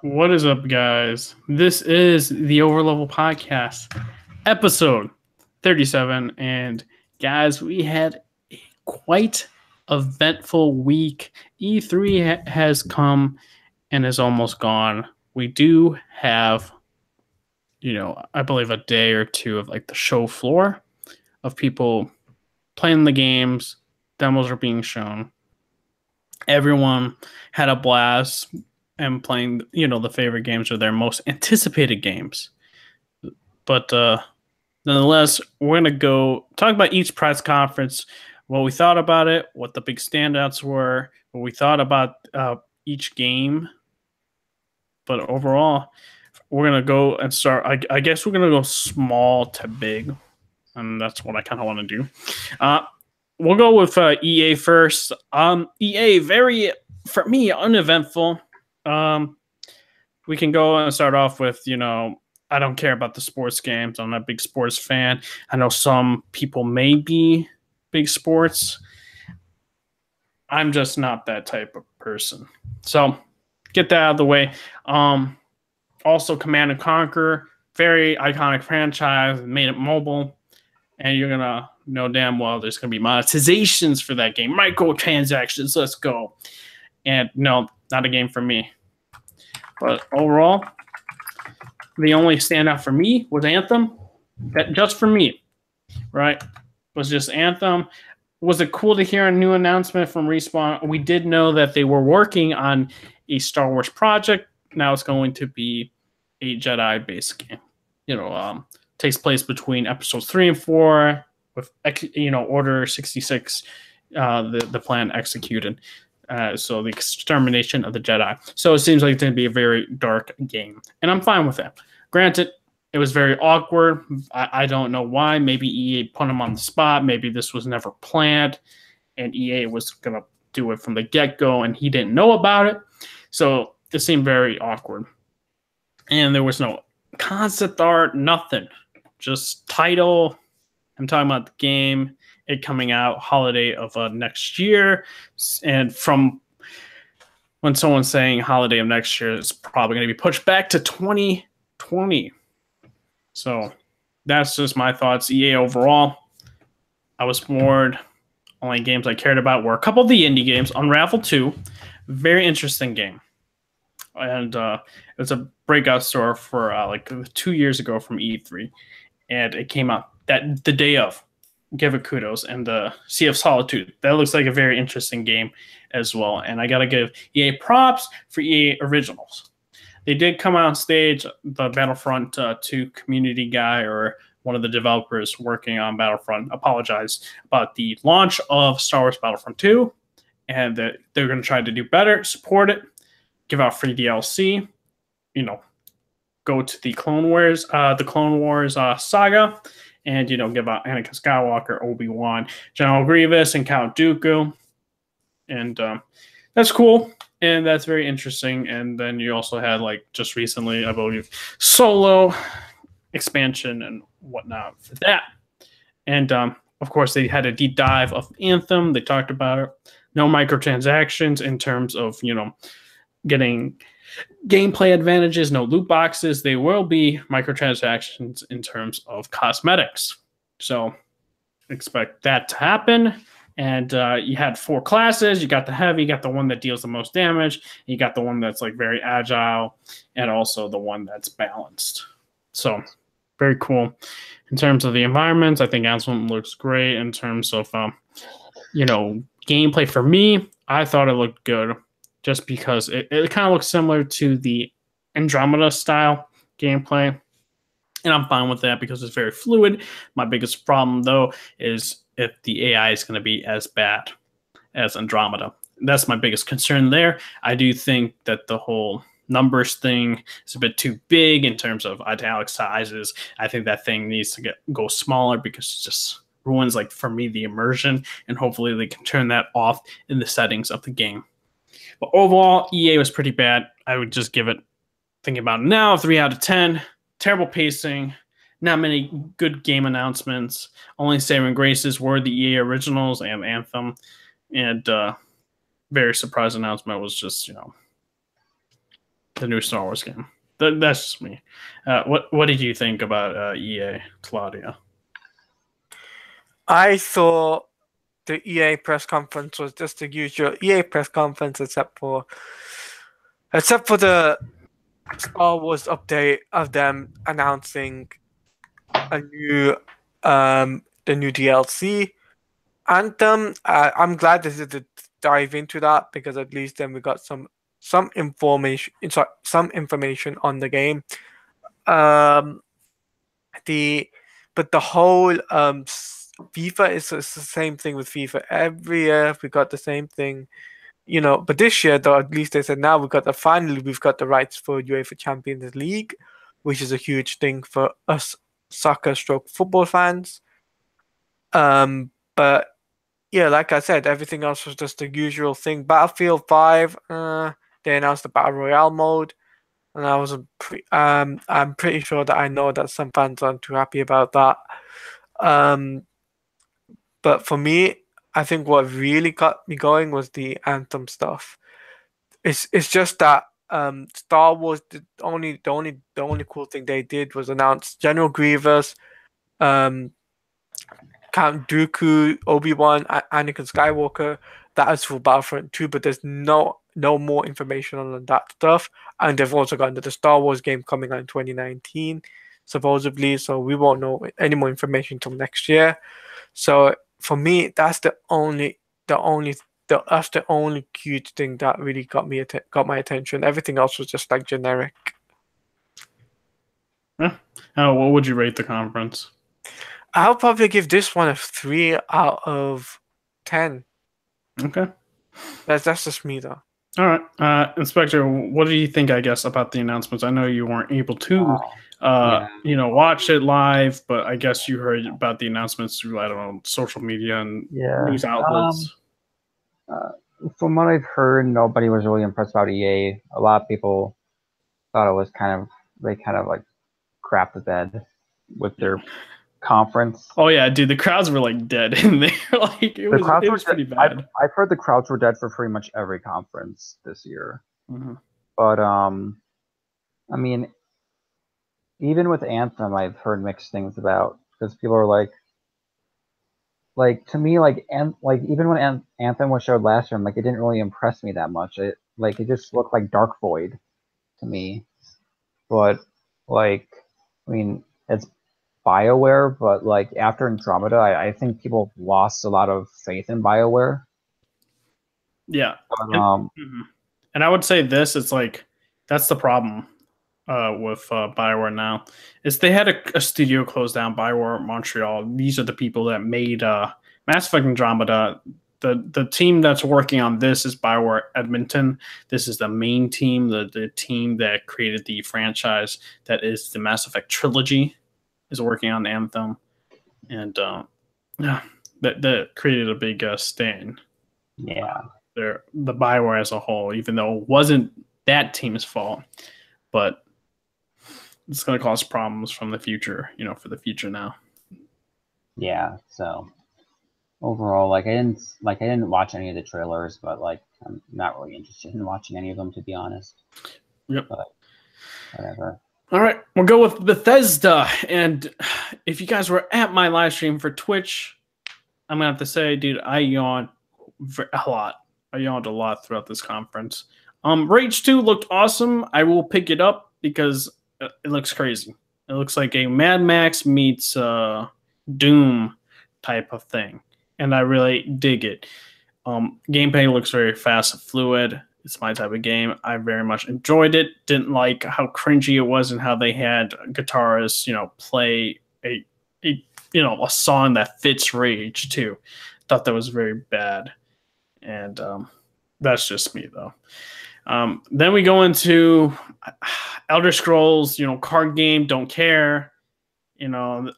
What is up, guys? This is the Overleveled podcast, episode 37. And, guys, we had quite eventful week. E3 has come and is almost gone. We do have, I believe a day or two of like the show floor of people playing the games. Demos are being shown. Everyone had a blast and playing, the favorite games or their most anticipated games. But nonetheless, we're going to go talk about each press conference, what we thought about it, what the big standouts were, what we thought about each game. But overall, we're going to go and start. I guess we're going to go small to big, and that's what I kind of want to do. We'll go with EA first. EA, very, for me, uneventful. We can go and start off with, I don't care about the sports games. I'm not a big sports fan. I know some people may be big sports. I'm just not that type of person. So get that out of the way. Also, Command & Conquer, very iconic franchise, made it mobile. And you're going to know damn well there's going to be monetizations for that game. Microtransactions, let's go. And no, not a game for me. But overall, the only standout for me was Anthem. That just for me, right? Was just Anthem. Was it cool to hear a new announcement from Respawn? We did know that they were working on a Star Wars project. Now it's going to be a Jedi-based game. Takes place between episodes 3 and 4 with, Order 66, the plan executed. So the extermination of the Jedi. So it seems like it's going to be a very dark game. And I'm fine with that. Granted, it was very awkward. I don't know why. Maybe EA put him on the spot. Maybe this was never planned. And EA was going to do it from the get-go. And he didn't know about it. So it seemed very awkward. And there was no concept art, nothing. Just title. I'm talking about the game. It coming out holiday of next year, and from when someone's saying holiday of next year, it's probably going to be pushed back to 2020. So that's just my thoughts. EA overall, I was bored. Only games I cared about were a couple of the indie games. Unravel 2, very interesting game, and it was a breakout store for like 2 years ago from E3, and it came out that the day of. Give it kudos. And Sea of Solitude, that looks like a very interesting game as well. And I gotta give EA props for EA Originals. They did come out on stage. The Battlefront 2 community guy or one of the developers working on Battlefront apologized about the launch of Star Wars Battlefront 2, and that they're going to try to do better, support it, give out free DLC, go to the Clone Wars saga, and, give out Anakin Skywalker, Obi-Wan, General Grievous, and Count Dooku. And that's cool, and that's very interesting. And then you also had, just recently, I believe, Solo expansion and whatnot for that. And, of course, they had a deep dive of Anthem. They talked about it. No microtransactions in terms of, getting gameplay advantages, no loot boxes. There will be microtransactions in terms of cosmetics. So expect that to happen. And you had 4 classes. You got the heavy, you got the one that deals the most damage. You got the one that's very agile, and also the one that's balanced. So very cool. In terms of the environments, I think Anthem looks great. In terms of, gameplay for me, I thought it looked good. Just because it kind of looks similar to the Andromeda style gameplay. And I'm fine with that because it's very fluid. My biggest problem, though, is if the AI is going to be as bad as Andromeda. That's my biggest concern there. I do think that the whole numbers thing is a bit too big in terms of italic sizes. I think that thing needs to go smaller because it just ruins, for me, the immersion. And hopefully they can turn that off in the settings of the game. But overall, EA was pretty bad. I would just give it, thinking about it now, 3 out of 10. Terrible pacing. Not many good game announcements. Only saving graces were the EA Originals and Anthem. And very surprised announcement was just the new Star Wars game. That's just me. What did you think about EA, Claudia? I thought the EA press conference was just the usual EA press conference, except for the Star Wars update of them announcing a new the new DLC. Anthem. I'm glad they did dive into that because at least then we got some information. Some information on the game. Um, the but the whole FIFA is the same thing with FIFA. Every year we got the same thing, But this year, though, at least they said now finally we've got the rights for UEFA Champions League, which is a huge thing for us football fans. But yeah, like I said, everything else was just the usual thing. Battlefield 5, they announced the Battle Royale mode, and I'm pretty sure that I know that some fans aren't too happy about that. But for me, I think what really got me going was the Anthem stuff. It's just that Star Wars, the only cool thing they did was announce General Grievous, Count Dooku, Obi-Wan, Anakin Skywalker. That is for Battlefront 2, but there's no more information on that stuff. And they've also got the Star Wars game coming out in 2019, supposedly. So we won't know any more information until next year. So for me, that's the only huge thing that really got my attention. Everything else was just like generic. Yeah. What would you rate the conference? I'll probably give this one a 3 out of 10. Okay. That's just me though. All right, Inspector, what do you think? I guess about the announcements. I know you weren't able to, watch it live, but I guess you heard about the announcements through social media and news outlets. From what I've heard, nobody was really impressed about EA. A lot of people thought it was kind of like crap the bed with their conference. Oh yeah, dude, the crowds were like dead in there. It was pretty bad. I've heard the crowds were dead for pretty much every conference this year. Mm-hmm. But I mean, even with Anthem, I've heard mixed things about, because people are like to me, even when Anthem was showed last year, it didn't really impress me that much. It just looked like Dark Void to me. But I mean, it's BioWare, but after Andromeda, I think people lost a lot of faith in BioWare. Yeah. But, and I would say this, it's that's the problem with BioWare now, is they had a studio closed down, BioWare Montreal. These are the people that made Mass Effect Andromeda. The team that's working on this is BioWare Edmonton. This is the main team, the team that created the franchise that is the Mass Effect trilogy, is working on Anthem. And that created a big stain. Yeah. The BioWare as a whole, even though it wasn't that team's fault, but it's going to cause problems from the future, for the future now. Yeah. So overall, I didn't watch any of the trailers, but I'm not really interested in watching any of them, to be honest. Yep. But whatever. All right, we'll go with Bethesda. And if you guys were at my live stream for Twitch, I'm gonna have to say, dude, I yawned a lot. I yawned a lot throughout this conference. Rage 2 looked awesome. I will pick it up because it looks crazy. It looks like a Mad Max meets Doom type of thing, and I really dig it. Gameplay looks very fast and fluid. It's my type of game. I very much enjoyed it. Didn't like how cringy it was and how they had guitarists, play a song that fits Rage 2. Thought that was very bad. And that's just me, though. Then we go into Elder Scrolls, card game, don't care.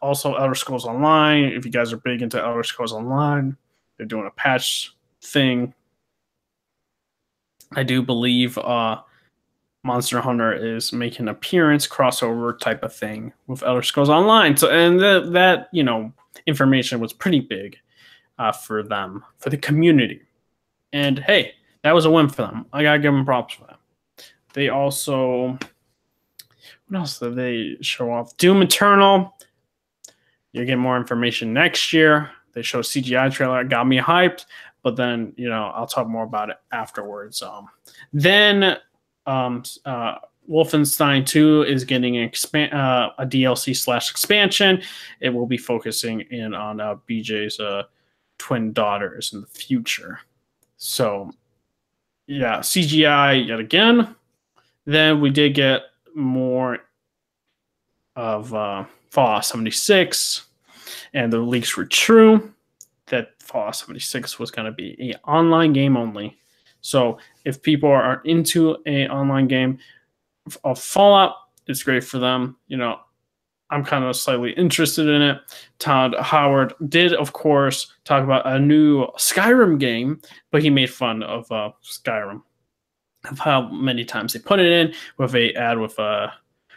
Also Elder Scrolls Online. If you guys are big into Elder Scrolls Online, they're doing a patch thing. I do believe Monster Hunter is making an appearance, crossover type of thing with Elder Scrolls Online. So, and that information was pretty big for them, for the community. And hey, that was a win for them. I gotta give them props for that. They also, what else did they show off? Doom Eternal. You get more information next year. They show CGI trailer. It got me hyped, but then I'll talk more about it afterwards. Then Wolfenstein 2 is getting a DLC / expansion. It will be focusing in on BJ's twin daughters in the future. So, yeah, CGI yet again. Then we did get more of Fallout 76, and the leaks were true that Fallout 76 was going to be an online game only. So if people are into an online game of Fallout, it's great for them. I'm kind of slightly interested in it. Todd Howard did, of course, talk about a new Skyrim game, but he made fun of Skyrim, of how many times they put it in with a ad with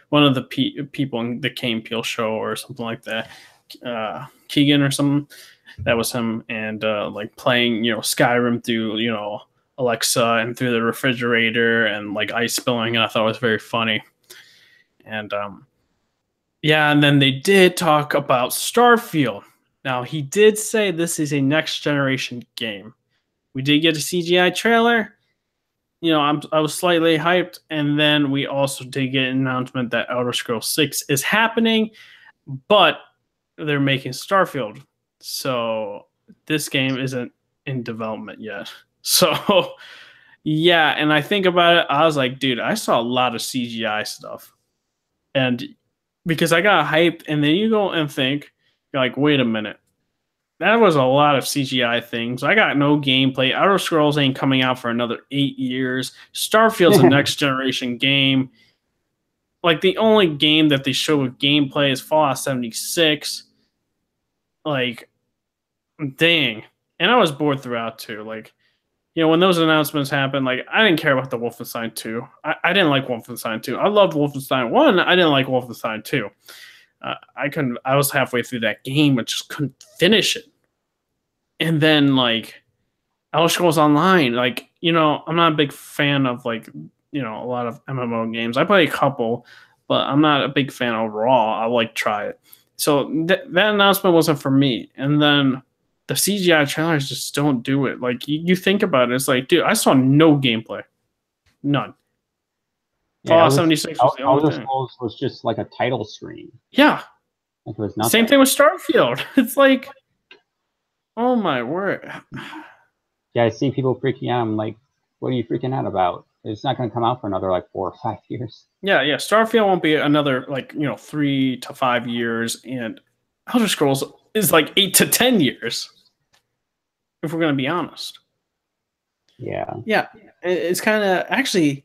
one of the people in the Kane Peel show or something like that, Keegan or something. That was him, and like playing Skyrim through Alexa and through the refrigerator and like ice spilling, and I thought it was very funny. And yeah, and then they did talk about Starfield. Now, he did say this is a next generation game. We did get a CGI trailer. I was slightly hyped, and then we also did get an announcement that Elder Scrolls 6 is happening, but they're making Starfield. So this game isn't in development yet. So yeah, and I think about it, I was like, dude, I saw a lot of CGI stuff. And because I got hyped, and then you go and think, you're like, wait a minute. That was a lot of CGI things. I got no gameplay. Outer Scrolls ain't coming out for another 8 years. Starfield's a next generation game. Like, the only game that they show with gameplay is Fallout 76. Like, dang. And I was bored throughout, too. Like, when those announcements happened, like, I didn't care about the Wolfenstein 2. I didn't like Wolfenstein 2. I loved Wolfenstein 1. I didn't like Wolfenstein 2. I was halfway through that game and just couldn't finish it. And then, like, Elder Scrolls Online, like, I'm not a big fan of, like, a lot of MMO games. I play a couple, but I'm not a big fan overall. I'll, like, try it. So that announcement wasn't for me. And then the CGI trailers just don't do it. Like, you think about it, it's like, dude, I saw no gameplay. None. Fallout 76 was the only thing. Scrolls was just like a title screen. Yeah. Like it was nothing. Same thing with Starfield. It's like, oh my word. Yeah, I see people freaking out. I'm like, what are you freaking out about? It's not going to come out for another like 4 or 5 years. Yeah. Starfield won't be another 3 to 5 years, and Elder Scrolls is like 8 to 10 years. If we're going to be honest. Yeah. Yeah. It's kind of actually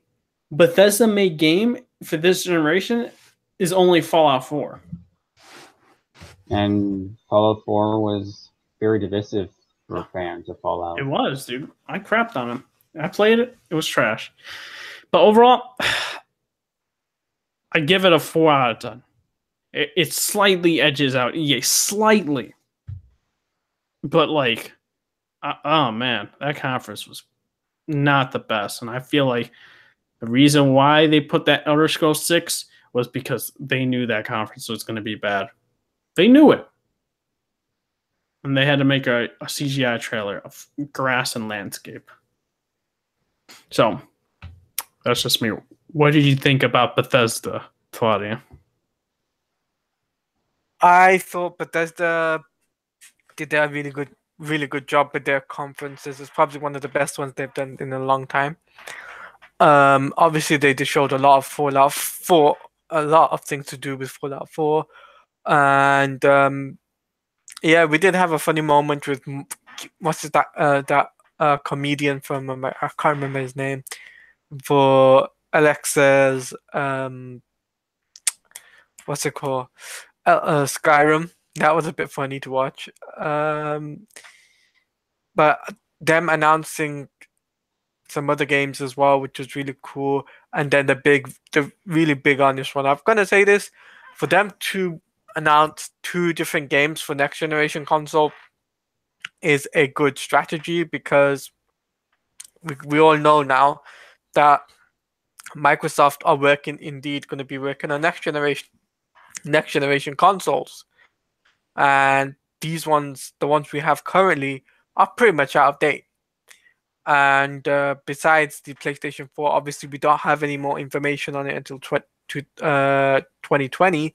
Bethesda made game for this generation is only Fallout 4. And Fallout 4 was very divisive for fans of Fallout. It was, dude. I crapped on him. I played it. It was trash. But overall, I give it a 4 out of 10. It slightly edges out. Yeah, slightly. But, like, oh, man. That conference was not the best. And I feel like the reason why they put that Elder Scrolls 6 was because they knew that conference was going to be bad. They knew it. And they had to make a CGI trailer of grass and landscape. So, that's just me. What did you think about Bethesda, Claudia? I thought Bethesda did a really good job with their conferences. It's probably one of the best ones they've done in a long time. Obviously, they just showed a lot of Fallout 4, a lot of things to do with Fallout 4. And yeah, we did have a funny moment with that comedian from I can't remember his name, for Alexa's what's it called, Skyrim. That was a bit funny to watch. But them announcing some other games as well, which was really cool. And then the really big on this one, I'm gonna say this, for them to announce 2 different games for next generation console is a good strategy, because we all know now that Microsoft are going to be working on next generation consoles, and these ones, the ones we have currently, are pretty much out of date. And besides the PlayStation 4, obviously we don't have any more information on it until 2020.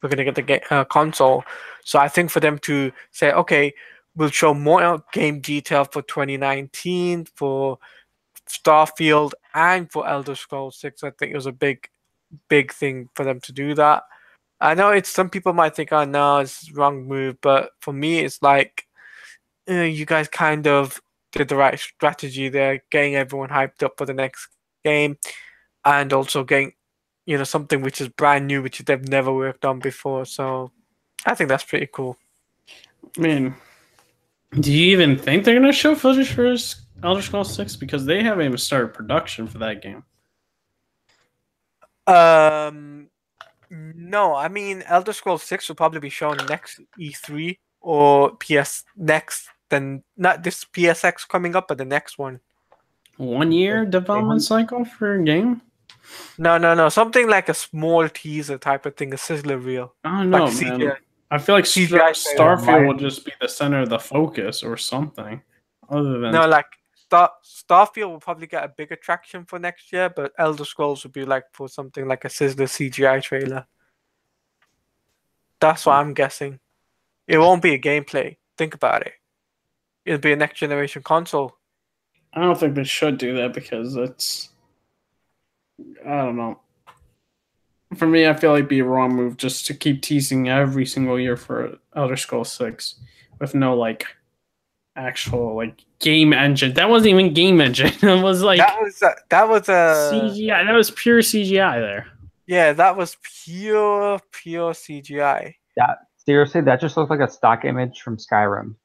We're going to get the console. So I think for them to say, okay, we'll show more game detail for 2019 for Starfield and for Elder Scrolls 6, I think it was a big thing for them to do that. I know some people might think, oh no, it's the wrong move, but for me, it's like, you guys kind of did the right strategy there, getting everyone hyped up for the next game, and also getting, something which is brand new, which they've never worked on before. So I think that's pretty cool. I mean, do you even think they're going to show footage for Elder Scrolls 6? Because they haven't even started production for that game. No, I mean, Elder Scrolls 6 will probably be shown next E3 or then not this PSX coming up, but the next one. 1 year development cycle for a game? No. Something like a small teaser type of thing, a sizzler reel. I don't know, like man. CGI. I feel like CGI Starfield will just be the center of the focus or something. Other than Starfield will probably get a bigger traction for next year, but Elder Scrolls would be like for something like a sizzler CGI trailer. That's what I'm guessing. It won't be a gameplay. Think about it. It'll be a next generation console. I don't think they should do that because it's, I don't know. For me, I feel like it'd be a wrong move just to keep teasing every single year for Elder Scrolls 6 with no actual game engine. That wasn't even game engine. It was that was a CGI. That was pure CGI there. Yeah, that was pure CGI. Yeah, seriously, that just looks like a stock image from Skyrim.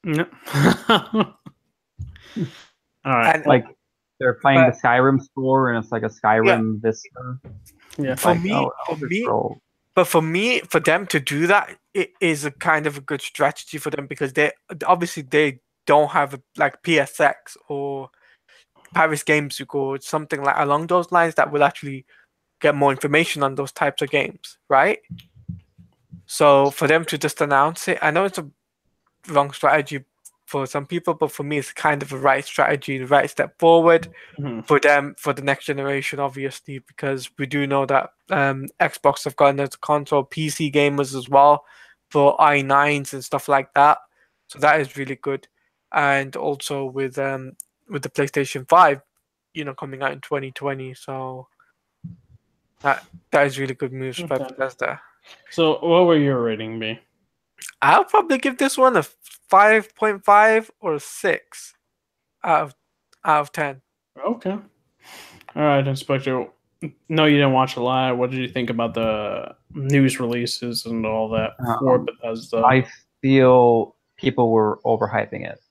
No. All right. And, they're playing the Skyrim store, and it's like a Skyrim vista. Yeah. For them to do that, it is a kind of a good strategy for them because they don't have PSX or Paris Games Week or something along those lines that will actually get more information on those types of games, right? So for them to just announce it, I know it's a wrong strategy for some people, but for me, it's kind of a right strategy, the right step forward for them for the next generation, obviously, because we do know that Xbox have gotten as a console, PC gamers as well for i9s and stuff like that. So that is really good, and also with the PlayStation 5, coming out in 2020. So that is really good moves by Bethesda. So what will your rating be? I'll probably give this one a 5.5 or a 6 out of 10. Okay. All right, Inspector. No, you didn't watch a lot. What did you think about the news releases and all that for Bethesda? I feel people were overhyping it.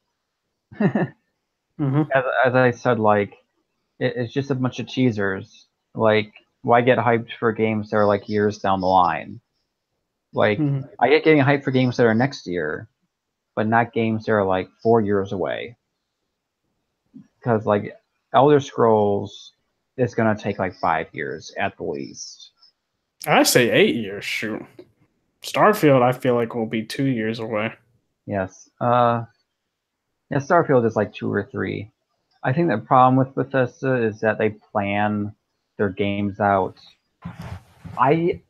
As I said, it's just a bunch of teasers. Why get hyped for games that are years down the line? I get getting hyped for games that are next year, but not games that are 4 years away. Because Elder Scrolls is gonna take 5 years at the least. I say 8 years. Shoot, Starfield I feel will be 2 years away. Yes. Starfield is 2 or 3. I think the problem with Bethesda is that they plan their games out. I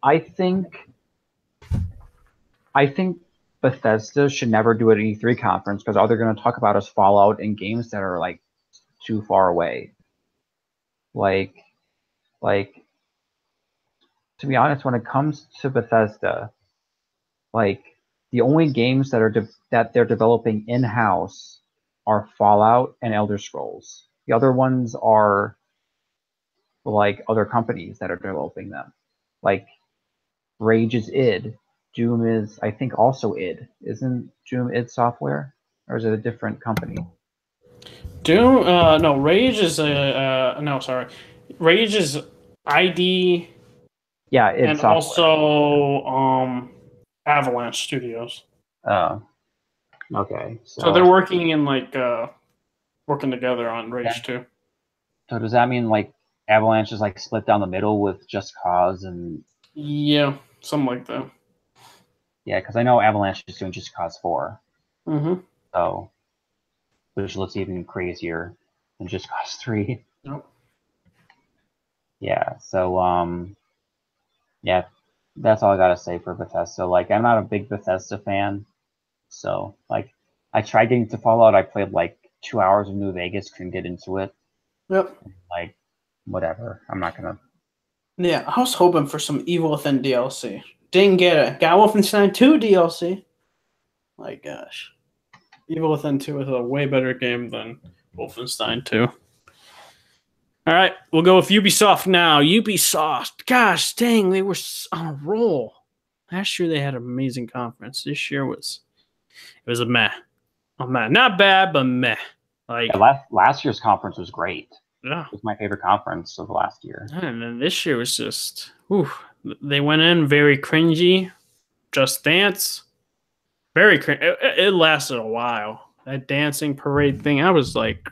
think Bethesda should never do an E3 conference because all they're going to talk about is Fallout and games that are too far away. To be honest, when it comes to Bethesda, the only games that they're developing in-house are Fallout and Elder Scrolls. The other ones are other companies that are developing them. Rage is id. Doom is, I think, also id. Isn't Doom id Software? Or is it a different company? Doom, no, Rage is Rage is ID. Yeah, id and Software. Also Avalanche Studios. Oh, okay. So they're working in working together on Rage too. So does that mean like Avalanche is like split down the middle with Just Cause and Yeah, something like that. yeah, because I know Avalanche is doing Just Cause 4, Mm-hmm. so which looks even crazier than Just Cause 3. Yep. Yeah, so yeah, that's all I gotta say for Bethesda. Like, I'm not a big Bethesda fan, so like, I tried getting to Fallout. I played like 2 hours of New Vegas, couldn't get into it. Yep. Like, whatever. I'm not gonna. Yeah, I was hoping for some Evil Within DLC. Didn't get it. Got Wolfenstein 2 DLC. My gosh. Evil Within 2 is a way better game than Wolfenstein 2. All right, we'll go with Ubisoft now. Ubisoft. Gosh, dang, they were on a roll. Last year they had an amazing conference. This year it was a meh. A meh. Not bad, but meh. Like Yeah, last year's conference was great. yeah. It was my favorite conference of last year. And then this year was just they went in very cringy. Just Dance. Very cringe. It lasted a while. That dancing parade thing, I was like,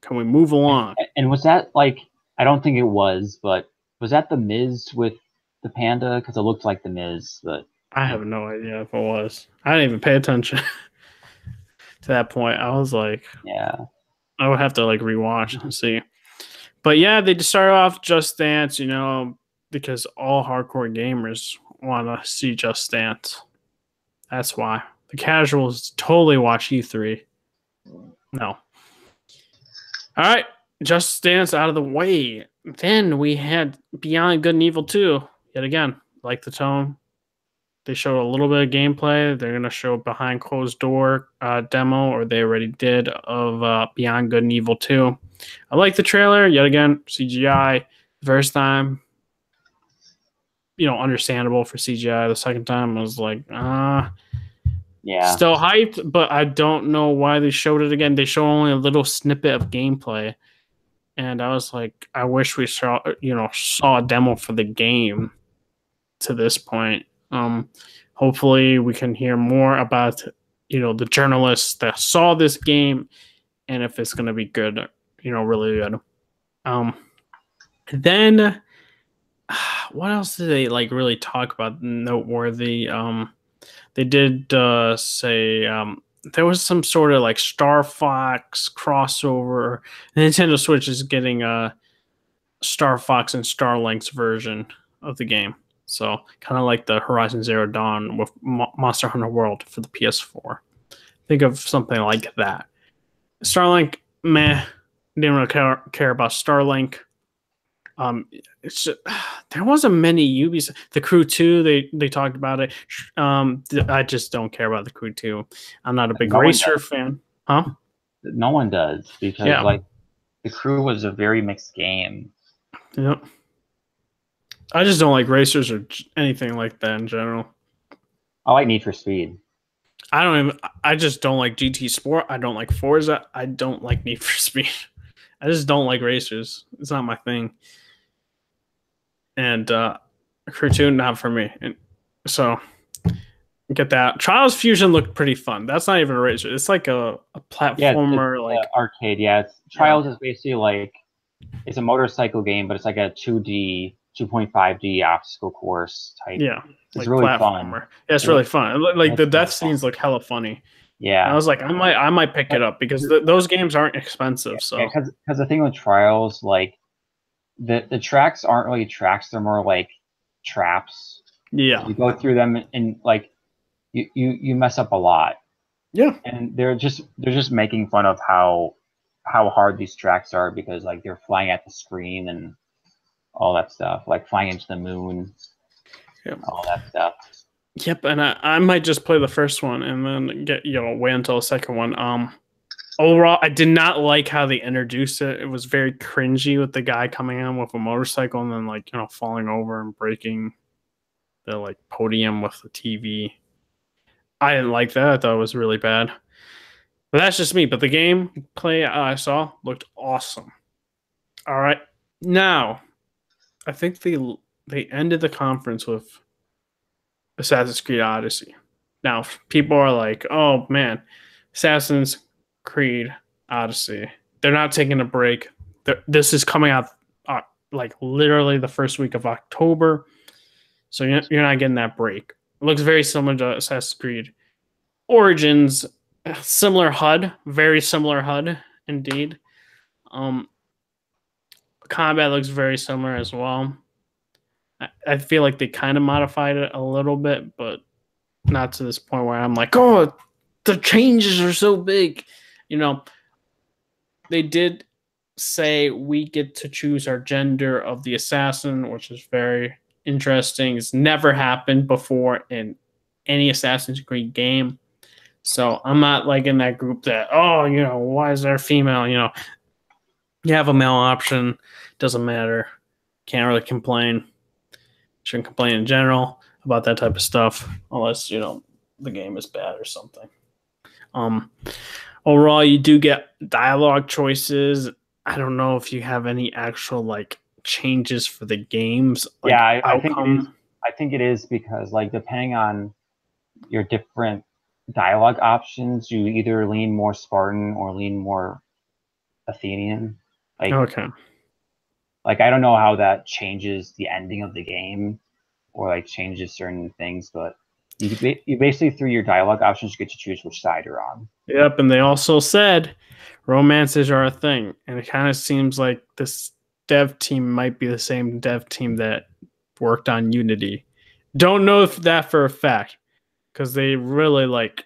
can we move along? And was that like? I don't think it was, but was that the Miz with the panda? Because it looked like the Miz, but I have no idea if it was. I didn't even pay attention to that point. I was like, yeah, I would have to like rewatch and see. But yeah, they just started off Just Dance, because all hardcore gamers want to see Just Dance. That's why. The casuals totally watch E3. No. All right. Just Dance out of the way. Then we had Beyond Good and Evil 2. Yet again, like the tone. They showed a little bit of gameplay. They're going to show behind closed door demo, or they already did, of Beyond Good and Evil 2. I like the trailer. Yet again, CGI. The first time, understandable for CGI. The second time, I was like, yeah. still hyped, but I don't know why they showed it again. They show only a little snippet of gameplay. And I was like, I wish we saw a demo for the game to this point. Hopefully we can hear more about, the journalists that saw this game and if it's going to be good, really good. Then what else did they like really talk about noteworthy? They did say there was some sort of like Star Fox crossover. Nintendo Switch is getting a Star Fox and Starlink's version of the game. So kind of like the Horizon Zero Dawn with Monster Hunter World for the PS4. Think of something like that. Starlink, meh. Didn't really care about Starlink. It's just, there wasn't many Ubisoft. The Crew 2, they talked about it. I just don't care about the Crew 2. I'm not a big racer fan. Huh? No one does, because like the Crew was a very mixed game. Yep. I just don't like racers or anything like that in general. I like Need for Speed. I just don't like GT Sport. I don't like Forza. I don't like Need for Speed. I just don't like racers. It's not my thing. And Crew 2, not for me. And so get that. Trials Fusion looked pretty fun. That's not even a racer. It's like a platformer, it's like arcade. Yeah, Trials is basically like it's a motorcycle game, but it's like a 2D, 2.5D obstacle course type. Yeah, it's like really platformer. fun. Yeah, it's really fun. Like the death scenes look hella funny. Yeah, and I was like, I might pick it up because those games aren't expensive. So because the thing with Trials, like the tracks aren't really tracks; they're more like traps. Yeah, you go through them and like you mess up a lot. Yeah, and they're just making fun of how hard these tracks are, because like they're flying at the screen and all that stuff, like flying into the moon, all that stuff. Yep, and I might just play the first one and then get wait until the second one. Overall, I did not like how they introduced it. It was very cringy with the guy coming in with a motorcycle and then like falling over and breaking the like podium with the TV. I didn't like that. I thought it was really bad. But that's just me. But the gameplay I saw looked awesome. All right, now I think they ended the conference with Assassin's Creed Odyssey. Now, people are like, oh man, Assassin's Creed Odyssey. They're not taking a break. this is coming out like literally the first week of October, so you're not getting that break. It looks very similar to Assassin's Creed Origins, similar HUD, very similar HUD indeed. Combat looks very similar as well. I feel like they kind of modified it a little bit, but not to this point where I'm like, oh, the changes are so big. They did say we get to choose our gender of the assassin, which is very interesting. It's never happened before in any Assassin's Creed game. So I'm not like in that group that, why is there female? You have a male option, doesn't matter. Can't really complain. Shouldn't complain in general about that type of stuff unless, the game is bad or something. Overall, you do get dialogue choices. I don't know if you have any actual like changes for the games. Like, yeah, I think it is because like depending on your different dialogue options, you either lean more Spartan or lean more Athenian. Like, okay. Like I don't know how that changes the ending of the game or like changes certain things, but you basically through your dialogue options you get to choose which side you're on. Yep, and they also said romances are a thing, and it kind of seems like this dev team might be the same dev team that worked on Unity. Don't know if that for a fact, because they really like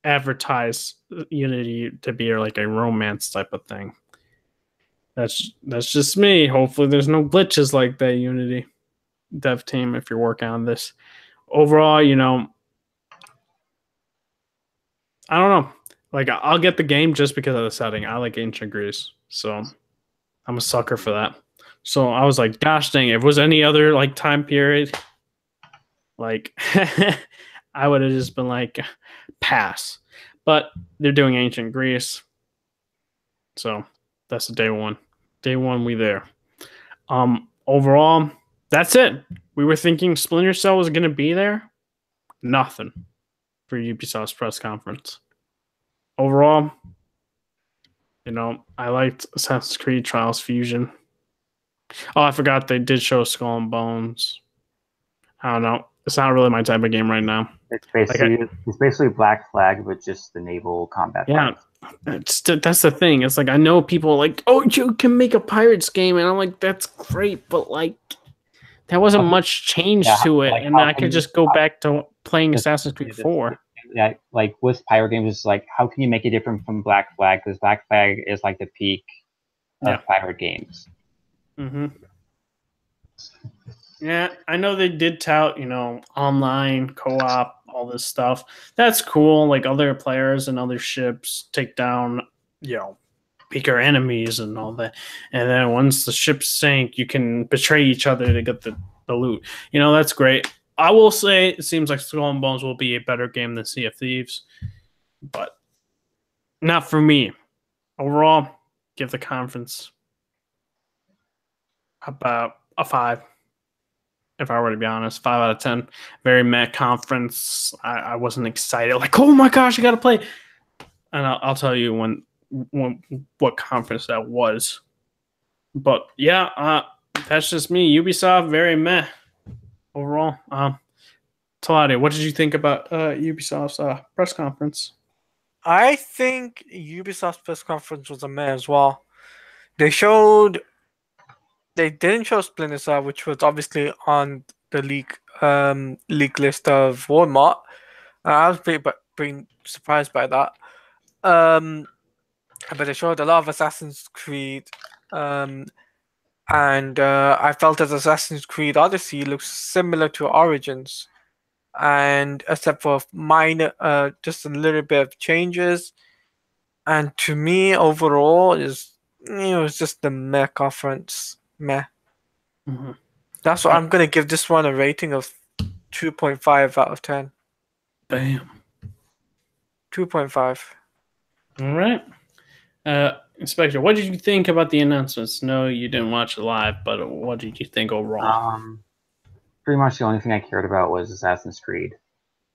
advertise Unity to be like a romance type of thing. That's just me. Hopefully there's no glitches like that, Unity dev team, if you're working on this. Overall, I don't know. Like, I'll get the game just because of the setting. I like ancient Greece, so I'm a sucker for that. So I was like, gosh dang, if it was any other like time period, like I would have just been like, pass. But they're doing ancient Greece, so that's the day one. Day one, we there. Overall, that's it. We were thinking Splinter Cell was going to be there. Nothing for Ubisoft's press conference. Overall, I liked Assassin's Creed Trials Fusion. Oh, I forgot they did show Skull and Bones. I don't know. It's not really my type of game right now. It's basically Black Flag, but just the naval combat. Yeah, that's the thing. It's like I know people are like, oh, you can make a Pirates game, and I'm like, that's great, but like, there wasn't much change to it, and I could just go back to playing Assassin's Creed 4. Yeah, like with pirate games, it's like, how can you make it different from Black Flag? Because Black Flag is like the peak of pirate games. Mm-hmm. Yeah, I know they did tout, online, co-op, all this stuff. That's cool. Like other players and other ships take down, weaker enemies and all that. And then once the ships sink, you can betray each other to get the loot. That's great. I will say it seems like Skull and Bones will be a better game than Sea of Thieves, but not for me. Overall, give the conference about a 5. If I were to be honest, 5 out of 10. Very meh conference. I wasn't excited. Like, oh my gosh, I got to play. And I'll tell you what conference that was. But yeah, that's just me. Ubisoft, very meh overall. Talade, what did you think about Ubisoft's press conference? I think Ubisoft's press conference was a meh as well. They didn't show Splinter Cell, which was obviously on the leak list of Walmart. I was pretty surprised by that. But they showed a lot of Assassin's Creed, and I felt that Assassin's Creed Odyssey looks similar to Origins, and except for minor, just a little bit of changes. And to me, overall, it's just the meh conference. Meh. Mm-hmm. That's what I'm gonna give this one a rating of 2.5 out of 10. Bam. 2.5. All right. Inspector, what did you think about the announcements? No, you didn't watch it live, but what did you think overall? Pretty much the only thing I cared about was Assassin's Creed.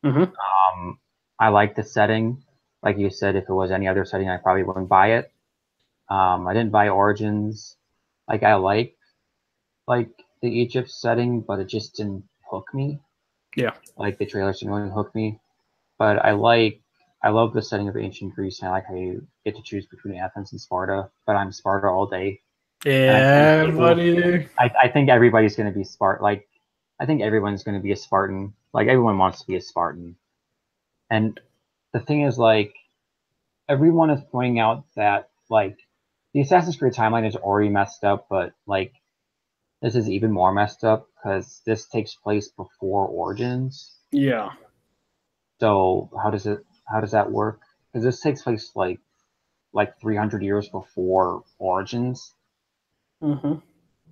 Mm-hmm. I like the setting. Like you said, if it was any other setting, I probably wouldn't buy it. I didn't buy Origins. Like I like the Egypt setting, but it just didn't hook me. Yeah. Like the trailers didn't really hook me. But I love the setting of ancient Greece, and I like how you get to choose between Athens and Sparta. But I'm Sparta all day. And Yeah, buddy. I think everybody's going to be Spartan. Like, I think everyone's going to be a Spartan. Like, everyone wants to be a Spartan. And the thing is, like, everyone is pointing out that, like, the Assassin's Creed timeline is already messed up, but, like, this is even more messed up because this takes place before Origins. Yeah. So how does that work? Because this takes place, like 300 years before Origins. Mm-hmm.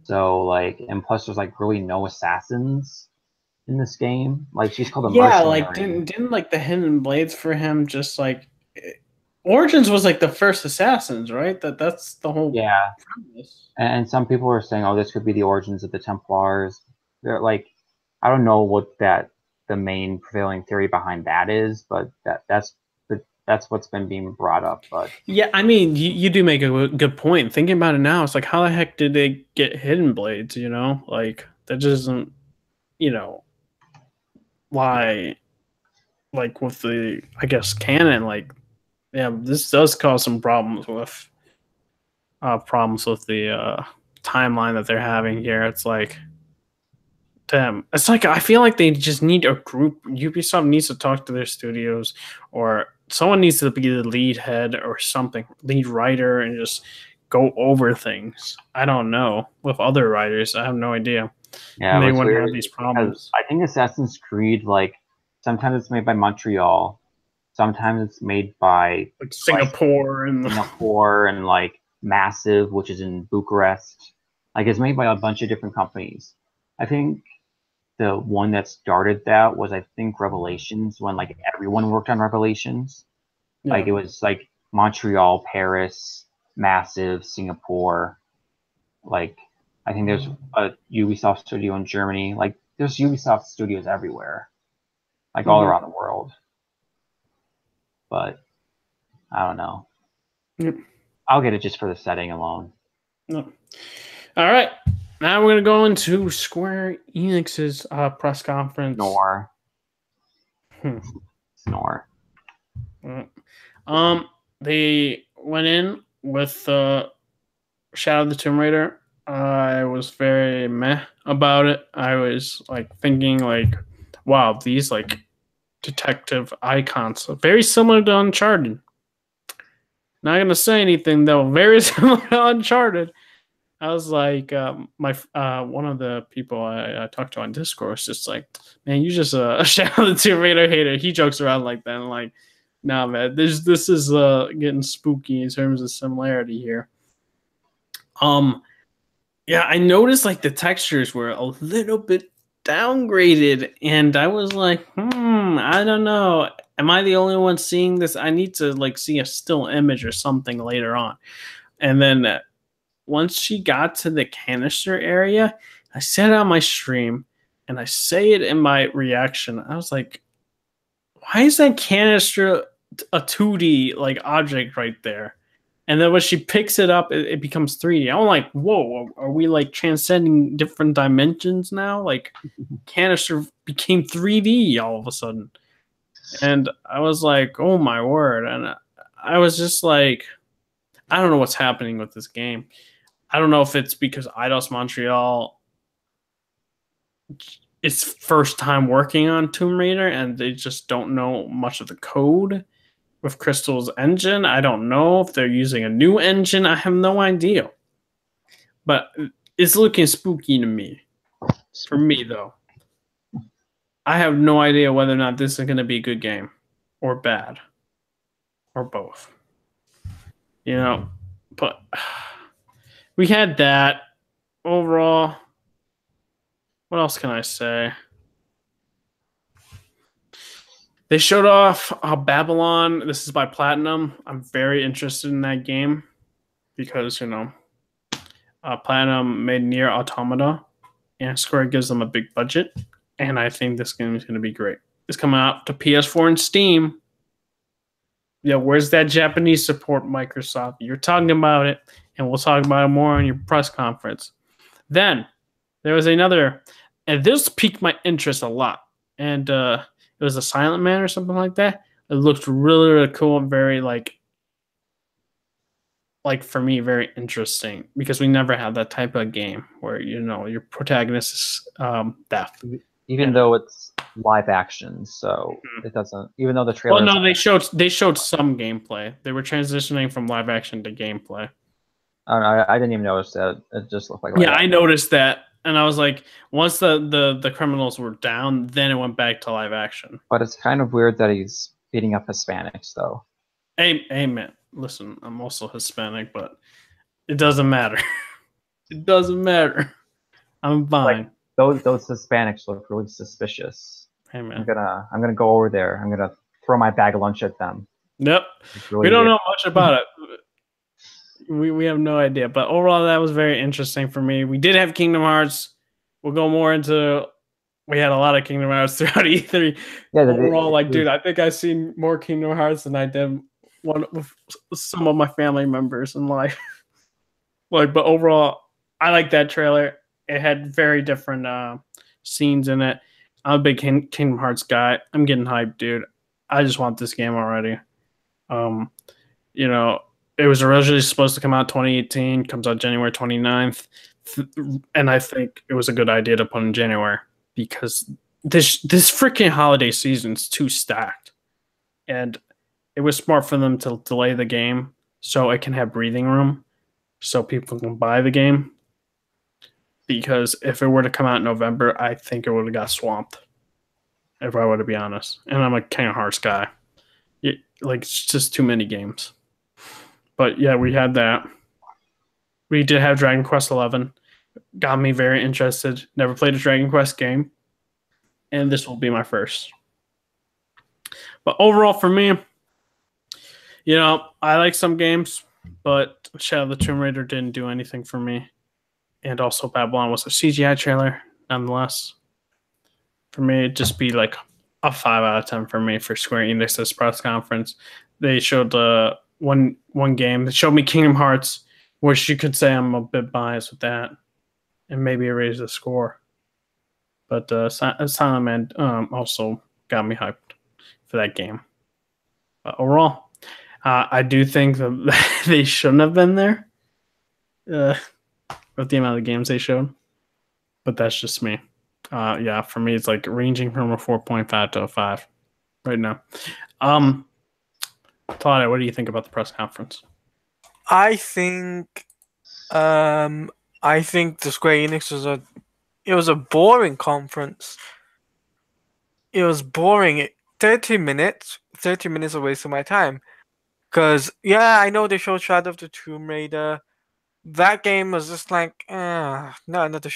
So, like, and plus there's, like, really no assassins in this game. Like, she's called a Yeah, mercenary. like didn't like the Hidden Blades for him just like Origins was like the first Assassins, right? That's the whole Yeah. premise. And some people are saying, oh, this could be the origins of the Templars. They're like, I don't know what the main prevailing theory behind that is, but that's what's been being brought up. But Yeah, I mean, you do make a good point. Thinking about it now, it's like, how the heck did they get Hidden Blades? You know, like that doesn't, you know, why, like with the, I guess, canon, like, yeah, this does cause some problems with the timeline that they're having here. It's like, damn, it's like I feel like they just need a group. Ubisoft needs to talk to their studios, or someone needs to be the lead head or something, lead writer, and just go over things. I don't know with other writers. I have no idea. yeah, They it's wouldn't weird have these problems. I think Assassin's Creed, like, sometimes it's made by Montreal, sometimes it's made by Like Singapore and Singapore and like Massive, which is in Bucharest. Like, it's made by a bunch of different companies. I think the one that started that was, I think, Revelations, when like everyone worked on Revelations. yeah. Like, it was like Montreal, Paris, Massive, Singapore. Like, I think there's a Ubisoft studio in Germany. Like, there's Ubisoft studios everywhere, like all around the world. But I don't know. Yep. I'll get it just for the setting alone. No. All right. Now we're gonna go into Square Enix's press conference. Snore. They went in with Shadow of the Tomb Raider. I was very meh about it. I was like thinking like, wow, these like detective icons are very similar to Uncharted. Not gonna say anything though. Very similar to Uncharted. I was like, my one of the people I talked to on Discord was just like, man, you just a Shadow of the Tomb Raider hater. He jokes around like that. And like, nah, man, this is getting spooky in terms of similarity here. Yeah, I noticed like the textures were a little bit downgraded, and I was like, I don't know. Am I the only one seeing this? I need to like see a still image or something later on. And then once she got to the canister area, I said it on my stream, and I say it in my reaction. I was like, why is that canister a 2D like object right there? And then when she picks it up, it becomes 3D. I'm like, whoa, are we like transcending different dimensions now? Like, canister became 3D all of a sudden. And I was like, oh my word. And I was just like, I don't know what's happening with this game. I don't know if it's because Eidos Montreal, it's first time working on Tomb Raider and they just don't know much of the code with Crystal's engine. I don't know if they're using a new engine. I have no idea. But it's looking spooky to me. For me, though. I have no idea whether or not this is going to be a good game or bad or both. You know, but we had that overall. What else can I say? They showed off Babylon. This is by Platinum. I'm very interested in that game because, you know, Platinum made Nier Automata, and Square gives them a big budget, and I think this game is going to be great. It's coming out to PS4 and Steam. Yeah, where's that Japanese support, Microsoft? You're talking about it, and we'll talk about it more in your press conference. Then there was another, and this piqued my interest a lot. And it was a Silent Man or something like that. It looked really, really cool and very like for me, very interesting because we never had that type of game where your protagonist is deaf. Even though it's live action, so it doesn't. Even though the trailer. Well, no, they showed some gameplay. They were transitioning from live action to gameplay. I didn't even notice that. It just looked like. Yeah, I noticed that, and I was like, once the criminals were down, then it went back to live action. But it's kind of weird that he's beating up Hispanics, though. Hey, man, listen, I'm also Hispanic, but it doesn't matter. It doesn't matter. I'm fine. Like, those Hispanics look really suspicious. Hey, man. I'm gonna go over there. I'm gonna throw my bag of lunch at them. Nope. Really we don't know much about it. We have no idea. But overall, that was very interesting for me. We did have Kingdom Hearts. We'll go more into. We had a lot of Kingdom Hearts throughout E3. Yeah, overall, dude, I think I've seen more Kingdom Hearts than I did some of my family members in life. But overall, I like that trailer. It had very different scenes in it. I'm a big Kingdom Hearts guy. I'm getting hyped, dude. I just want this game already. It was originally supposed to come out 2018, comes out January 29th. And I think it was a good idea to put in January because this freaking holiday season's too stacked. And it was smart for them to delay the game so it can have breathing room so people can buy the game. Because if it were to come out in November, I think it would have got swamped, if I were to be honest. And I'm a Kingdom Hearts guy. It's just too many games. But yeah, we had that. We did have Dragon Quest XI. Got me very interested. Never played a Dragon Quest game. And this will be my first. But overall for me, I like some games, but Shadow of the Tomb Raider didn't do anything for me. And also Babylon was a CGI trailer, nonetheless. For me, it'd just be like a 5 out of 10 for me for Square Enix's press conference. They showed one game. They showed me Kingdom Hearts, which you could say I'm a bit biased with that. And maybe erase the score. But Silent Man also got me hyped for that game. But overall, I do think that they shouldn't have been there with the amount of games they showed. But that's just me. Yeah, for me, it's like ranging from a 4.5 to a 5 right now. Claudia, what do you think about the press conference? I think the Square Enix was a boring conference. It was boring. 30 minutes a waste of my time. Because, yeah, I know they showed Shadow of the Tomb Raider. That game was just like, not another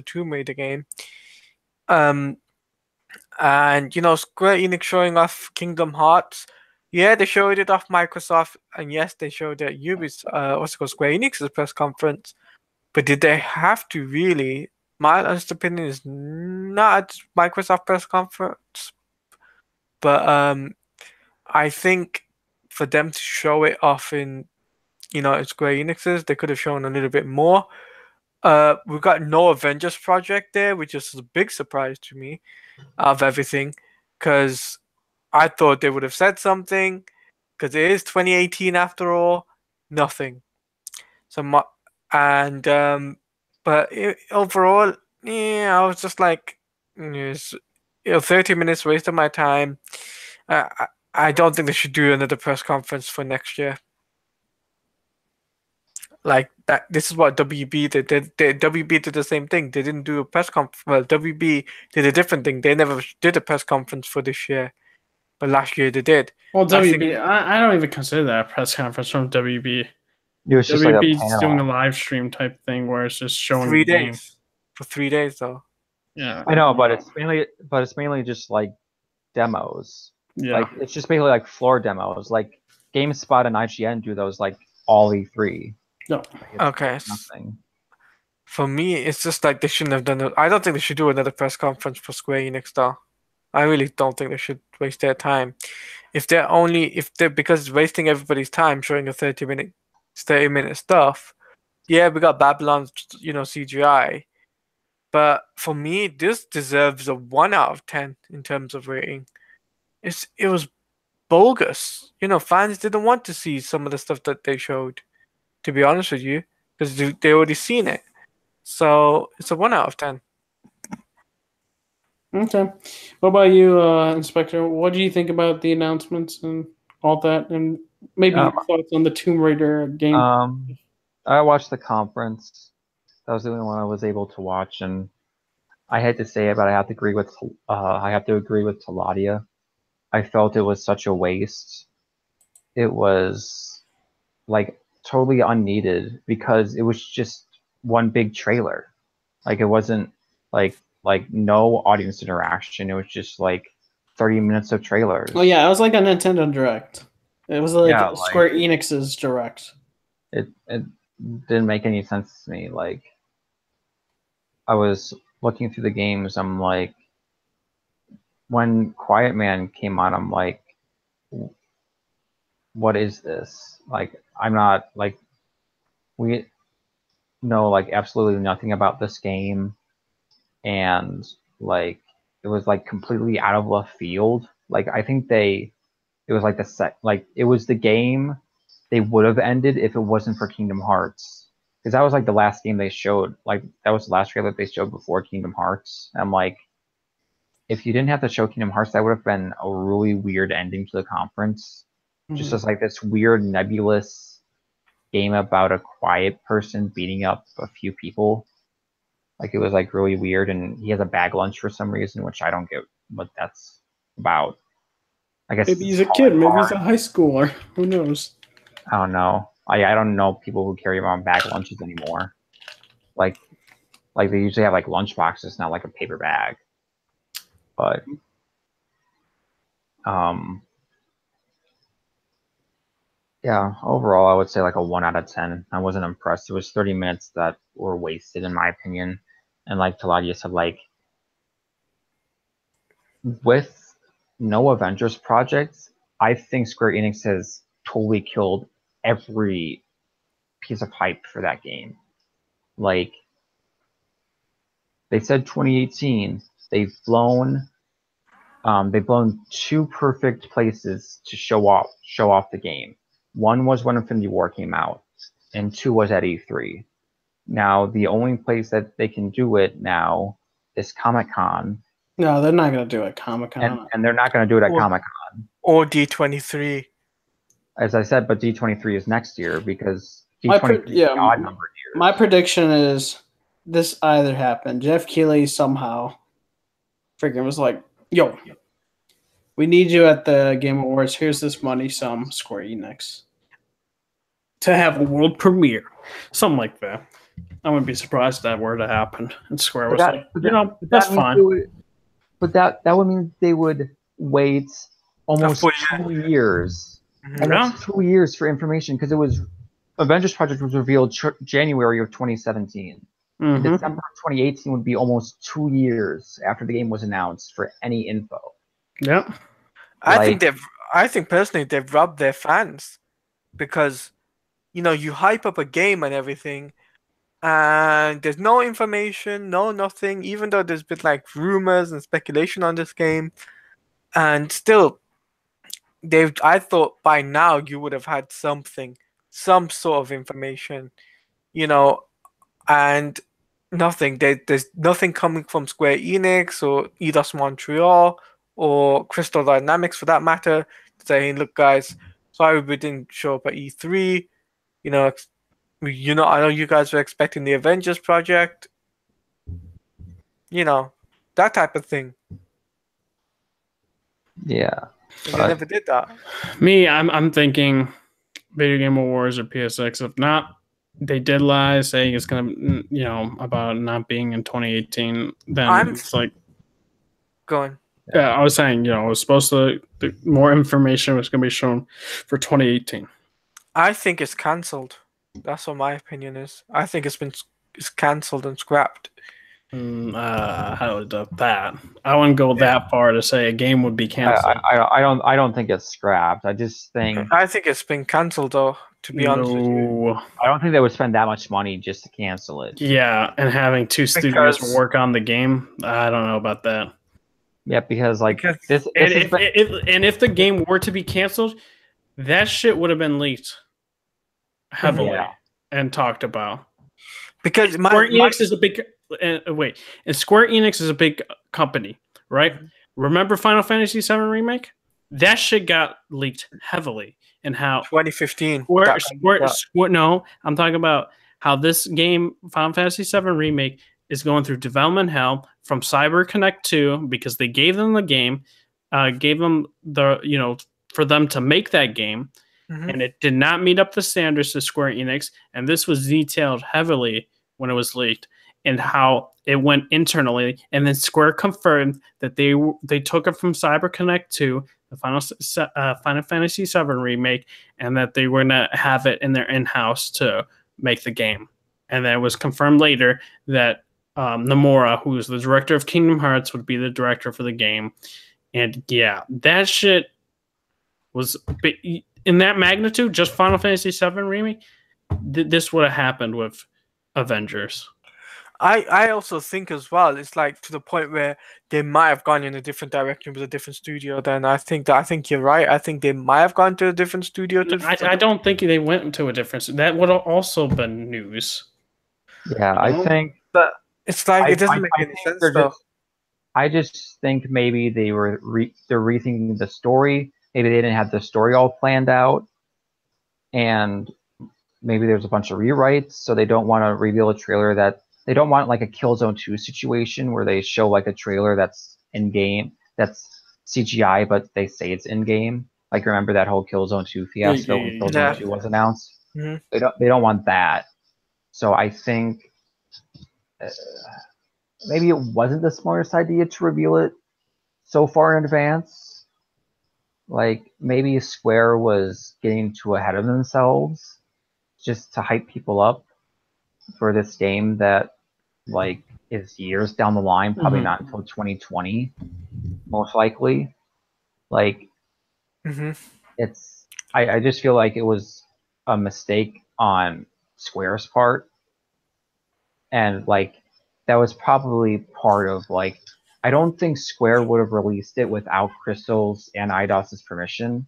Tomb Raider game. And, Square Enix showing off Kingdom Hearts. Yeah, they showed it off Microsoft. And yes, they showed it at Square Enix's press conference. But did they have to really? My honest opinion is not at Microsoft press conference. But I think for them to show it off in, Square Enix's, they could have shown a little bit more. We've got no Avengers project there, which is a big surprise to me out of everything. Because I thought they would have said something. Because it is 2018 after all. Nothing. But overall, yeah, I was just like, 30 minutes waste of my time. I don't think they should do another press conference for next year. Like that. This is what WB did. WB did the same thing. They didn't do a press conference. Well, WB did a different thing. They never did a press conference for this year, but last year they did. Well, WB, I don't even consider that a press conference from WB. It was just WB's like doing a live stream type thing where it's just showing 3 days. For 3 days, though. Yeah, I know, but it's mainly just like demos. Yeah, like it's just basically like floor demos. Like GameSpot and IGN do those like all E3. no. Okay. Nothing. For me, it's just like they shouldn't have done it. I don't think they should do another press conference for Square Enix, though. I really don't think they should waste their time. If they're because it's wasting everybody's time showing a 30-minute stuff. Yeah, we got Babylon's CGI. But for me, this deserves a 1 out of 10 in terms of rating. It was bogus. Fans didn't want to see some of the stuff that they showed, to be honest with you, because they already seen it. So it's a 1 out of 10. Okay. What about you, Inspector? What do you think about the announcements and all that, and maybe thoughts on the Tomb Raider game? I watched the conference. That was the only one I was able to watch, and I hate to say it, but I have to agree with Taladia. I felt it was such a waste. It was like totally unneeded because it was just one big trailer. Like it wasn't like no audience interaction. It was just like 30 minutes of trailers. Oh yeah, it was like a Nintendo Direct. It was like Square Enix's Direct. It didn't make any sense to me. Like I was looking through the games, I'm like, when Quiet Man came out, I'm like, what is this? Like I'm not like we know like absolutely nothing about this game, and like it was like completely out of left field. Like I think it was like it was the game they would have ended if it wasn't for Kingdom Hearts, because that was like the last game they showed. Like that was the last trailer they showed before Kingdom Hearts. And I'm like, if you didn't have to show Kingdom Hearts, that would have been a really weird ending to the conference. Just as like this weird nebulous game about a quiet person beating up a few people. Like it was like really weird, and he has a bag lunch for some reason, which I don't get what that's about. I guess maybe he's a kid, maybe he's a high schooler. Who knows? I don't know. I don't know people who carry around bag lunches anymore. Like they usually have like lunch boxes, not like a paper bag. But yeah, overall I would say like a 1 out of 10. I wasn't impressed. It was 30 minutes that were wasted in my opinion. And like Taladia said, like with no Avengers projects, I think Square Enix has totally killed every piece of hype for that game. Like they said 2018, they've blown two perfect places to show off the game. One was when Infinity War came out, and two was at E3. Now the only place that they can do it now is Comic-Con. No, they're not going to do it at Comic-Con. And they're not going to do it at Comic-Con. Or D23. As I said, but D23 is next year because D23 is an odd number of years. My prediction is this either happened. Jeff Keighley somehow freaking was like, yo, we need you at the Game Awards. Here's this money, some Square Enix, to have a world premiere. Something like that. I wouldn't be surprised if that were to happen. And Square was that's fine. But that would mean they would wait almost 2 years. Almost 2 years for information, because it was Avengers Project was revealed January of 2017. December of 2018 would be almost 2 years after the game was announced for any info. Yeah. I think personally they've robbed their fans, because you hype up a game and everything, and there's no information, nothing, even though there's been like rumors and speculation on this game, and still I thought by now you would have had some sort of information, and nothing. There's nothing coming from Square Enix or Eidos Montreal or Crystal Dynamics for that matter, saying, look guys, sorry we didn't show up at E3. I know you guys were expecting the Avengers project. That type of thing. Yeah. And they never did that. Me, I'm thinking Video Game Awards or PSX. If not, they did lie saying it's gonna, about not being in 2018. Then it's like, go on. Yeah, I was saying, it was supposed to. More information was gonna be shown for 2018. I think it's cancelled. That's what my opinion is. I think it's cancelled and scrapped. How to that? I wouldn't go that far to say a game would be canceled. I don't think it's scrapped. I just think I think it's been cancelled, though. To be honest with you, No. I don't think they would spend that much money just to cancel it. Yeah, and having two studios Because- work on the game, I don't know about that. Yeah, because like Because- this And has been- if the game were to be canceled, that shit would have been leaked heavily Yeah. and talked about. because Square Enix is a big and Square Enix is a big company, right? Remember Final Fantasy VII Remake? That shit got leaked heavily, and how 2015. no, I'm talking about how this game, Final Fantasy VII Remake, is going through development hell from CyberConnect 2 because they gave them the game, gave them the for them to make that game, and it did not meet up the standards of Square Enix, and this was detailed heavily when it was leaked, and how it went internally, and then Square confirmed that they took it from CyberConnect 2, the Final Fantasy VII Remake, and that they were going to have it in their in-house to make the game. And then it was confirmed later that Nomura, who is the director of Kingdom Hearts, would be the director for the game. And yeah, that shit was in that magnitude, just Final Fantasy VII Remake, this would have happened with Avengers. I also think as well, it's like to the point where they might have gone in a different direction with a different studio. Then I think you're right. I think they might have gone to a different studio. I don't think they went to a different. That would have also been news. Yeah, I think, but it's like it doesn't make I any think sense they're though. I just think maybe they were they're rethinking the story. Maybe they didn't have the story all planned out, and maybe there's a bunch of rewrites, so they don't want to reveal a trailer that they don't want like a Killzone 2 situation where they show like a trailer that's in game, that's CGI, but they say it's in game. Like remember that whole Killzone 2 fiasco when Killzone 2 was announced? Mhm. They don't want that. So I think maybe it wasn't the smartest idea to reveal it so far in advance. Like maybe Square was getting too ahead of themselves just to hype people up for this game that like is years down the line, probably not until 2020, most likely. Like it's I just feel like it was a mistake on Square's part, and like that was probably part of like I don't think Square would have released it without Crystal's and IDOS's permission.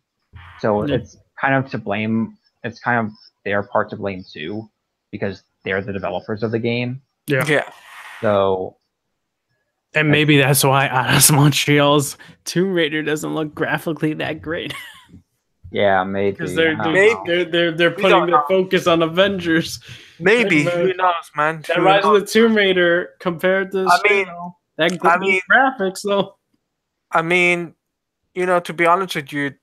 So it's kind of to blame. It's kind of their part to blame too, because they're the developers of the game. Yeah. So, and maybe that's why Atlas Montreal's Tomb Raider doesn't look graphically that great. Yeah, maybe Because they're We putting don't the focus on Avengers. Maybe And, who knows, man? That Who Rise of knows? the Tomb Raider compared to graphics though. I mean, to be honest with you,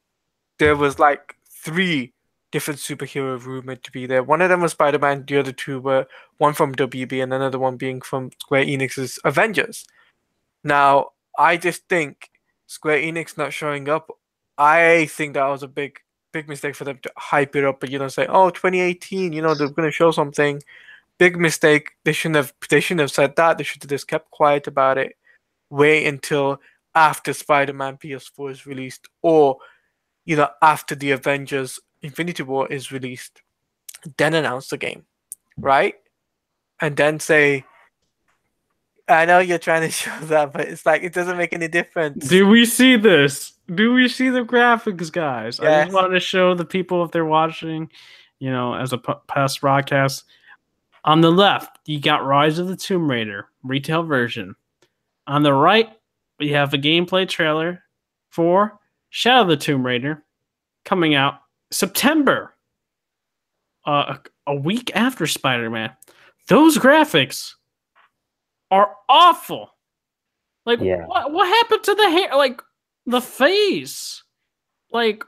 there was like 3 different superhero rumored to be there. One of them was Spider-Man, the other 2 were one from WB and another one being from Square Enix's Avengers. Now, I just think Square Enix not showing up, I think that was a big mistake for them to hype it up and say, oh, 2018, they're going to show something. Big mistake. They shouldn't have said that. They should have just kept quiet about it. Wait until after Spider-Man PS4 is released, or after the Avengers Infinity War is released, then announce the game, right? And then say, I know you're trying to show that, but it's like it doesn't make any difference. Do we see this? Do we see the graphics, guys? Yes. I just wanted to show the people if they're watching, as a past broadcast. On the left, you got Rise of the Tomb Raider retail version. On the right, we have a gameplay trailer for Shadow of the Tomb Raider coming out September, a week after Spider-Man. Those graphics are awful. Like, what happened to the hair? Like, the face? Like,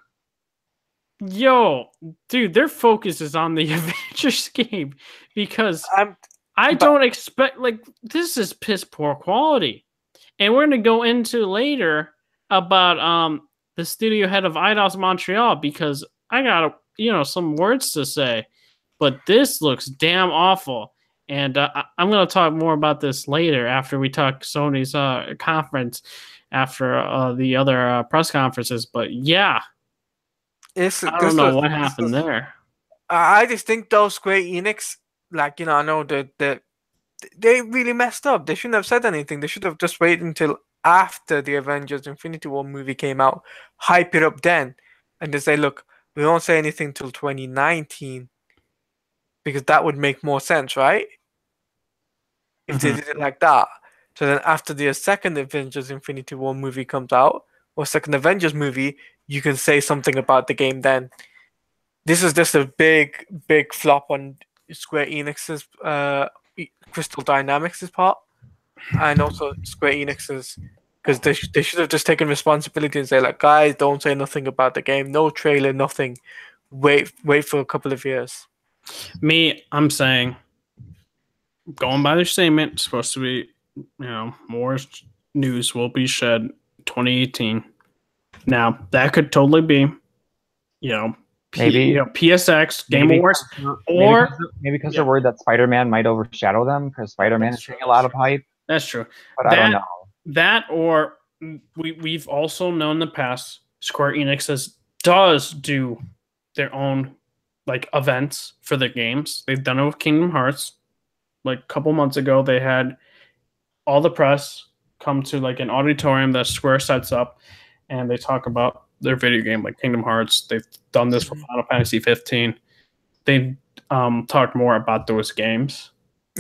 yo, dude, their focus is on the Avengers game because I don't expect, like, this is piss poor quality. And we're going to go into later about the studio head of Eidos Montreal because I got, some words to say. But this looks damn awful. And I'm going to talk more about this later after we talk Sony's conference after the other press conferences. But yeah, I don't know what happened there. I just think though Square Enix, like, I know that they really messed up. They shouldn't have said anything. They should have just waited until after the Avengers Infinity War movie came out, hype it up then, and just say, look, we won't say anything till 2019 because that would make more sense, right? If they did it like that. So then after the second Avengers Infinity War movie comes out, or second Avengers movie, you can say something about the game then. This is just a big flop on Square Enix's Crystal Dynamics' part, and also Square Enix's, because they should have just taken responsibility and say, like, guys, don't say nothing about the game, no trailer, nothing. Wait for a couple of years. I'm saying, going by their statement, it's supposed to be, more news will be shed 2018. Now that could totally be, maybe PSX, Game Awards, or maybe because they're worried that Spider-Man might overshadow them because Spider-Man is getting a lot of hype. That's true. But I don't know. That, or we've also known in the past Square Enix does do their own like events for the games. They've done it with Kingdom Hearts. Like a couple months ago, they had all the press come to like an auditorium that Square sets up, and they talk about their video game, like Kingdom Hearts. They've done this for Final Fantasy 15. They talked more about those games.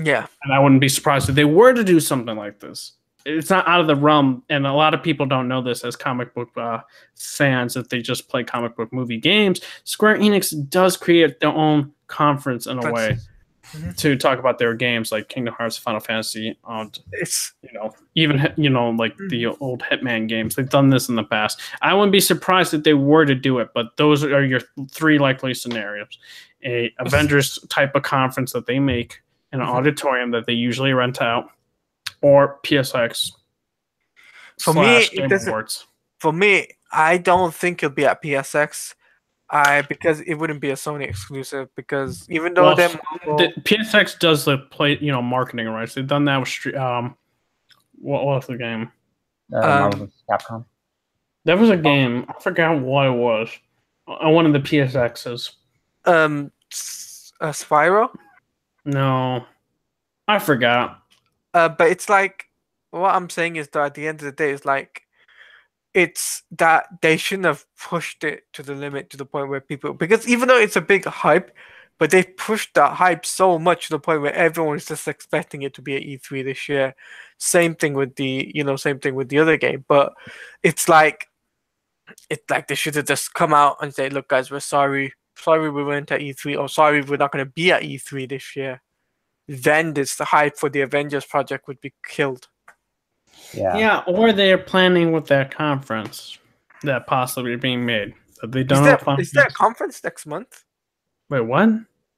Yeah. And I wouldn't be surprised if they were to do something like this. It's not out of the realm, and a lot of people don't know this as comic book fans if they just play comic book movie games. Square Enix does create their own conference in a way to talk about their games, like Kingdom Hearts, Final Fantasy. It's even like the old Hitman games. They've done this in the past. I wouldn't be surprised if they were to do it, but those are your three likely scenarios: a Avengers type of conference that they make in an auditorium that they usually rent out, or PSX. For me, I don't think it'll be at PSX. Because it wouldn't be a Sony exclusive. Because even though the PSX does the marketing rights, they've done that with what was the game? Marvel Capcom. That was a game. I forgot what it was. On one of the PSXs. Spyro. No, I forgot. But it's like, what I'm saying is that at the end of the day, it's that they shouldn't have pushed it to the limit to the point where people, because even though it's a big hype, but they pushed that hype so much to the point where everyone is just expecting it to be at E3 this year. Same thing with the other game. But it's like they should have just come out and say, look, guys, we're sorry we went at E3, or sorry, we're not going to be at E3 this year. Then the hype for the Avengers project would be killed. Yeah, or they're planning with that conference that possibly being made. Have they done is there a conference next month? Wait, what?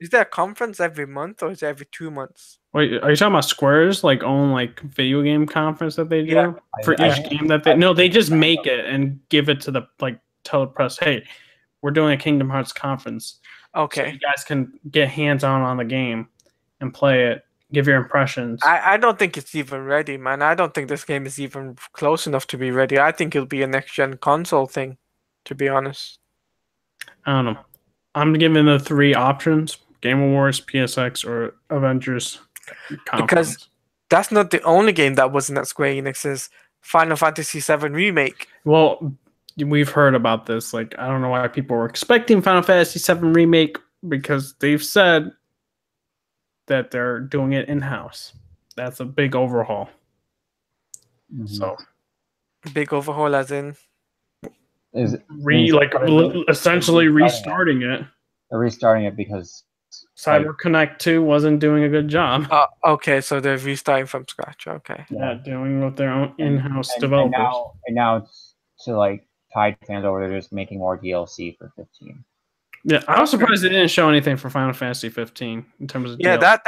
Is there a conference every month, or is it every 2 months? Wait, are you talking about Square's own video game conference that they do for each game that they? No, they just make it and give it to the tell the press, hey, we're doing a Kingdom Hearts conference. Okay, so you guys can get hands on the game and play it. Give your impressions. I don't think it's even ready, man. I don't think this game is even close enough to be ready. I think it'll be a next-gen console thing, to be honest. I don't know. I'm giving the three options: Game Awards, PSX, or Avengers conference. Because that's not the only game that wasn't at Square Enix's Final Fantasy VII Remake. Well, we've heard about this. I don't know why people were expecting Final Fantasy VII Remake, because they've said that they're doing it in-house. That's a big overhaul. Mm-hmm. So, big overhaul as in essentially restarting it. They're restarting it because CyberConnect 2 wasn't doing a good job. Okay, so they're restarting from scratch. Okay. Yeah, doing with their own in-house developers. And now to tide fans over, they're just making more DLC for 15. Yeah, I was surprised they didn't show anything for Final Fantasy 15 in terms of DLC.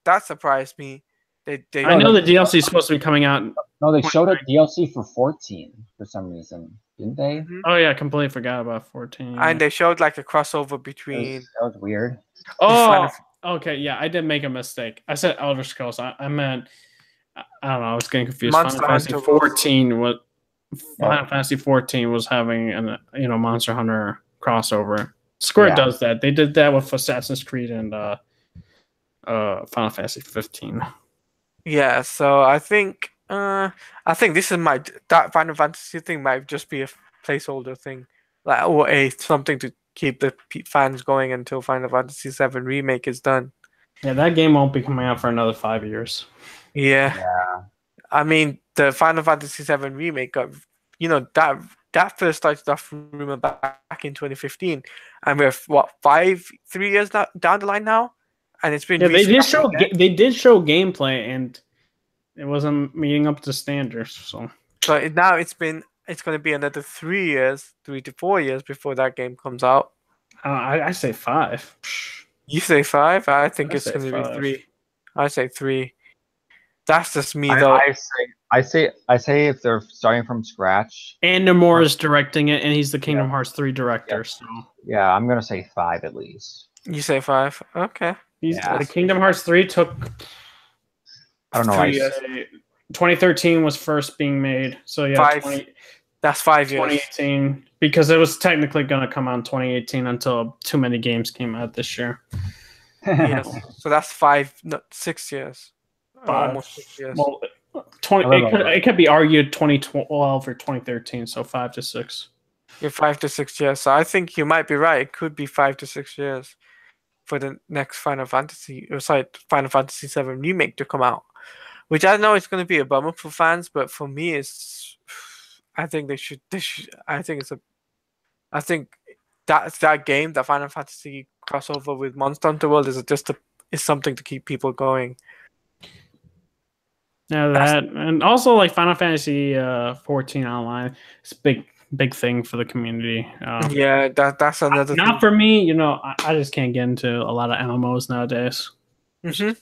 that surprised me. I know the DLC is supposed to be coming out. No, they showed a DLC for 14 for some reason, didn't they? Mm-hmm. Oh yeah, I completely forgot about 14. And they showed a crossover between. That was weird. Oh, Okay, yeah, I did make a mistake. I said Elder Scrolls. I meant I don't know. I was getting confused. Final Fantasy 14 was Final Fantasy 14 was having an Monster Hunter crossover. Square does that. They did that with Assassin's Creed and Final Fantasy 15. Yeah, so I think this is that Final Fantasy thing might just be a placeholder thing, like or something to keep the fans going until Final Fantasy 7 remake is done. Yeah, that game won't be coming out for another 5 years. Yeah. I mean, the Final Fantasy 7 remake got, that first started off rumor back in 2015, and we're 3 years down the line now, and it's been they did show gameplay, and it wasn't meeting up to standards. So now it's going to be another 3 years, 3 to 4 years before that game comes out. I say 5. You say 5? I think it's going to be 3. I say 3. That's just me, though. I say if they're starting from scratch. And Nomura is directing it, and he's the Kingdom Hearts 3 director. So yeah, I'm gonna say 5 at least. You say 5? Okay. The Kingdom Hearts 3 took. I don't know. 2013 was first being made, so yeah, 5. That's 5 years. 2018, because it was technically going to come out in 2018 until too many games came out this year. Yes, so that's 6 years. Almost 6 years. Well, it could be argued 2012 or 2013, so 5 to 6. Yeah, 5 to 6 years. So I think you might be right. It could be 5 to 6 years for the next Final Fantasy 7 remake to come out. Which I know it's going to be a bummer for fans, but for me, I think they should. I think that game, the Final Fantasy crossover with Monster Hunter World, is something to keep people going. Yeah, and also like Final Fantasy 14 online, it's a big thing for the community. Yeah, that's another. Not for me, I just can't get into a lot of MMOs nowadays. Mm-hmm.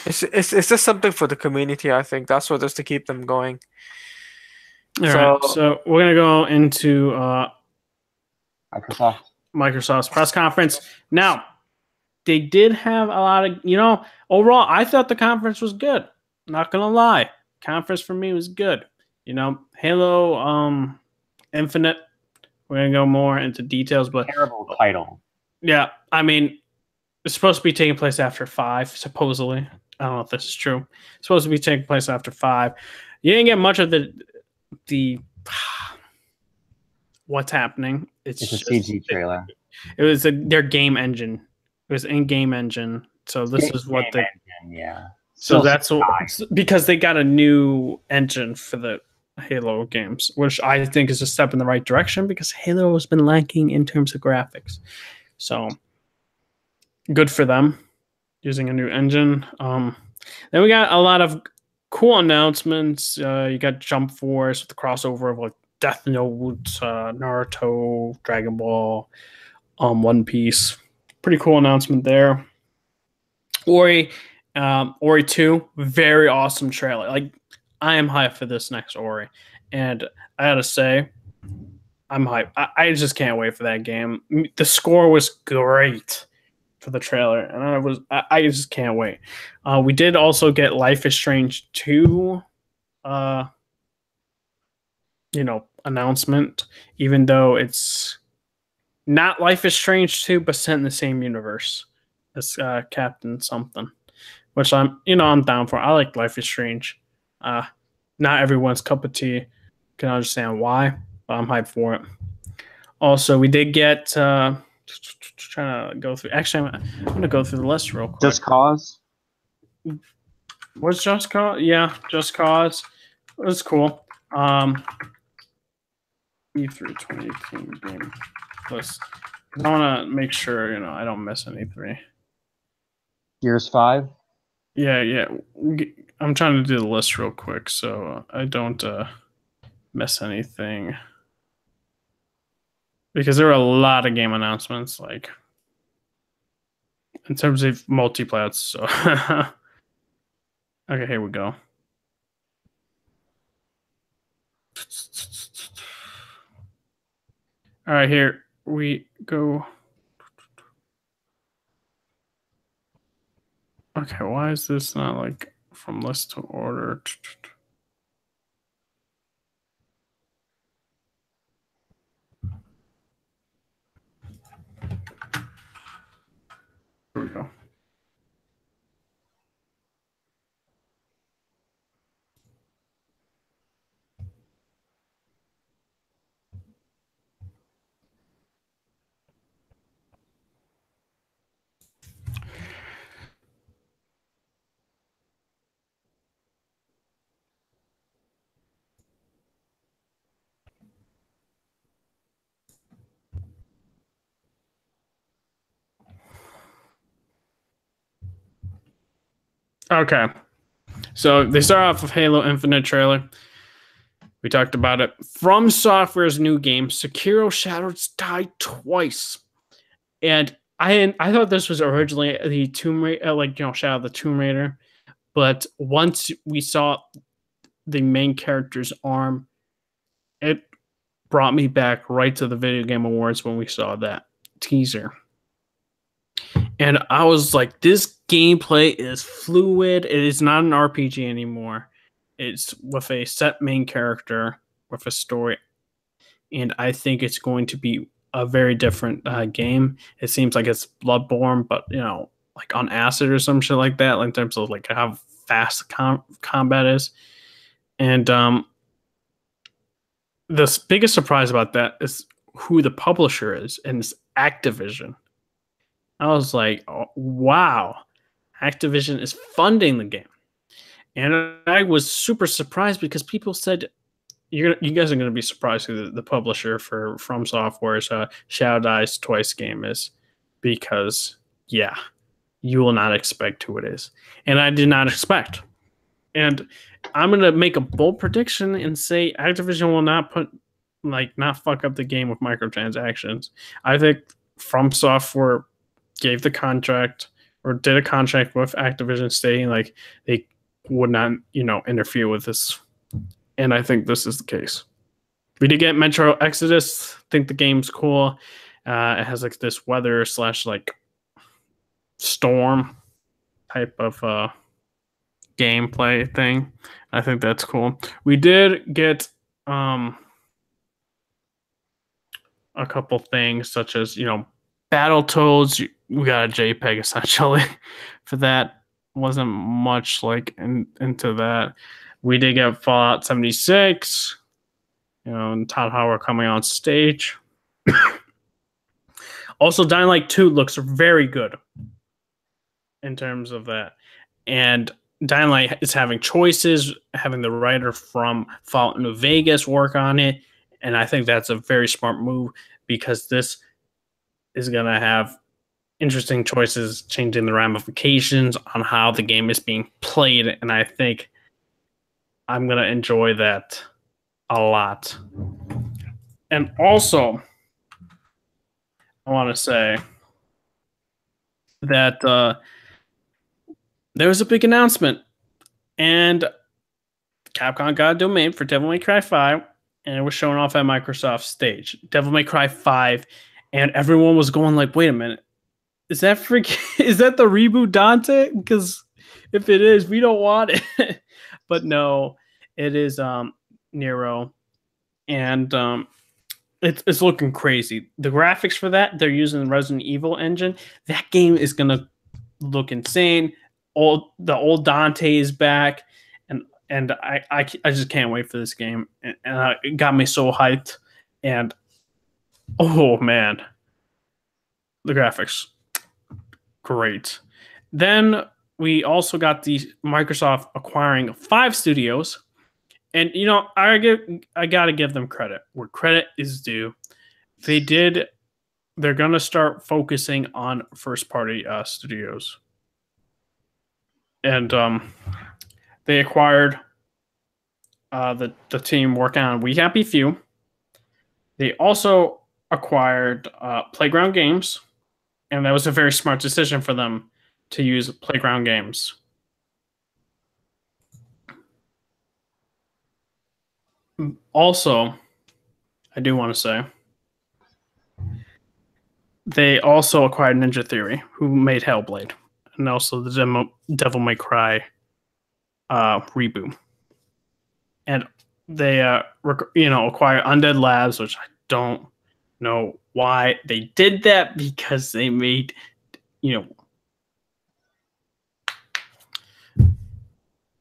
It's just something for the community. I think that's what is to keep them going. So we're gonna go into Microsoft's press conference. Now, they did have a lot of overall. I thought the conference was good. Not gonna lie, conference for me was good. Halo Infinite. We're gonna go more into details, but terrible title. Yeah, I mean, it's supposed to be taking place after 5, supposedly. I don't know if this is true. It's supposed to be taking place after 5. You didn't get much of the what's happening. It's a CG trailer. It was their game engine. It was in-game engine. So this is what they. Yeah. So that's because they got a new engine for the Halo games, which I think is a step in the right direction because Halo has been lacking in terms of graphics. So good for them using a new engine. Then we got a lot of cool announcements. You got Jump Force with the crossover of like Death Note, Naruto, Dragon Ball, One Piece. Pretty cool announcement there. Ori 2, very awesome trailer. Like, I am hyped for this next Ori. And I gotta say, I'm hyped. I just can't wait for that game. The score was great for the trailer, and I just can't wait. We did also get Life is Strange 2 announcement, even though it's not Life is Strange 2, but set in the same universe as Captain something, which I'm down for. I like Life is Strange. Not everyone's cup of tea. Can understand why, but I'm hyped for it. Also, we did get trying to go through. Actually, I'm going to go through the list real quick. Just Cause. What's Just Cause? Yeah, Just Cause. It was cool. E3 2018 game list. I want to make sure I don't miss any 3. Gears 5. Yeah. I'm trying to do the list real quick so I don't miss anything. Because there were a lot of game announcements, like in terms of multiplayer. So, okay, here we go. All right, here we go. Okay, why is this not like from list to order? Here we go. Okay. So they start off with Halo Infinite trailer. We talked about it. From Software's new game, Sekiro Shadows Die Twice. And I thought this was originally the Tomb Raider, Shadow of the Tomb Raider. But once we saw the main character's arm, it brought me back right to the Video Game Awards when we saw that teaser. And I was like, this gameplay is fluid. It is not an RPG anymore. It's with a set main character, with a story. And I think it's going to be a very different game. It seems like it's Bloodborne, but, like on acid or some shit like that, like in terms of like how fast combat is. And the biggest surprise about that is who the publisher is, and it's Activision. I was like, oh, wow, Activision is funding the game. And I was super surprised because people said, you guys are going to be surprised who the publisher for From Software's Shadow Dies Twice game is. Because, yeah, you will not expect who it is. And I did not expect. And I'm going to make a bold prediction and say Activision will not fuck up the game with microtransactions. I think From Software gave the contract or did a contract with Activision stating like they would not, interfere with this. And I think this is the case. We did get Metro Exodus. I think the game's cool. It has like this weather / like storm type of gameplay thing. I think that's cool. We did get a couple things such as, Battletoads. We got a JPEG essentially for that. Wasn't much like into that. We did get Fallout 76, and Todd Howard coming on stage. Also, Dying Light 2 looks very good in terms of that. And Dying Light is having choices, having the writer from Fallout New Vegas work on it. And I think that's a very smart move because this is going to have interesting choices, changing the ramifications on how the game is being played. And I think I'm going to enjoy that a lot. And also, I want to say that there was a big announcement, and Capcom got a domain for Devil May Cry 5, and it was shown off at Microsoft stage. Devil May Cry 5, and everyone was going like, wait a minute, is that the reboot Dante? Because if it is, we don't want it. But no, it is Nero, and it's looking crazy. The graphics for that, they're using the Resident Evil engine. That game is gonna look insane. The old Dante is back, and I just can't wait for this game. And it got me so hyped. And oh man, the graphics, great. Then we also got the Microsoft acquiring 5 studios. And I gotta give them credit where credit is due. They're gonna start focusing on first party studios, and they acquired the team working on We Happy Few. They also acquired Playground Games, and that was a very smart decision for them to use Playground Games. Also, I do want to say they also acquired Ninja Theory, who made Hellblade. and also the Devil May Cry reboot. And they acquire Undead Labs, which I don't know why they did that, because they made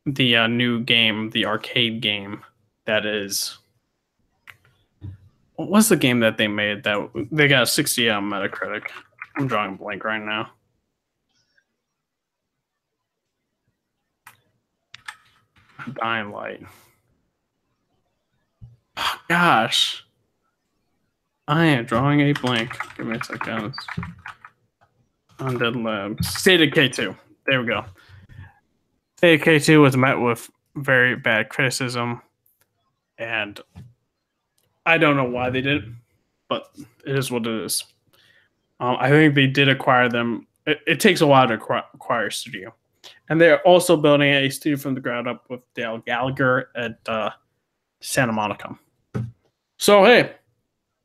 the new game, the arcade game that is. What's the game that they made that they got a 60 on Metacritic? I'm drawing a blank right now. Dying Light. Oh, gosh. I am drawing a blank. Give me a second. Undead Labs. State of K2. There we go. State of K2 was met with very bad criticism, and I don't know why they did it, but it is what it is. I think they did acquire them. It takes a while to acquire a studio. And they're also building a studio from the ground up with Dale Gallagher at Santa Monica. So, hey,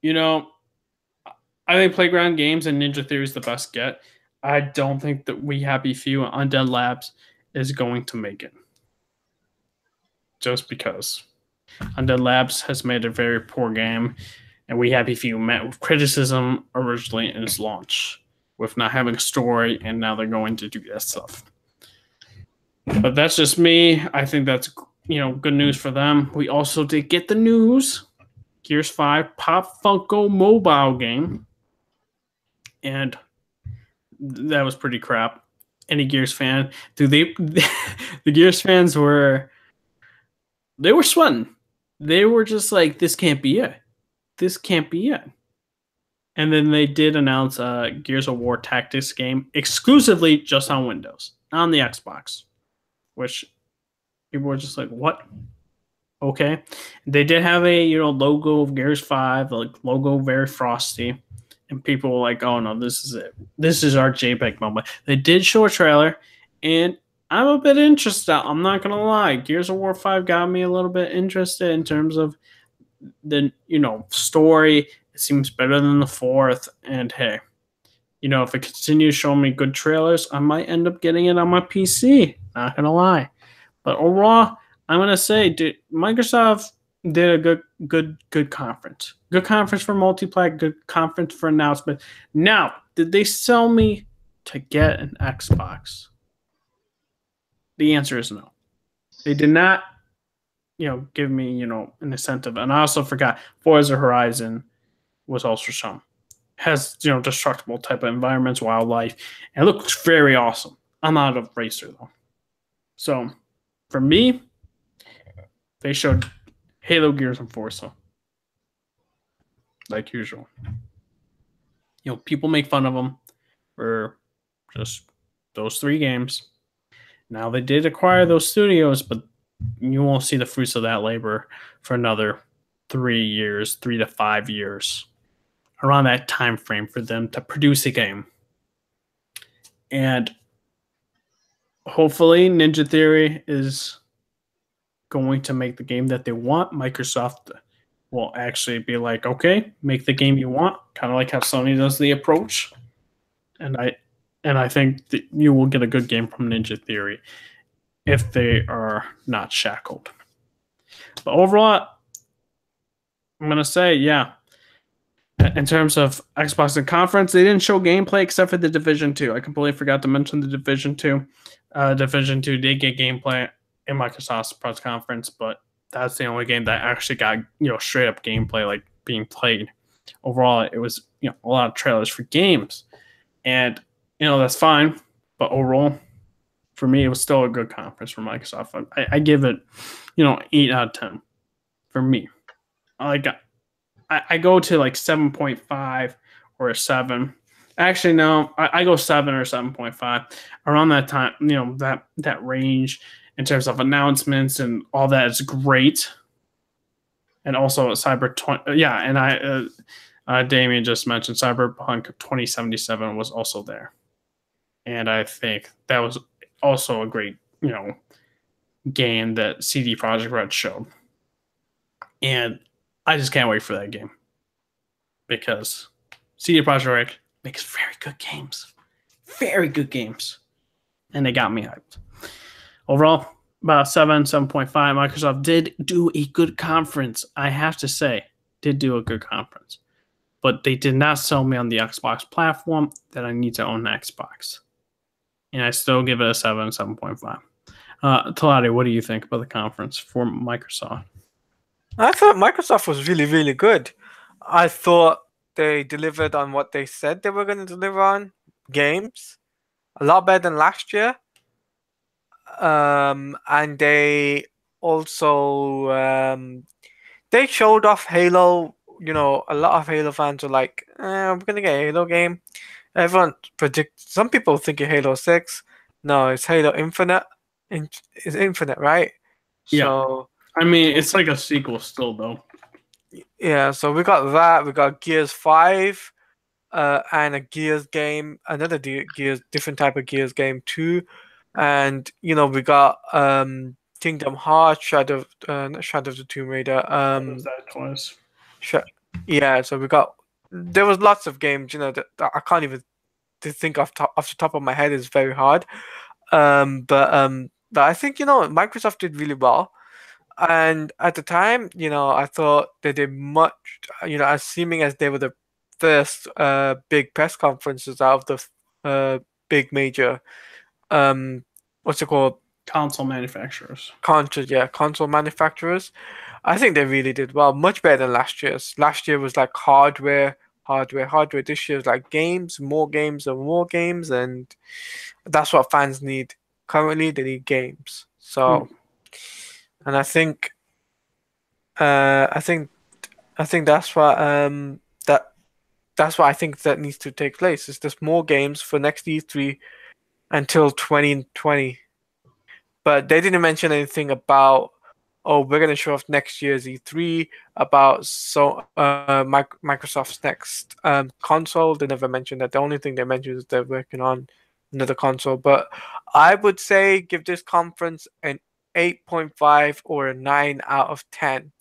I think Playground Games and Ninja Theory is the best get. I don't think that We Happy Few and Undead Labs is going to make it. Just because. Undead Labs has made a very poor game, and We Happy Few met with criticism originally in its launch, with not having a story, and now they're going to do that stuff. But that's just me. I think that's good news for them. We also did get the news. Gears 5 Pop Funko mobile game. And that was pretty crap. Any Gears fan? Dude, the Gears fans were sweating. They were just like, this can't be it. This can't be it. And then they did announce a Gears of War Tactics game exclusively just on Windows, not on the Xbox. Which people were just like, what? Okay. They did have a logo of Gears 5, like logo very frosty. And people were like, oh no, this is it. This is our JPEG moment. They did show a trailer, and I'm a bit interested. I'm not gonna lie. Gears of War 5 got me a little bit interested in terms of the story. It seems better than the fourth. And hey, if it continues showing me good trailers, I might end up getting it on my PC. Not gonna lie. But overall, I'm gonna say Microsoft did a good conference. Good conference for multiplayer, good conference for announcement. Now, did they sell me to get an Xbox? The answer is no. They did not, give me, an incentive. And I also forgot Forza Horizon was also shown. Has, destructible type of environments, wildlife, and it looks very awesome. I'm not a racer though. So, for me, they showed Halo, Gears, and Forza. Like usual. People make fun of them for just those 3 games. Now, they did acquire those studios, but you won't see the fruits of that labor for another 3 to 5 years. Around that time frame for them to produce a game. And hopefully Ninja Theory is going to make the game that they want. Microsoft will actually be like, okay, make the game you want, kind of like how Sony does the approach. And I think that you will get a good game from Ninja Theory if they are not shackled. But overall, I'm going to say, yeah. In terms of Xbox and conference, they didn't show gameplay except for the Division 2. I completely forgot to mention the Division 2. Division 2 did get gameplay in Microsoft's press conference, but that's the only game that actually got straight up gameplay like being played. Overall, it was a lot of trailers for games, and that's fine. But overall, for me, it was still a good conference for Microsoft. I give it 8 out of 10 for me. I go to like 7.5 or a 7. Actually, no, I go 7 or 7.5 around that time. That range in terms of announcements and all that is great. And also Cyber 20, yeah, and Damien just mentioned Cyberpunk 2077 was also there, and I think that was also a great game that CD Projekt Red showed, and I just can't wait for that game because CD Projekt Red makes very good games. and they got me hyped. Overall, about 7.5. Microsoft did do a good conference. I have to say, did do a good conference. But they did not sell me on the Xbox platform that I need to own an Xbox. And I still give it a 7.5. Talati, what do you think about the conference for Microsoft? I thought Microsoft was really, really good. I thought they delivered on what they said they were going to deliver on. Games. A lot better than last year. And they also they showed off Halo. You know, a lot of Halo fans were like, we're going to get a Halo game. Everyone some people think it's Halo 6. No, it's Halo Infinite. It's Infinite, right? Yeah. So I mean, it's like a sequel still, though. yeah, so we got that. We got Gears 5, and a Gears game, another Gears, different type of Gears game too, and you know we got Kingdom Hearts, not Shadow of the Tomb Raider. Was that twice? Yeah, so there was lots of games, you know, that I can't even to think off the top of my head is very hard. But I think, you know, Microsoft did really well. And at the time, you know, I thought they did much, you know, assuming as they were the first big press conferences out of the big major, what's it called? Console manufacturers. Console manufacturers. I think they really did well, much better than last year's. Last year was like hardware. This year is like games, more games, and more games, and that's what fans need. Currently, they need games. So, and I think that's what that's what I think that needs to take place. Is there's more games for next E3 until 2020, but they didn't mention anything about we're gonna show off next year's E3 about Microsoft's next console. They never mentioned that. The only thing they mentioned is they're working on another console. But I would say give this conference an 8.5 or a 9 out of 10.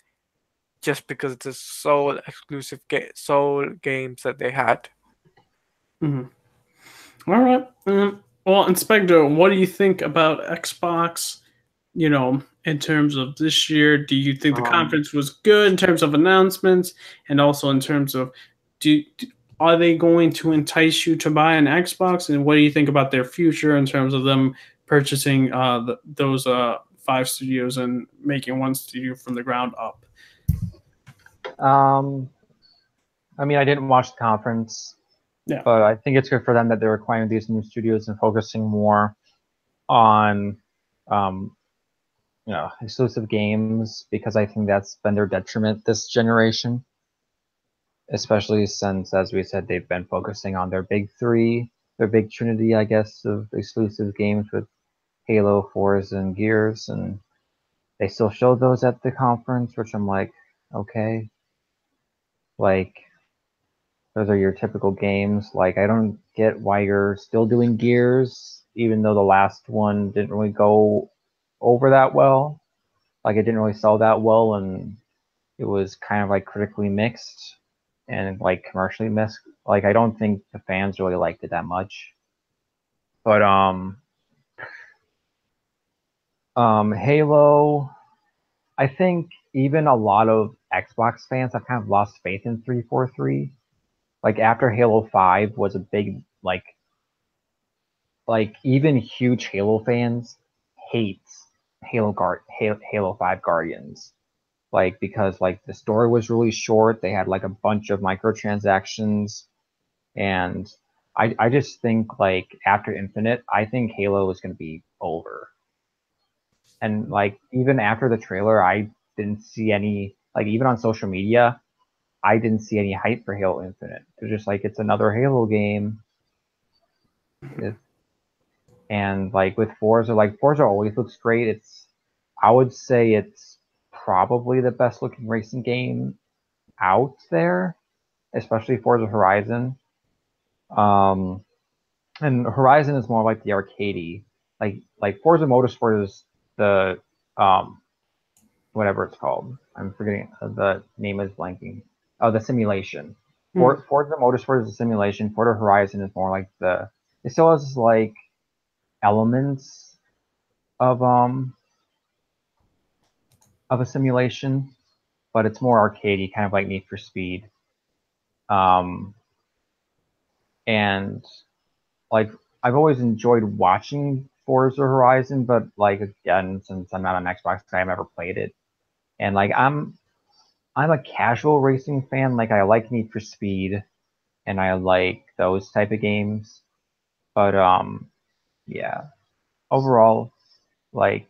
Just because it's a sole exclusive sole games that they had. Mm-hmm. All right. Well, Inspector, what do you think about Xbox? You know, in terms of this year, do you think the conference was good in terms of announcements, and also in terms of are they going to entice you to buy an Xbox? And what do you think about their future in terms of them purchasing those 5 studios and making one studio from the ground up? I mean, I didn't watch the conference, but I think it's good for them that they're acquiring these new studios and focusing more on, you know, exclusive games, because I think that's been their detriment this generation, especially since, as we said, they've been focusing on their big three, their big trinity, I guess, of exclusive games with Halo, Forza, and Gears, and they still showed those at the conference, which I'm like, okay, like, those are your typical games. Like, I don't get why you're still doing Gears, even though the last one didn't really go over that well. Like, it didn't really sell that well, and it was kind of like critically mixed and like commercially mixed. Like, I don't think the fans really liked it that much. But Halo, I think even a lot of Xbox fans have kind of lost faith in 343. Like, after Halo 5 was a big, like even huge Halo fans hate Halo 5 Guardians. Like, because like the story was really short, they had like a bunch of microtransactions, and I just think like after Infinite, I think Halo is gonna be over. And like even after the trailer, I didn't see any, like, even on social media, I didn't see any hype for Halo Infinite. It's just like, it's another Halo game. And like with Forza, like Forza always looks great. I would say it's probably the best looking racing game out there, especially Forza Horizon. And Horizon is more like the arcadey, like Forza Motorsport is the whatever it's called. I'm forgetting, the name is blanking. Oh, the simulation. Forza Motorsport is a simulation. Forza Horizon is more like it still has like elements of a simulation, but it's more arcadey, kind of like Need for Speed. And like I've always enjoyed watching Forza Horizon, but like again, since I'm not on Xbox, I've never played it. And like I'm a casual racing fan. Like I like Need for Speed, and I like those type of games. But yeah. Overall, like,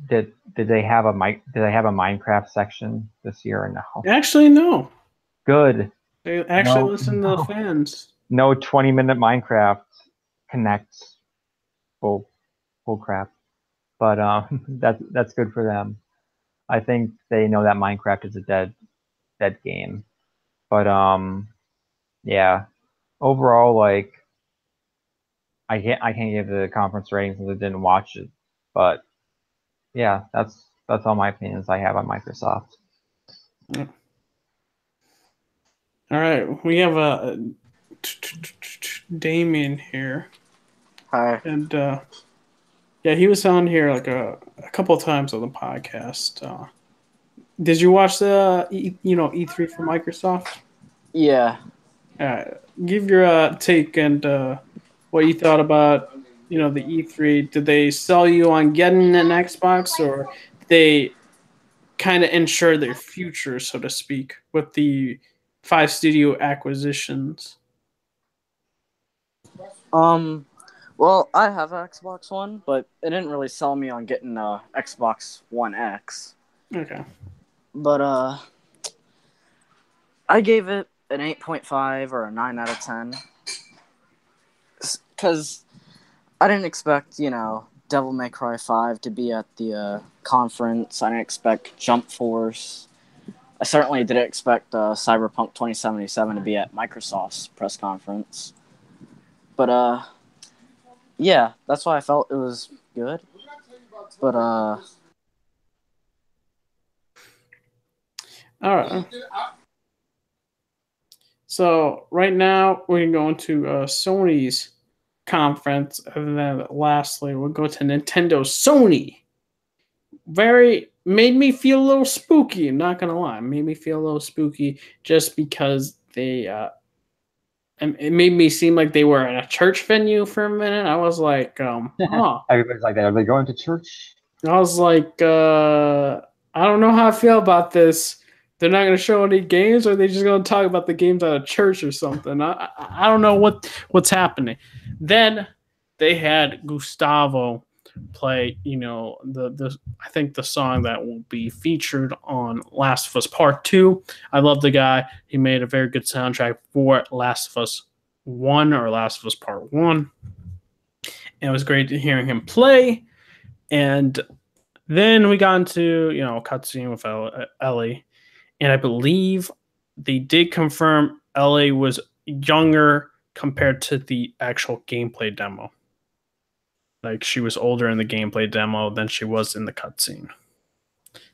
did they have a Minecraft section this year or no? Actually, no. Good. They actually No, listen to the fans. No 20-minute Minecraft connects. Bull crap. But that's good for them. I think they know that Minecraft is a dead game. But yeah. Overall, like, I can't give the conference ratings since I didn't watch it. But yeah, that's all my opinions I have on Microsoft. Yeah. All right, we have a Damien here. Hi. And yeah, he was on here like a couple of times on the podcast. Did you watch the E3 for Microsoft? Yeah. Give your take and what you thought about the E3. Did they sell you on getting an Xbox, or did they kind of ensure their future, so to speak, with the 5 studio acquisitions? Well, I have an Xbox One, but it didn't really sell me on getting a Xbox One X. Okay. But I gave it an 8.5 or a 9 out of 10. Because I didn't expect, Devil May Cry 5 to be at the conference. I didn't expect Jump Force. I certainly didn't expect Cyberpunk 2077 to be at Microsoft's press conference. But, yeah, that's why I felt it was good. But, All right. So right now we can go into Sony's conference, and then lastly we'll go to Nintendo. Sony made me feel a little spooky. I'm not gonna lie, made me feel a little spooky just because they it made me seem like they were in a church venue for a minute. I was like, Everybody's like that. Are they going to church? I was like, I don't know how I feel about this. They're not going to show any games, or are they just going to talk about the games at a church or something? I don't know what's happening. Then they had Gustavo play, I think the song that will be featured on Last of Us Part 2. I love the guy. He made a very good soundtrack for Last of Us 1 or Last of Us Part 1. And it was great hearing him play. And then we got into, a cutscene with Ellie. And I believe they did confirm Ellie was younger compared to the actual gameplay demo. Like, she was older in the gameplay demo than she was in the cutscene.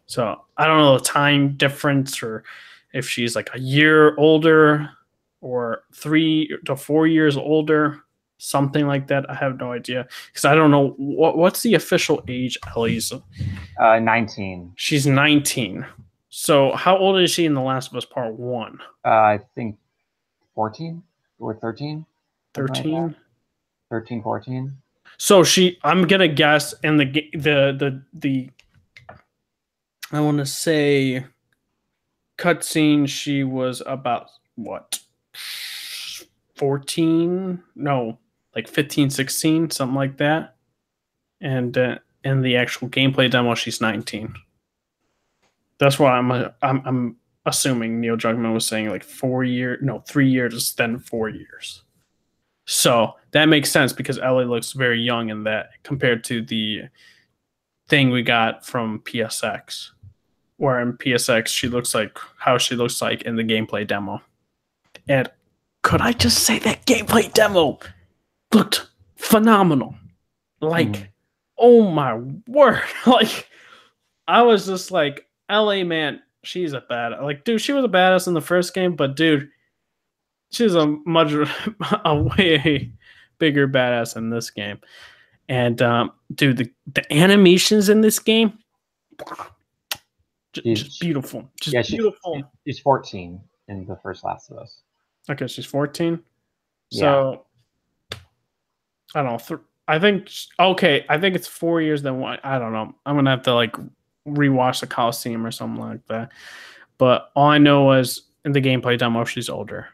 So I don't know the time difference, or if she's like a year older or 3 to 4 years older, something like that. I have no idea, because I don't know what's the official age Ellie's. 19. She's 19. So how old is she in The Last of Us Part 1? I think 14 or 13. 13? Like 13, 14. So I'm gonna guess in the I want to say cutscene, she was about what, 14? No, like 15, 16, something like that. And in the actual gameplay demo, she's 19. That's why I'm assuming Neil Druckmann was saying like 3 years, then 4 years. So that makes sense, because Ellie looks very young in that compared to the thing we got from PSX, where in PSX she looks like how she looks like in the gameplay demo. And could I just say that gameplay demo looked phenomenal? Like, oh my word. Like, I was just like, Ellie, man, she's a badass. Like, dude, she was a badass in the first game, but dude, she's a way bigger badass in this game. And dude, the animations in this game, just beautiful. Just beautiful. She's 14 in the first Last of Us. Okay, she's 14. So I don't know. I think it's 4 years. Then what? I don't know. I'm gonna have to like rewatch the Coliseum or something like that. But all I know was in the gameplay demo, she's older.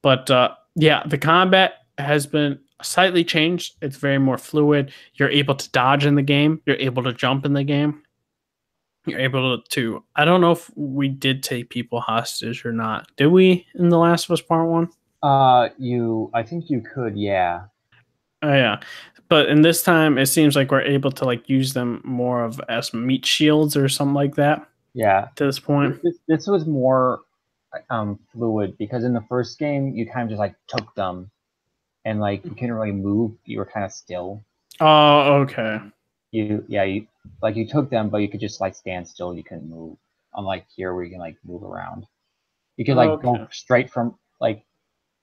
But the combat has been slightly changed. It's very more fluid. You're able to dodge in the game. You're able to jump in the game. You're able to. I don't know if we did take people hostage or not. Did we in The Last of Us Part 1? I think you could, yeah. Oh yeah, but in this time, it seems like we're able to like use them more of as meat shields or something like that. Yeah. To this point, this was more fluid because in the first game you kind of just like took them, and like you couldn't really move. You were kind of still. Oh, okay. You took them, but you could just like stand still. You couldn't move. Unlike here, where you can like move around. You could go straight from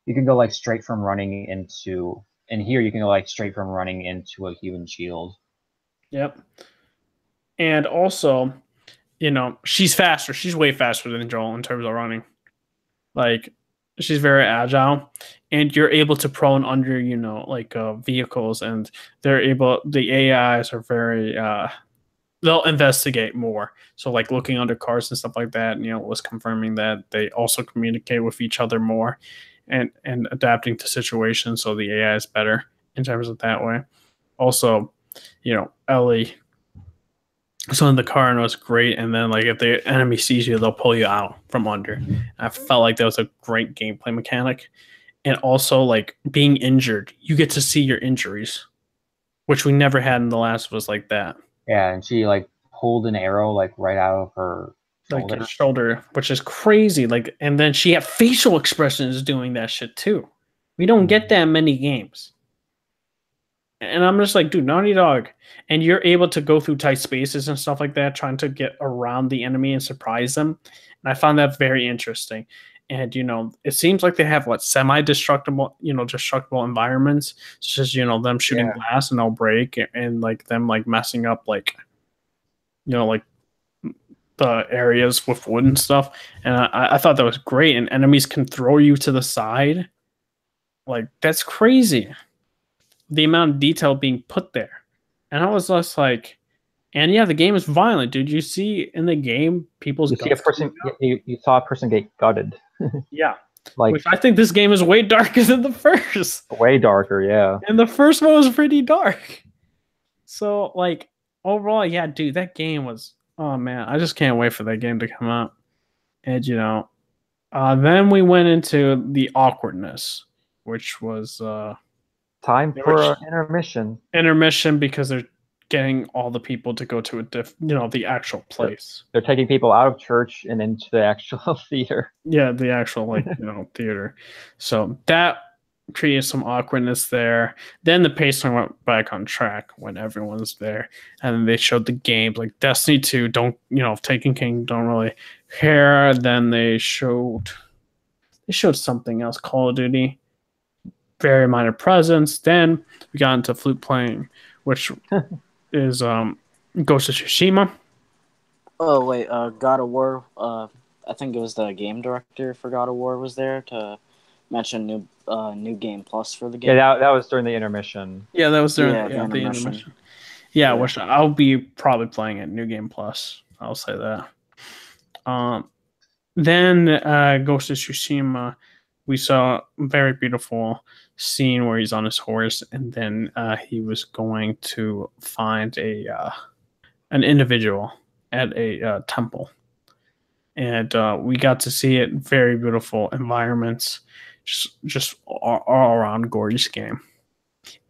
you can go like straight from running into. And here you can go like straight from running into a human shield. Yep. And also, she's faster. She's way faster than Joel in terms of running. Like, she's very agile. And you're able to prone under, vehicles. And the AIs are very, they'll investigate more. So, like, looking under cars and stuff like that, was confirming that they also communicate with each other more. And adapting to situations, so the AI is better in terms of that way. Also, Ellie was in the car and it was great. And then, like, if the enemy sees you, they'll pull you out from under. I felt like that was a great gameplay mechanic. And also, like, being injured, you get to see your injuries, which we never had in The Last of Us like that. Yeah, and she like pulled an arrow like right out of her. Shoulder, which is crazy. Like, and then she had facial expressions doing that shit too. We don't get that many games. And I'm just like, dude, Naughty Dog. And you're able to go through tight spaces and stuff like that, trying to get around the enemy and surprise them. And I found that very interesting. And, it seems like they have semi-destructible, destructible environments, such as, them shooting glass and they'll break, and like them like messing up like the areas with wood and stuff. And I thought that was great. And enemies can throw you to the side. Like, that's crazy. The amount of detail being put there. And I was just like, and yeah, the game is violent, dude. You see in the game people's you saw a person get gutted. Yeah. Which I think this game is way darker than the first. Way darker, yeah. And the first one was pretty dark. So, like, overall, yeah, dude, that game was, oh man, I just can't wait for that game to come out. And then we went into the awkwardness, which was time for an intermission. Intermission, because they're getting all the people to go to the actual place. They're taking people out of church and into the actual theater. Yeah, the actual theater. So that created some awkwardness there. Then the pacing went back on track when everyone's there, and then they showed the games like Destiny 2. Taken King don't really care. Then they showed something else, Call of Duty. Very minor presence. Then we got into flute playing, which is Ghost of Tsushima. Oh wait, God of War. I think it was the game director for God of War was there to mention new game plus for the game. Yeah, that was during the intermission. Yeah, that was during the intermission. Yeah, which I'll be probably playing at New Game Plus. I'll say that. Then Ghost of Tsushima, we saw a very beautiful scene where he's on his horse, and then he was going to find an individual at a temple. And we got to see it. Very beautiful environments, just all around gorgeous game.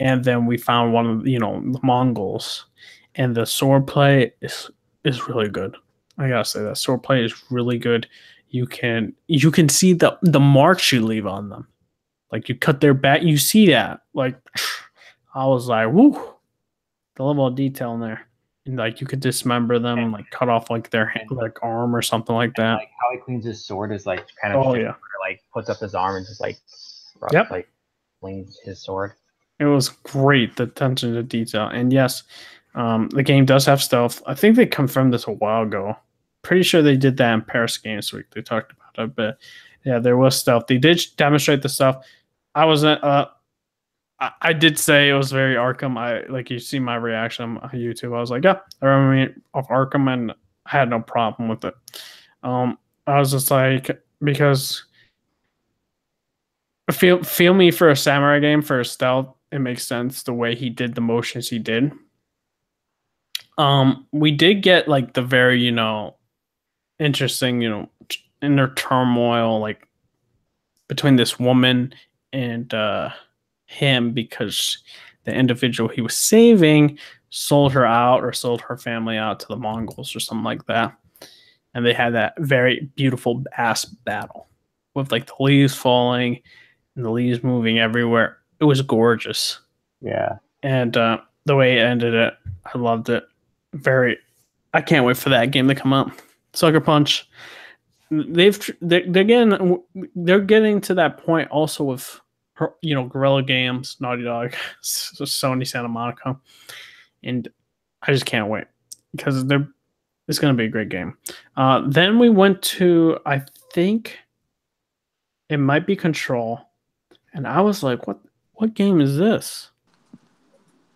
And then we found one of the Mongols, and the sword play is really good. I gotta say that sword play is really good. You can see the marks you leave on them. Like, you cut their back, you see that. Like, I was like, woo, the level of detail in there. And like, you could dismember them and like cut off like their hand, like arm or something like that. Like how he cleans his sword is like kind of like puts up his arm and just like flings his sword. It was great, the attention to detail. And yes, the game does have stealth. I think they confirmed this a while ago. Pretty sure they did that in Paris Games Week. They talked about it, but yeah, there was stealth. They did demonstrate the stuff. I did say it was very Arkham. You see my reaction on YouTube. I was like, yeah, I remember me of Arkham, and I had no problem with it. I was just like, because feel me for a samurai game for a stealth, it makes sense the way he did the motions he did. We did get like the very, interesting, inner turmoil, like between this woman and him, because the individual he was saving sold her out or sold her family out to the Mongols or something like that. And they had that very beautiful ass battle with like the leaves falling and the leaves moving everywhere. It was gorgeous. Yeah. And the way it ended it, I loved it. I can't wait for that game to come out. Sucker Punch. They're getting to that point also with Guerrilla Games, Naughty Dog, Sony Santa Monica, and I just can't wait because it's going to be a great game. Then we went to, I think it might be Control, and I was like, what game is this?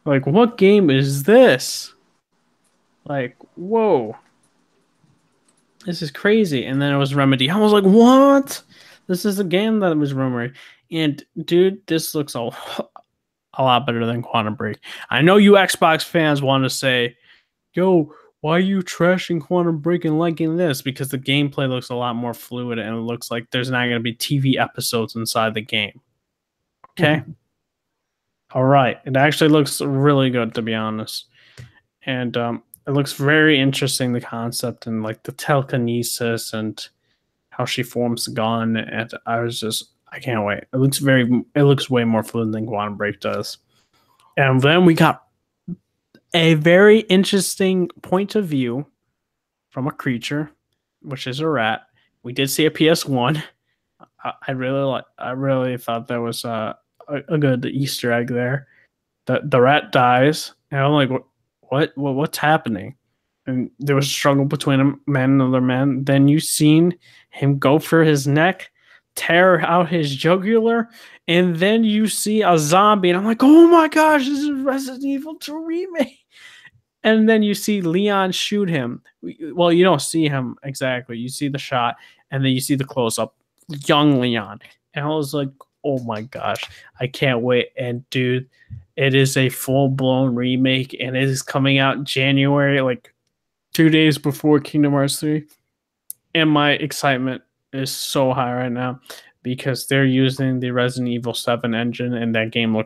Like, what game is this? Like, whoa. This is crazy. And then it was Remedy. I was like, what? This is a game that was rumored. And, dude, this looks a lot better than Quantum Break. I know you Xbox fans want to say, yo, why are you trashing Quantum Break and liking this? Because the gameplay looks a lot more fluid, and it looks like there's not going to be TV episodes inside the game. Okay? All right. It actually looks really good, to be honest. And it looks very interesting, the concept and like the telekinesis and how she forms the gun. And I can't wait. It looks way more fluid than Quantum Break does. And then we got a very interesting point of view from a creature, which is a rat. We did see a PS1. I really thought that was a good Easter egg there. The rat dies, and I'm like, what's happening? And there was a struggle between a man and another man. Then you seen him go for his neck, tear out his jugular, and then you see a zombie, and I'm like, oh my gosh, this is Resident Evil 2 remake. And then you see Leon shoot him. Well, you don't see him exactly. You see the shot, and then you see the close-up, young Leon. And I was like, oh my gosh, I can't wait. And dude, it is a full-blown remake, and it is coming out January, like 2 days before Kingdom Hearts 3. And my excitement is so high right now because they're using the Resident Evil 7 engine, and that game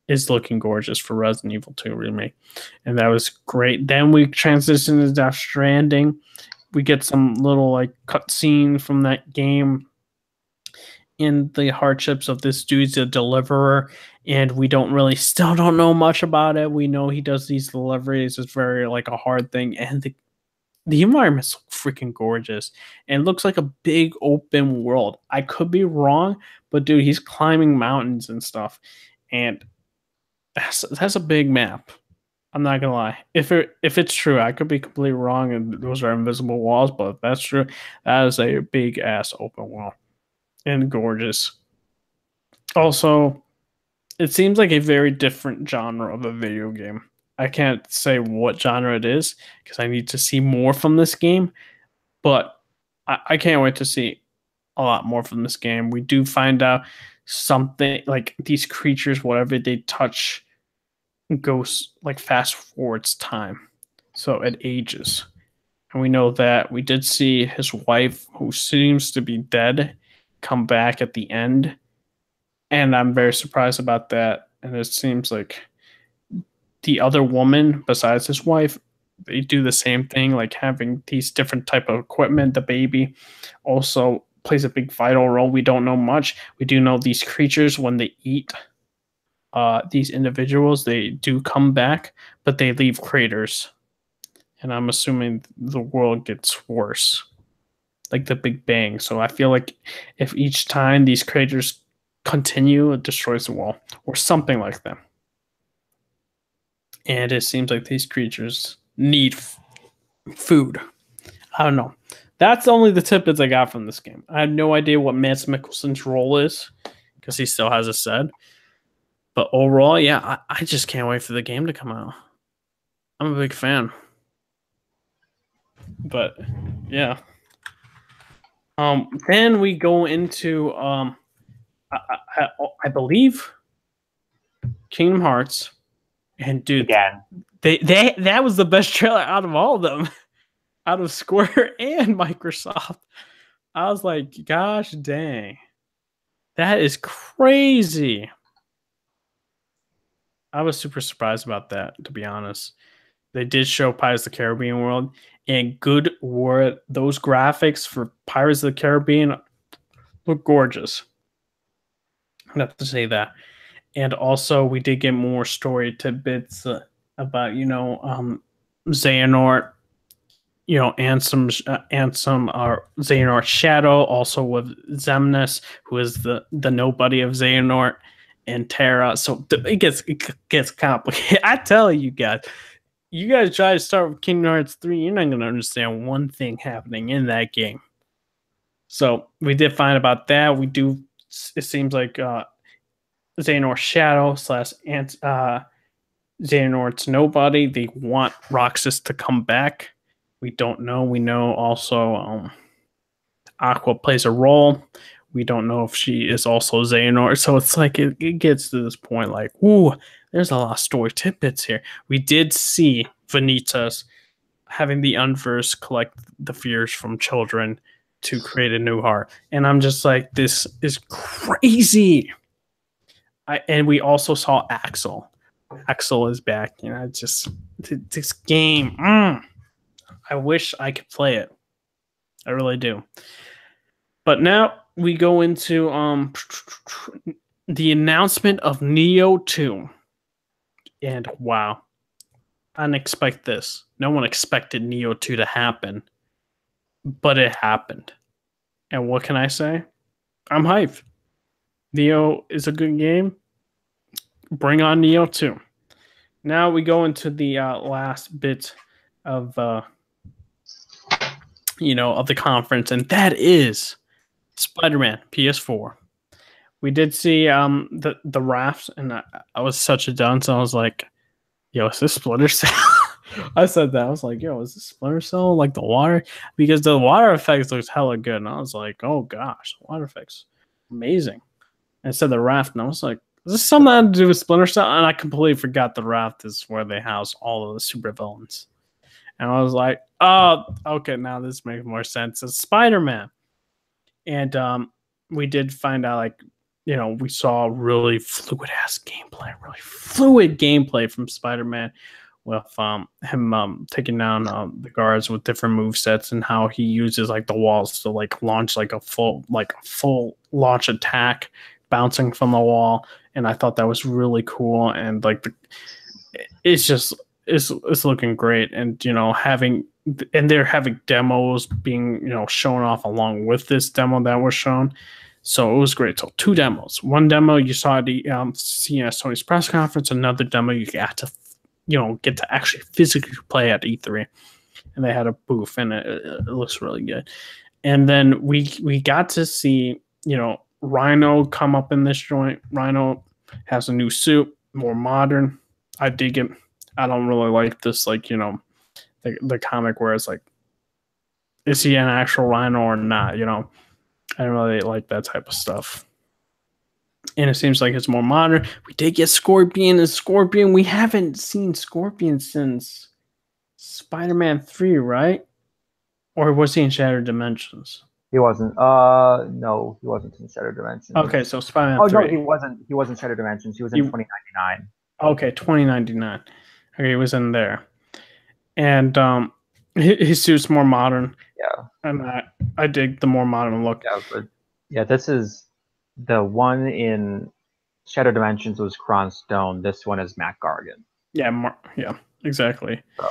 is looking gorgeous for Resident Evil 2 remake. And that was great. Then we transition to Death Stranding. We get some little like cutscene from that game in the hardships of this dude's a deliverer, and we still don't know much about it. We know he does these deliveries. It's very like a hard thing, and the environment's freaking gorgeous, and it looks like a big open world. I could be wrong, but dude, he's climbing mountains and stuff, and that's a big map. I'm not gonna lie. If it's true, I could be completely wrong, and those are invisible walls. But if that's true, that is a big ass open world. And gorgeous. Also, it seems like a very different genre of a video game. I can't say what genre it is because I need to see more from this game, but I can't wait to see a lot more from this game. We do find out something like these creatures, whatever they touch, goes like fast forwards time, so it ages. And we know that we did see his wife, who seems to be dead, come back at the end, and I'm very surprised about that. And it seems like the other woman besides his wife, they do the same thing, like having these different type of equipment. The baby also plays a big vital role. We don't know much. We do know these creatures, when they eat these individuals, they do come back, but they leave craters, and I'm assuming the world gets worse, like the Big Bang. So I feel like if each time these craters continue, it destroys the wall or something like that. And it seems like these creatures need food. I don't know. That's only the tidbits I got from this game. I have no idea what Mads Mikkelsen's role is because he still hasn't said. But overall, yeah, I just can't wait for the game to come out. I'm a big fan. But yeah. Then we go into I believe Kingdom Hearts, and dude, Again, they that was the best trailer out of all of them, out of Square and Microsoft. I was like, gosh dang, that is crazy. I was super surprised about that, to be honest. They did show Pirates of the Caribbean World, and good were those graphics for Pirates of the Caribbean look gorgeous. I have to say that. And also, we did get more story tidbits about, Xehanort, and some Xehanort's shadow, also with Xemnas, who is the nobody of Xehanort, and Terra. So it gets complicated. I tell you guys. You guys try to start with Kingdom Hearts 3, you're not going to understand one thing happening in that game. So we did find about that. It seems like Xehanort's Shadow / Xehanort's Nobody, they want Roxas to come back. We don't know. We know also Aqua plays a role. We don't know if she is also Xehanort. So it's like it gets to this point like, ooh, there's a lot of story tidbits here. We did see Vanitas having the Unverse collect the fears from children to create a new heart. And I'm just like, this is crazy. And we also saw Axel. Axel is back. This game. I wish I could play it. I really do. But now we go into the announcement of Neo 2. And wow, I didn't expect this. No one expected Neo 2 to happen, but it happened. And what can I say? I'm hyped. Neo is a good game. Bring on Neo 2. Now we go into the last bit of of the conference, and that is Spider-Man PS4. We did see the rafts, and I was such a dunce. I was like, yo, is this Splinter Cell? I said that. I was like, yo, is this Splinter Cell? Like the water? Because the water effects looks hella good. And I was like, oh gosh, the water effects. Amazing. And I said the raft, and I was like, is this something to do with Splinter Cell? And I completely forgot the raft is where they house all of the supervillains. And I was like, oh, okay, now this makes more sense. It's Spider-Man. And we did find out, we saw really fluid gameplay from Spider-Man with him taking down the guards with different move sets, and how he uses the walls to launch a full launch attack bouncing from the wall. And I thought that was really cool, and it's looking great. And they're having demos being shown off along with this demo that was shown. So it was great. So 2 demos. One demo you saw at the CES Sony's press conference. Another demo you got to get to actually physically play at E3. And they had a booth, and it looks really good. And then we got to see Rhino come up in this joint. Rhino has a new suit, more modern. I dig it. I don't really like this the comic where it's is he an actual Rhino or not? I don't really like that type of stuff. And it seems like it's more modern. We did get Scorpion, and Scorpion, we haven't seen Scorpion since Spider-Man 3, right? Or was he in Shattered Dimensions? He wasn't. No, he wasn't in Shattered Dimensions. Okay, so Spider-Man 3. No, he wasn't. He wasn't Shattered Dimensions. He was in 2099. Okay, 2099. Okay, he was in there. And his suit's more modern. Yeah. And I dig the more modern look. Yeah, but this is the one in Shattered Dimensions was Kron Stone. This one is Matt Gargan. Yeah, exactly. So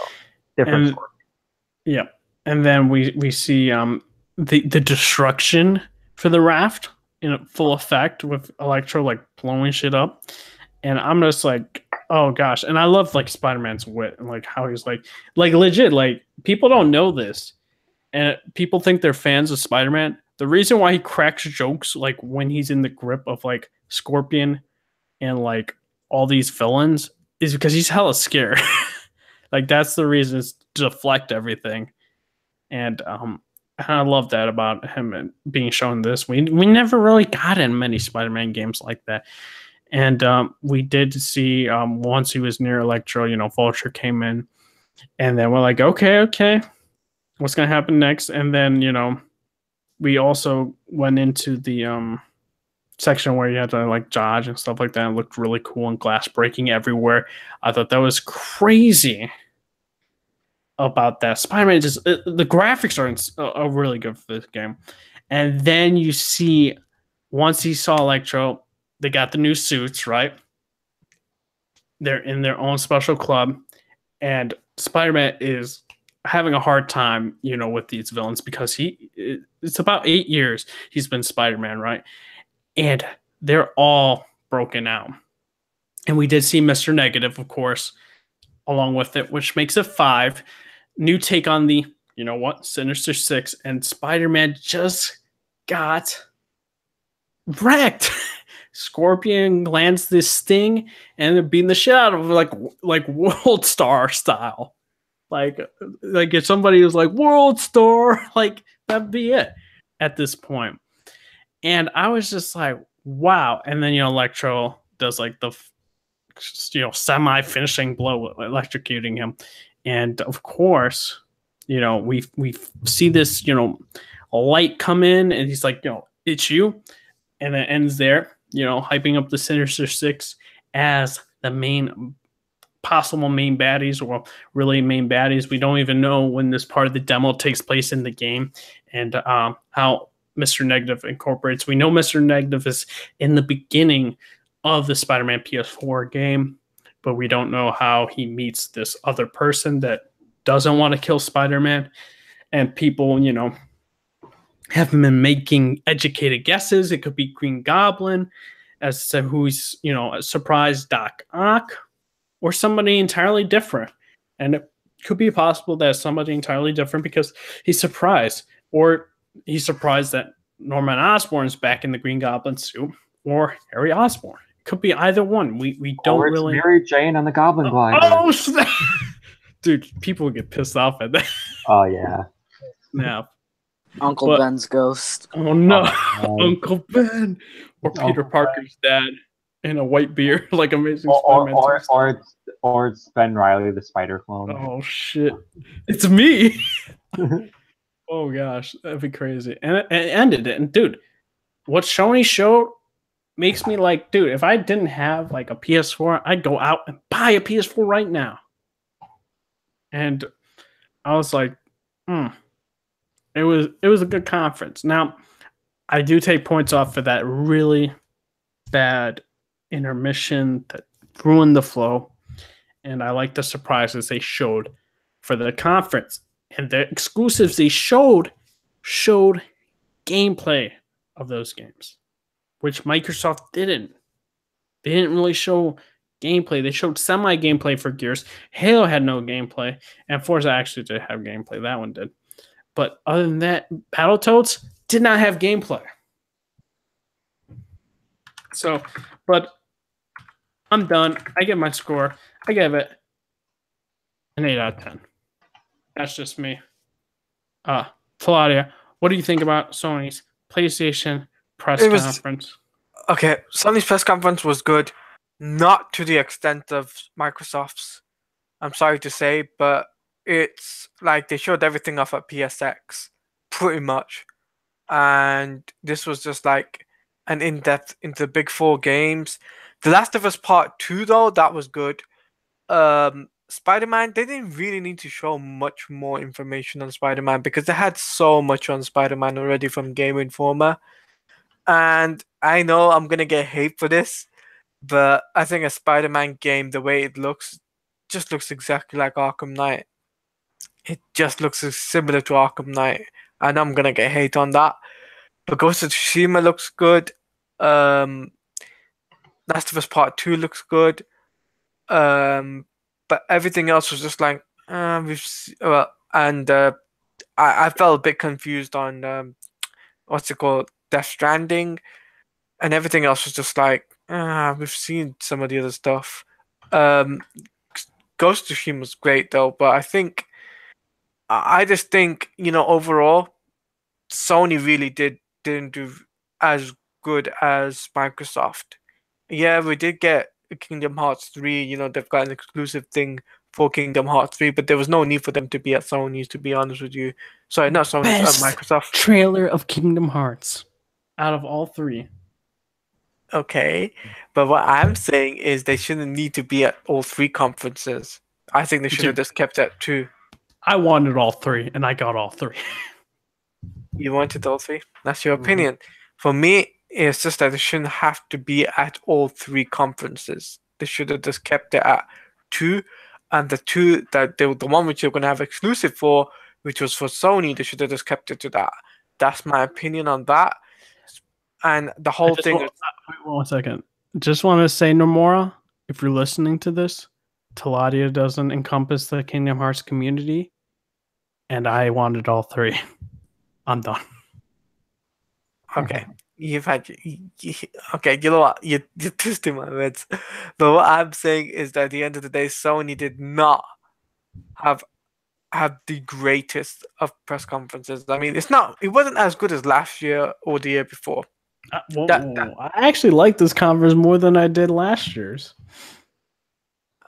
different and, yeah. And then we see the destruction for the raft in full effect with Electro blowing shit up. And I'm just like, Oh gosh, and I love like Spider-Man's wit and like how he's like legit. Like people don't know this, and people think they're fans of Spider-Man. The reason why he cracks jokes like when he's in the grip of like Scorpion and like all these villains is because he's hella scared. Like that's the reason, is to deflect everything. And I love that about him and being shown this. We never really got in many Spider-Man games like that. And we did see once he was near Electro, Vulture came in, and then we're like, okay, what's gonna happen next? And then we also went into the section where you had to like dodge and stuff like that. It looked really cool and glass breaking everywhere. I thought that was crazy about that. Spider-Man the graphics are really good for this game. And then you see, once he saw Electro, they got the new suits, right? They're in their own special club, and Spider-Man is having a hard time, with these villains because it's about 8 years he's been Spider-Man, right? And they're all broken out. And we did see Mr. Negative, of course, along with it, which makes it 5. New take on the, Sinister Six, and Spider-Man just got wrecked. Scorpion lands this sting, and they're beating the shit out of him, like World Star style. Like if somebody was like World Star, like that'd be it at this point. And I was just like, wow. And then Electro does like the semi-finishing blow, electrocuting him. And of course, we see this light come in, and he's like, it's you. And it ends there, hyping up the Sinister Six as the possible main baddies, or really main baddies. We don't even know when this part of the demo takes place in the game, and how Mr. Negative incorporates. We know Mr. Negative is in the beginning of the Spider-Man PS4 game, but we don't know how he meets this other person that doesn't want to kill Spider-Man. And people, have been making educated guesses. It could be Green Goblin as to who's, a surprise Doc Ock, or somebody entirely different. And it could be possible that somebody entirely different because he's surprised, or he's surprised that Norman Osborn's back in the Green Goblin suit, or Harry Osborn. It could be either one. We don't or it's really. Mary Jane on the Goblin Glider. Oh, snap. Dude, people would get pissed off at that. Oh yeah. Now, Uncle Ben's ghost. Oh no, Uncle Ben, or Peter Parker's dad in a white beard, like Amazing Spider-Man. Or it's Ben Reilly, the Spider clone. Oh shit, it's me. Oh gosh, that'd be crazy. And it ended it. And dude, what Sony showed makes me like, dude, if I didn't have like a PS4, I'd go out and buy a PS4 right now. And I was like, It was a good conference. Now, I do take points off for that really bad intermission that ruined the flow. And I like the surprises they showed for the conference. And the exclusives they showed gameplay of those games, which Microsoft didn't. They didn't really show gameplay. They showed semi-gameplay for Gears. Halo had no gameplay. And Forza actually did have gameplay. That one did. But other than that, Battletoads did not have gameplay. So, but I'm done. I get my score. I gave it an 8 out of 10. That's just me. Claudia, what do you think about Sony's PlayStation press conference? Okay, Sony's press conference was good. Not to the extent of Microsoft's. I'm sorry to say, but it's like they showed everything off at PSX, pretty much. And this was just like an in-depth into the big 4 games. The Last of Us Part 2, though, that was good. Spider-Man, they didn't really need to show much more information on Spider-Man because they had so much on Spider-Man already from Game Informer. And I know I'm going to get hate for this, but I think a Spider-Man game, the way it looks, just looks exactly like Arkham Knight. It just looks similar to Arkham Knight, and I'm gonna get hate on that. But Ghost of Tsushima looks good. Last of Us Part 2 looks good. But everything else was just like I felt a bit confused on what's it called, Death Stranding, and everything else was just like we've seen some of the other stuff. Ghost of Tsushima was great though, but I just think, overall Sony really didn't do as good as Microsoft. Yeah, we did get Kingdom Hearts 3, they've got an exclusive thing for Kingdom Hearts 3, but there was no need for them to be at Sony's, to be honest with you. Sorry, not Sony's, Best Microsoft. trailer of Kingdom Hearts out of all three. Okay, but what I'm saying is they shouldn't need to be at all three conferences. I think they should have just kept at 2. I wanted all three, and I got all three. You wanted all 3? That's your opinion. For me, it's just that they shouldn't have to be at all 3 conferences. They should have just kept it at 2, and the one which you're going to have exclusive for, which was for Sony, they should have just kept it to that. That's my opinion on that. And the whole thing. Wait 1 second. Just want to say, Nomura, if you're listening to this, Taladia doesn't encompass the Kingdom Hearts community, and I wanted all 3. I'm done. Okay, you've had. Okay, you know what? You're twisting my words. But what I'm saying is that at the end of the day, Sony did not have the greatest of press conferences. I mean, it wasn't as good as last year or the year before. I actually like this conference more than I did last year's.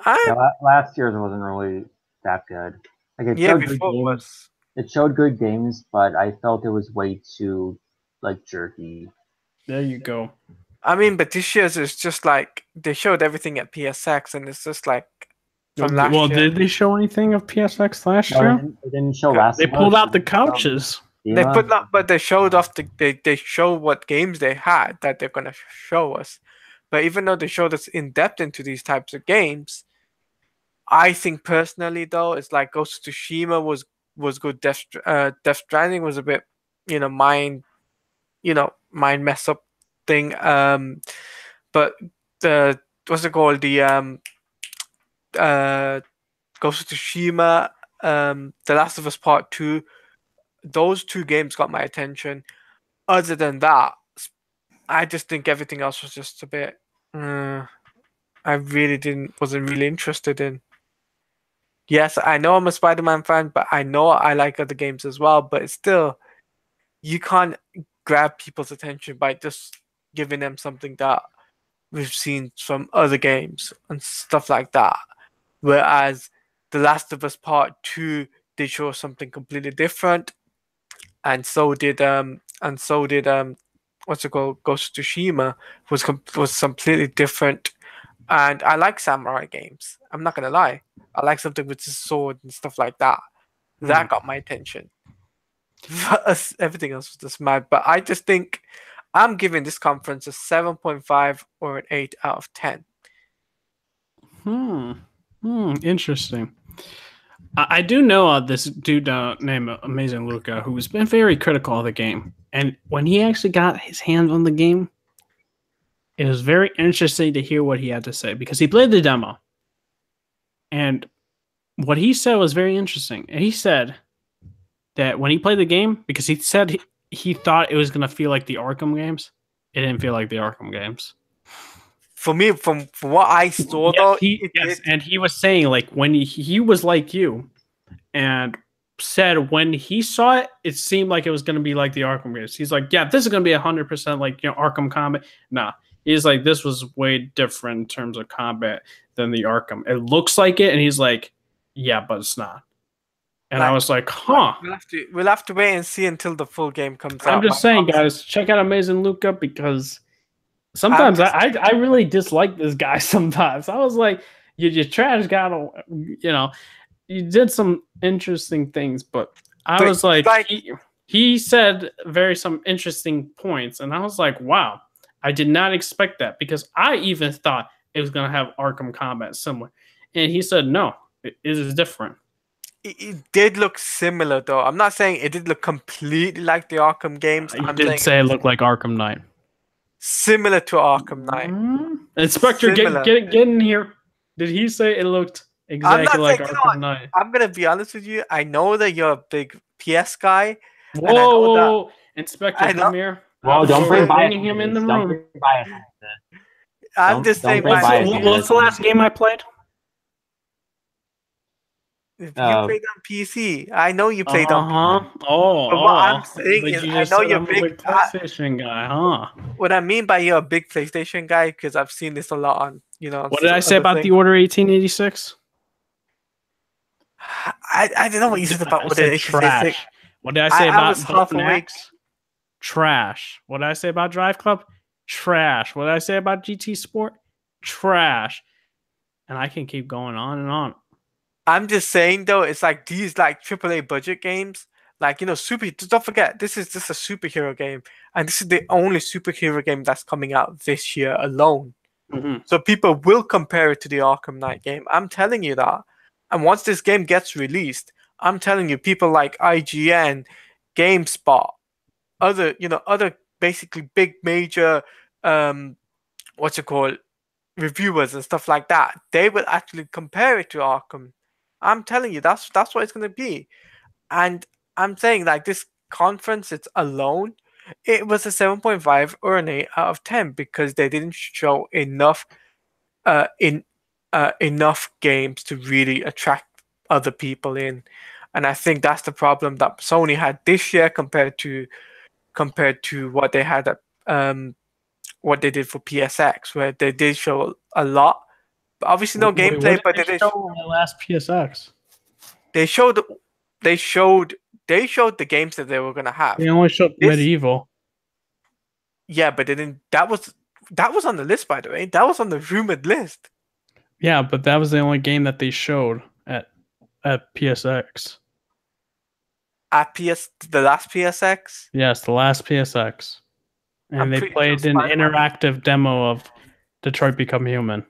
Last year's wasn't really that good. Like it showed good games, but I felt it was way too jerky. There you go. I mean, but this year's is just like they showed everything at PSX, and it's just like from last year. Did they show anything of PSX last year? They didn't show last. They pulled out the couches. But they showed off they showed what games they had that they're gonna show us. But even though they showed us in depth into these types of games, I think personally though, it's like Ghost of Tsushima was good. Death Stranding was a bit, mind mess up thing. But the what's it called? The Ghost of Tsushima, The Last of Us Part 2. Those 2 games got my attention. Other than that, I just think everything else was just a bit. I really wasn't really interested in. Yes, I know I'm a Spider-Man fan, but I know I like other games as well. But it's still, you can't grab people's attention by just giving them something that we've seen from other games and stuff like that. Whereas The Last of Us Part 2, they show something completely different. And so did what's it called? Ghost of Tsushima was completely different. And I like samurai games. I'm not gonna lie. I like something with a sword and stuff like that. That got my attention. Everything else was just mad. But I just think I'm giving this conference a 7.5 or an 8 out of 10. Interesting. I do know this dude named Amazing Luca who's been very critical of the game. And when he actually got his hands on the game, it was very interesting to hear what he had to say because he played the demo. And what he said was very interesting. And he said that when he played the game, because he said he thought it was going to feel like the Arkham games, it didn't feel like the Arkham games. For me, from what I saw, though, and he was saying like when he was like you, and said when he saw it, it seemed like it was going to be like the Arkham games. He's like, yeah, this is going to be 100% like Arkham combat. Nah, he's like, this was way different in terms of combat than the Arkham. It looks like it, and he's like, yeah, but it's not. And I was like, huh. We'll have to wait and see until the full game comes out. I'm just saying, guys, check out Amazing Luca because. Sometimes I really dislike this guy sometimes. I was like, you trash guy, you did some interesting things, but I was like he said some interesting points, and I was like, wow, I did not expect that because I even thought it was going to have Arkham combat similar. And he said, no, it is different. It did look similar, though. I'm not saying it did look completely like the Arkham games. He did say it looked like Arkham Knight. Similar to Arkham Knight. Inspector, get in here. Did he say it looked I'm exactly not like saying, you know Arkham what? Knight? I'm gonna be honest with you. I know that you're a big PS guy, Whoa, and I know whoa, that whoa. Inspector, I know. come here. Well, don't bring We're bias bringing him into in the this. Don't room. bring bias into this. I'm just don't saying. bring bias into What's the last game I played? If you played on PC, I know you played on PC. Oh, But what I'm saying but is, you I just know said you're I'm a big. big PlayStation guy, huh? What I mean by you're a big PlayStation guy, because I've seen this a lot on, on What did I say other about things. the Order 1886? I don't know what you said about I what said it trash. What did I say I about was half Golden awake. Axe? Trash. What did I say about Drive Club? Trash. What did I say about GT Sport? Trash. And I can keep going on and on. I'm just saying though, it's like these like AAA budget games, like super. Don't forget, this is just a superhero game, and this is the only superhero game that's coming out this year alone. Mhm. So people will compare it to the Arkham Knight game. I'm telling you that. And once this game gets released, I'm telling you, people like IGN, GameSpot, other basically big major, what's it called, reviewers and stuff like that, they will actually compare it to Arkham. I'm telling you, that's what it's gonna be. And I'm saying like this conference, it's alone. It was a 7.5 or an 8 out of 10 because they didn't show enough enough games to really attract other people in. And I think that's the problem that Sony had this year compared to what they had at what they did for PSX, where they did show a lot, but obviously no Wait, gameplay. what But did they show in the last PSX? they showed they showed the games that they were gonna have. They only showed This- Medieval. Yeah, but they didn't. That was on the list, by the way. That was on the rumored list. Yeah, but that was the only game that they showed at PSX. At the last PSX. Yes, the last PSX. And I'm they pretty played sure an Spider-Man. interactive demo of Detroit Become Human.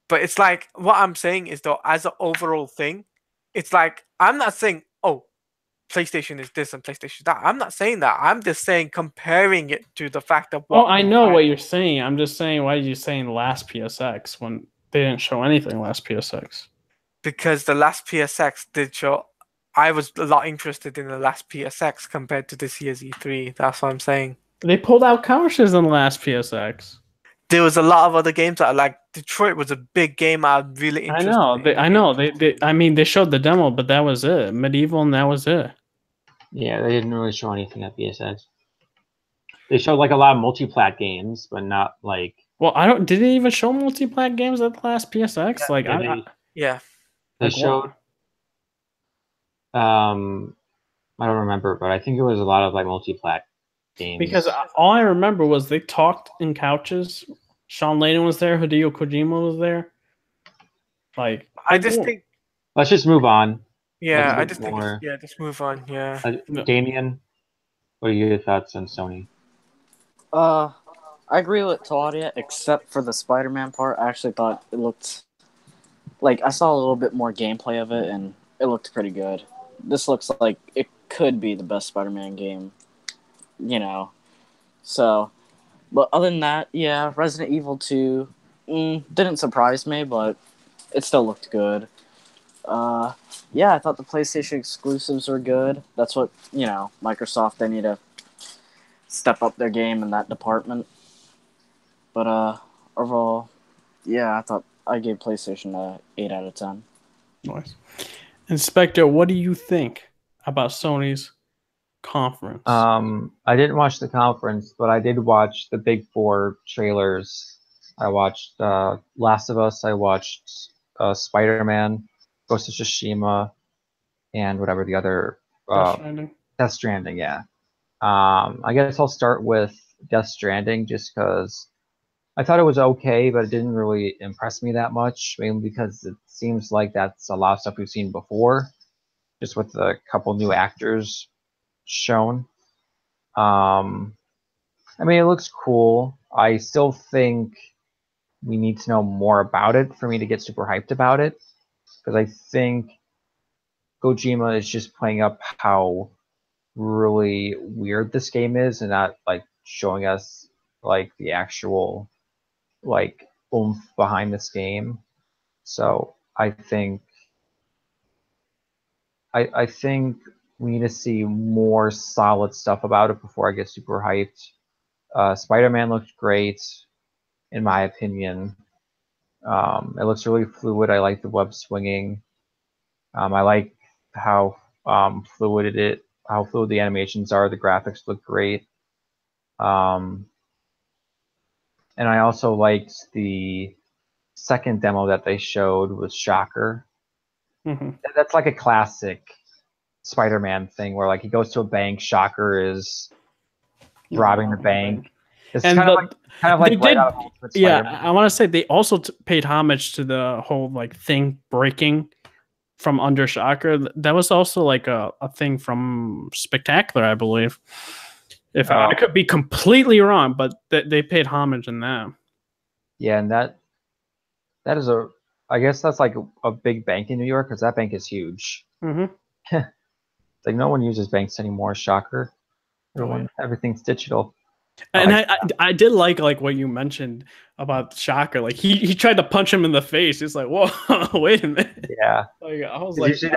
But it's like what I'm saying is though, as an overall thing, it's like I'm not saying PlayStation is this and PlayStation that. I'm not saying that. I'm just saying comparing it to the fact of what. Oh, I know what you're saying. I'm just saying, why did you saying last PSX when they didn't show anything last PSX? Because the last PSX did show. I was a lot interested in the last PSX compared to this year's E3. That's what I'm saying. They pulled out couches in the last PSX. There was a lot of other games that like Detroit was a big game. I'm really I interested. know. in. I know. I mean, they showed the demo, but that was it. Medieval, and that was it. Yeah, they didn't really show anything at PSX. They showed like a lot of multi-plat games, but not like. Well, I don't. Did they even show multi-plat games at the last PSX? Yeah, like, yeah. They like showed. I don't remember, but I think it was a lot of like multi-plat games. Because all I remember was they talked in couches. Sean Layden was there. Hideo Kojima was there. Like, I just think. Let's just move on. Yeah, Let's I just think. more. Just move on. Yeah. Damien, what are your thoughts on Sony? I agree with Claudia, except for the Spider-Man part. I actually thought it looked like I saw a little bit more gameplay of it, and it looked pretty good. This looks like it could be the best Spider-Man game, So, but other than that, yeah, Resident Evil 2 didn't surprise me, but it still looked good. Yeah, I thought the PlayStation exclusives were good. That's what, Microsoft, they need to step up their game in that department. But overall, yeah, I thought I gave PlayStation a 8 out of 10. Nice. Inspector, what do you think about Sony's conference? I didn't watch the conference, but I did watch the big four trailers. I watched Last of Us. I watched Spider-Man, Ghost of Tsushima, and whatever the other Death Stranding. Yeah. I guess I'll start with Death Stranding just because I thought it was okay, but it didn't really impress me that much, mainly because it seems like that's a lot of stuff we've seen before, just with a couple new actors shown. I mean, it looks cool. I still think we need to know more about it for me to get super hyped about it, because I think Kojima is just playing up how really weird this game is and not like showing us like the actual like oomph behind this game. So I think we need to see more solid stuff about it before I get super hyped. Spider-Man looked great, in my opinion. It looks really fluid. I like the web swinging. I like how fluid how fluid the animations are. The graphics look great. And I also liked the second demo that they showed with Shocker. Mm-hmm. That's like a classic Spider-Man thing where like he goes to a bank, Shocker is robbing the bank. It's And kind of like they right did, out of Ultimate yeah. Spider-Man. I want to say they also paid homage to the whole like thing breaking from under Shocker. That was also like a thing from Spectacular, I believe. If I could be completely wrong, but they paid homage in that. Yeah, and that is I guess that's like a big bank in New York because that bank is huge. Mm-hmm. Like no one uses banks anymore. Shocker. Everything's digital. And I did like what you mentioned about Shocker. Like he tried to punch him in the face. It's like, whoa, wait a minute. Yeah. Like I was like, usually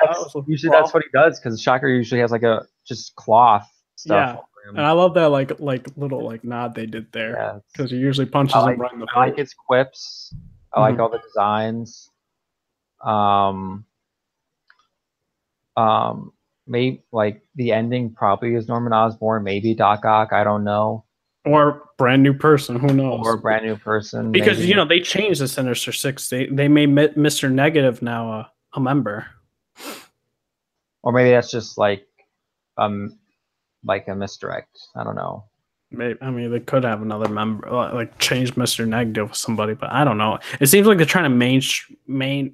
that's what he does because Shocker usually has like a just cloth stuff. Yeah. And I love that like little like nod they did there because he usually punches him right in the face. I like his quips. I like all the designs. Maybe like the ending probably is Norman Osborn, maybe Doc Ock. I don't know. Or brand new person, who knows? Or a brand new person. Because maybe. they changed the Sinister Six. They made Mr. Negative now a member. Or maybe that's just like a misdirect. I don't know. Maybe, I mean, they could have another member, like change Mr. Negative with somebody, but I don't know. It seems like they're trying to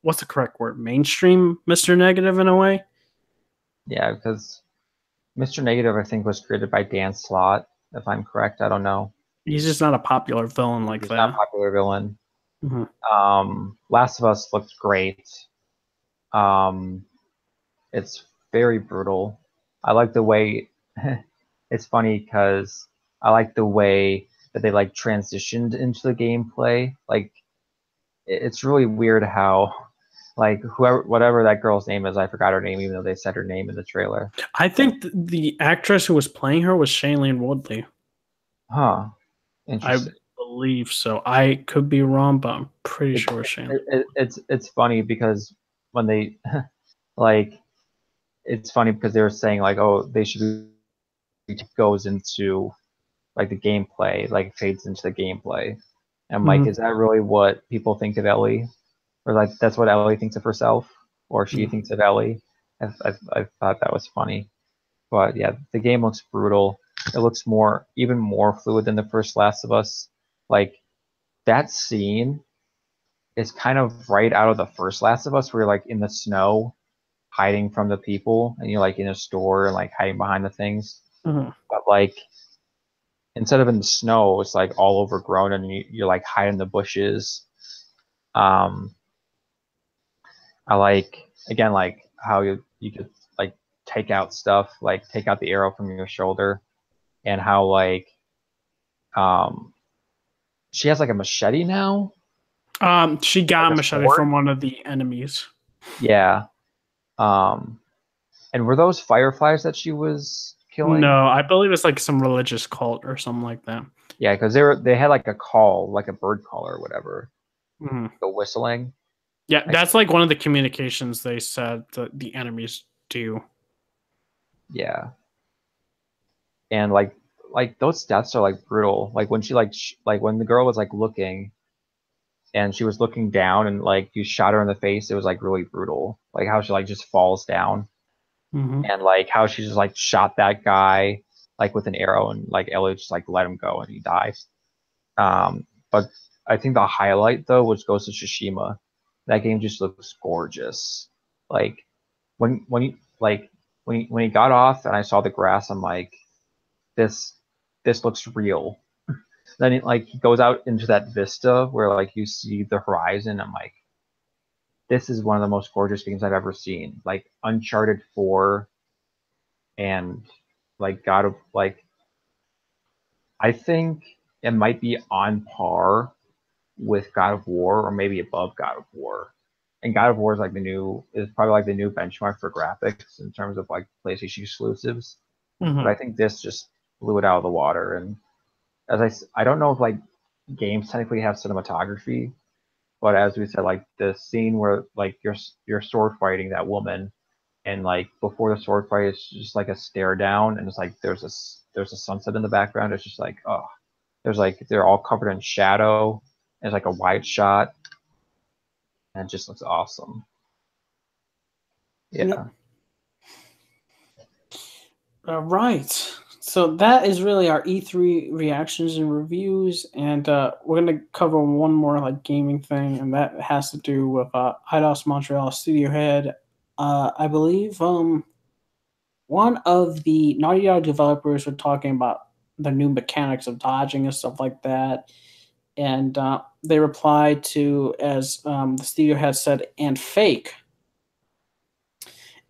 what's the correct word? Mainstream Mr. Negative in a way. Yeah, because Mr. Negative, I think, was created by Dan Slott, if I'm correct. I don't know. He's just not a popular villain like that. He's not a popular villain. Mm-hmm. Last of Us looked great. It's very brutal. I like the way it's funny because I like the way that they like transitioned into the gameplay. Like it's really weird how like whatever that girl's name is, I forgot her name even though they said her name in the trailer. I think the actress who was playing her was Shailene Woodley. Huh. Interesting. I believe so. I could be wrong, but I'm pretty sure Shailene. It's funny because when they like it's funny because they were saying like, oh, they should goes into like the gameplay, like fades into the gameplay. And like, is that really what people think of Ellie? Or like that's what Ellie thinks of herself? Or she thinks of Ellie? I thought that was funny. But yeah, the game looks brutal. It looks even more fluid than the first Last of Us. Like that scene is kind of right out of the first Last of Us where you're like in the snow hiding from the people and you're like in a store and like hiding behind the things. But like instead of in the snow, it's like all overgrown and you're like hiding in the bushes. I like again like how you could like take out stuff, like take out the arrow from your shoulder, and how like she has like a machete now. She got a machete sword? from one of the enemies. Yeah. And were those fireflies that she was killing? No, I believe it's like some religious cult or something like that. Yeah, because they had like a call, like a bird call or whatever, the whistling. Yeah, that's like one of the communications they said that the enemies do. Yeah, and like those deaths are like brutal. Like when she like when the girl was like looking, and she was looking down, and like you shot her in the face, it was like really brutal. Like how she like just falls down, and like how she just like shot that guy like with an arrow, and like Ellie just like let him go and he dies. But I think the highlight though was Ghost of Tsushima. That game just looks gorgeous. Like when he got off and I saw the grass, I'm like, this looks real. Then he goes out into that vista where like you see the horizon. I'm like, this is one of the most gorgeous games I've ever seen. Like Uncharted 4 and like God of like I think it might be on par with God of War or maybe above God of War. And God of War is probably like the new benchmark for graphics in terms of like PlayStation exclusives. But I think this just blew it out of the water. And I don't know if like games technically have cinematography, but as we said, like the scene where like you're sword fighting that woman, and like before the sword fight, it's just like a stare down, and it's like there's a sunset in the background. It's just like they're all covered in shadow. And it's like a wide shot, and it just looks awesome. Yeah. Yep. Right. So that is really our E3 reactions and reviews, and we're gonna cover one more like gaming thing, and that has to do with Eidos Montreal studio head. I believe one of the Naughty Dog developers were talking about the new mechanics of dodging and stuff like that, and they replied to, as the studio has said, and fake.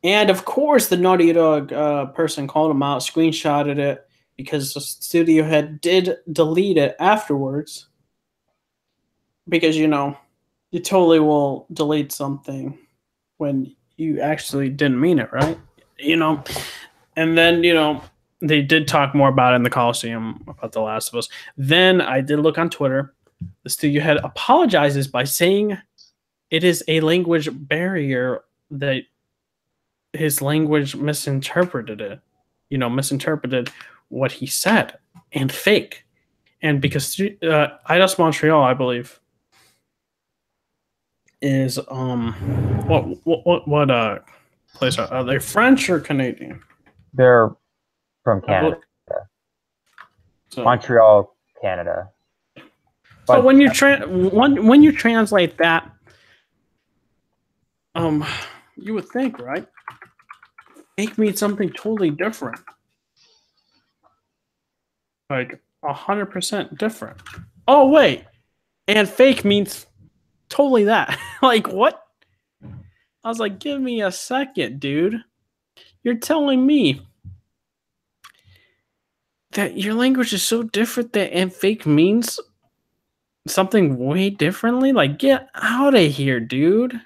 And of course, the Naughty Dog person called him out, screenshotted it, because the studio head did delete it afterwards. Because, you totally will delete something when you actually didn't mean it, right? And then, they did talk more about it in the Coliseum about The Last of Us. Then I did look on Twitter. The studio head apologizes by saying it is a language barrier, that his language misinterpreted it, misinterpreted what he said, and fake. And because Eidos Montreal, I believe, is what place are they? French or Canadian? They're from Canada. So, Montreal, Canada. So when you when you translate that, you would think, right? Fake means something totally different, like 100% different. Oh wait, and fake means totally that. Like what? I was like, give me a second, dude. You're telling me that your language is so different that and fake means something way differently? Like, get out of here, dude.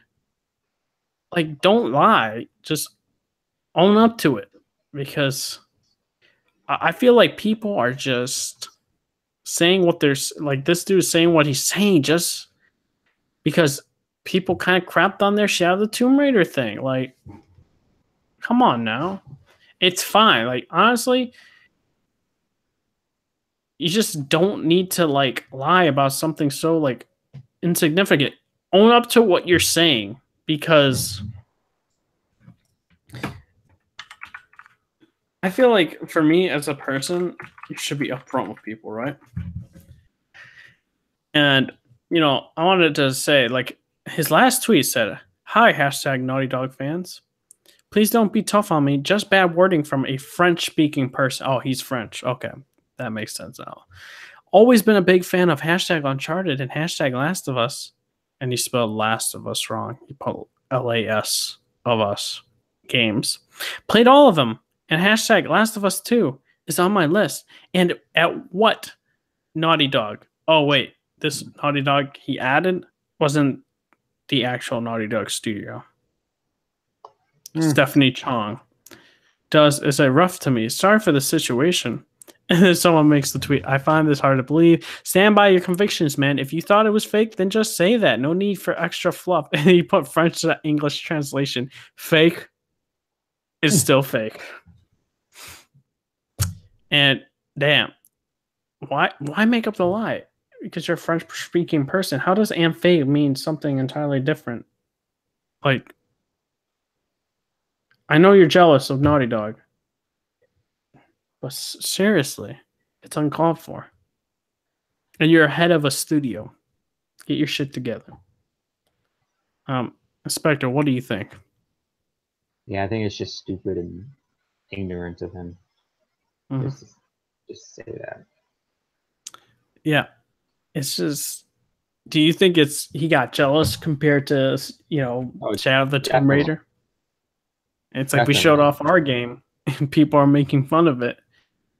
Like, don't lie. Just own up to it, because I feel like people are just saying what they're like. This dude is saying what he's saying just because people kind of crapped on their Shadow of the Tomb Raider thing. Like, come on now, it's fine. Like, honestly, you just don't need to like lie about something so like insignificant. Own up to what you're saying, because I feel like for me as a person, you should be upfront with people, right? And, I wanted to say, like, his last tweet said, "Hi, hashtag Naughty Dog fans. Please don't be tough on me. Just bad wording from a French-speaking person." Oh, he's French. Okay, that makes sense now. "Always been a big fan of hashtag Uncharted and hashtag Last of Us." And he spelled Last of Us wrong. He put LAS of us games. "Played all of them. And hashtag Last of Us 2 is on my list. And at what Naughty Dog?" Oh, wait. This Naughty Dog he added wasn't the actual Naughty Dog studio. Stephanie Chong is a rough to me. Sorry for the situation. And then someone makes the tweet, "I find this hard to believe. Stand by your convictions, man. If you thought it was fake, then just say that. No need for extra fluff." And he put French to English translation. Fake is still fake. And damn, why make up the lie? Because you're a French-speaking person. How does "and fake" mean something entirely different? Like, I know you're jealous of Naughty Dog, but seriously, it's uncalled for. And you're head of a studio. Get your shit together. Inspector, what do you think? Yeah, I think it's just stupid and ignorant of him. Just say that. Yeah. It's just, do you think he got jealous compared to, Shadow of the Tomb Raider? It's like, we showed off our game and people are making fun of it.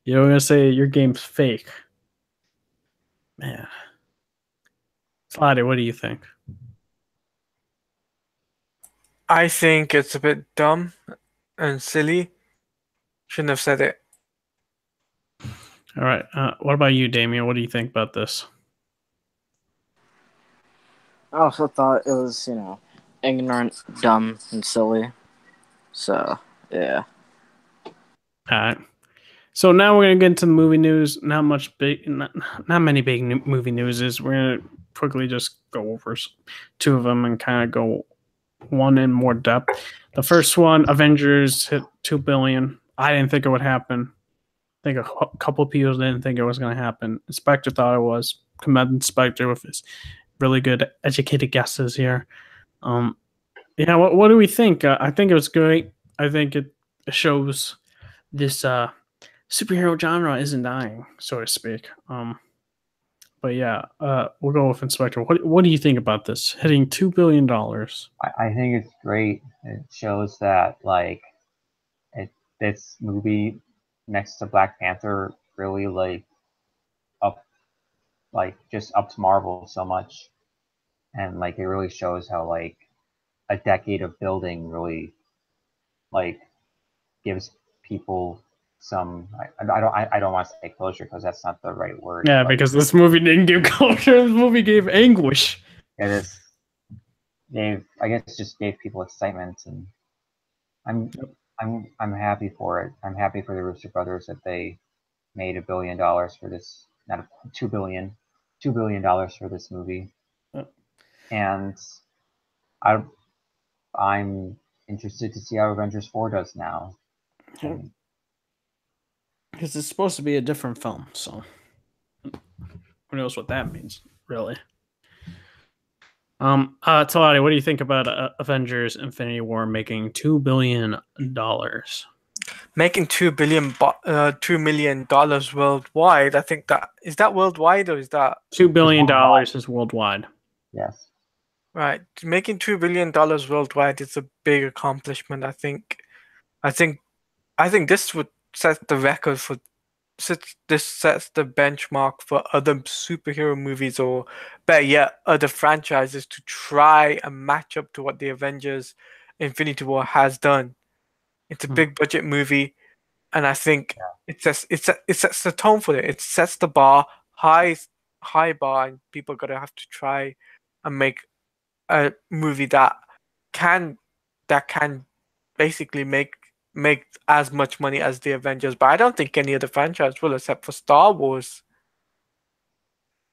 You're going to say your game's fake. Man. Fadi, what do you think? I think it's a bit dumb and silly. Shouldn't have said it. All right. What about you, Damien? What do you think about this? I also thought it was, ignorant, dumb, and silly. So, yeah. All right. So now we're gonna get into the movie news. Not many big movie news. We're gonna quickly just go over two of them and kind of go one in more depth. The first one, Avengers hit 2 billion. I didn't think it would happen. I think a couple of people didn't think it was going to happen. Inspector thought it was. Commend Inspector with his really good educated guesses here. Yeah, what do we think? I think it was great. I think it shows this superhero genre isn't dying, so to speak. But yeah, we'll go with Inspector. What do you think about this hitting $2 billion? I think it's great. It shows that this movie next to Black Panther really just ups Marvel so much, and it really shows how a decade of building really gives people some. I don't want to say closure because that's not the right word. Yeah, because this movie didn't give closure. This movie gave anguish. Yeah, just gave people excitement, and I'm happy for it. I'm happy for the Russo Brothers that they made $1 billion for this, not $2 billion for this movie. Yep. And I'm interested to see how Avengers 4 does now. Because it's supposed to be a different film, so who knows what that means, really. Talati, what do you think about Avengers Infinity War making $2 billion? Making $2 million worldwide. I think is that worldwide or is that $2 billion is worldwide? Yes. Right. Making $2 billion worldwide is a big accomplishment. I think this would set the record for. This sets the benchmark for other superhero movies, or better yet, other franchises to try and match up to what the Avengers Infinity War has done. It's a big budget movie, and I think it sets the tone for it. It sets the bar high bar, and people are gonna have to try and make a movie that can basically make as much money as the Avengers, but I don't think any other franchise will, except for Star Wars.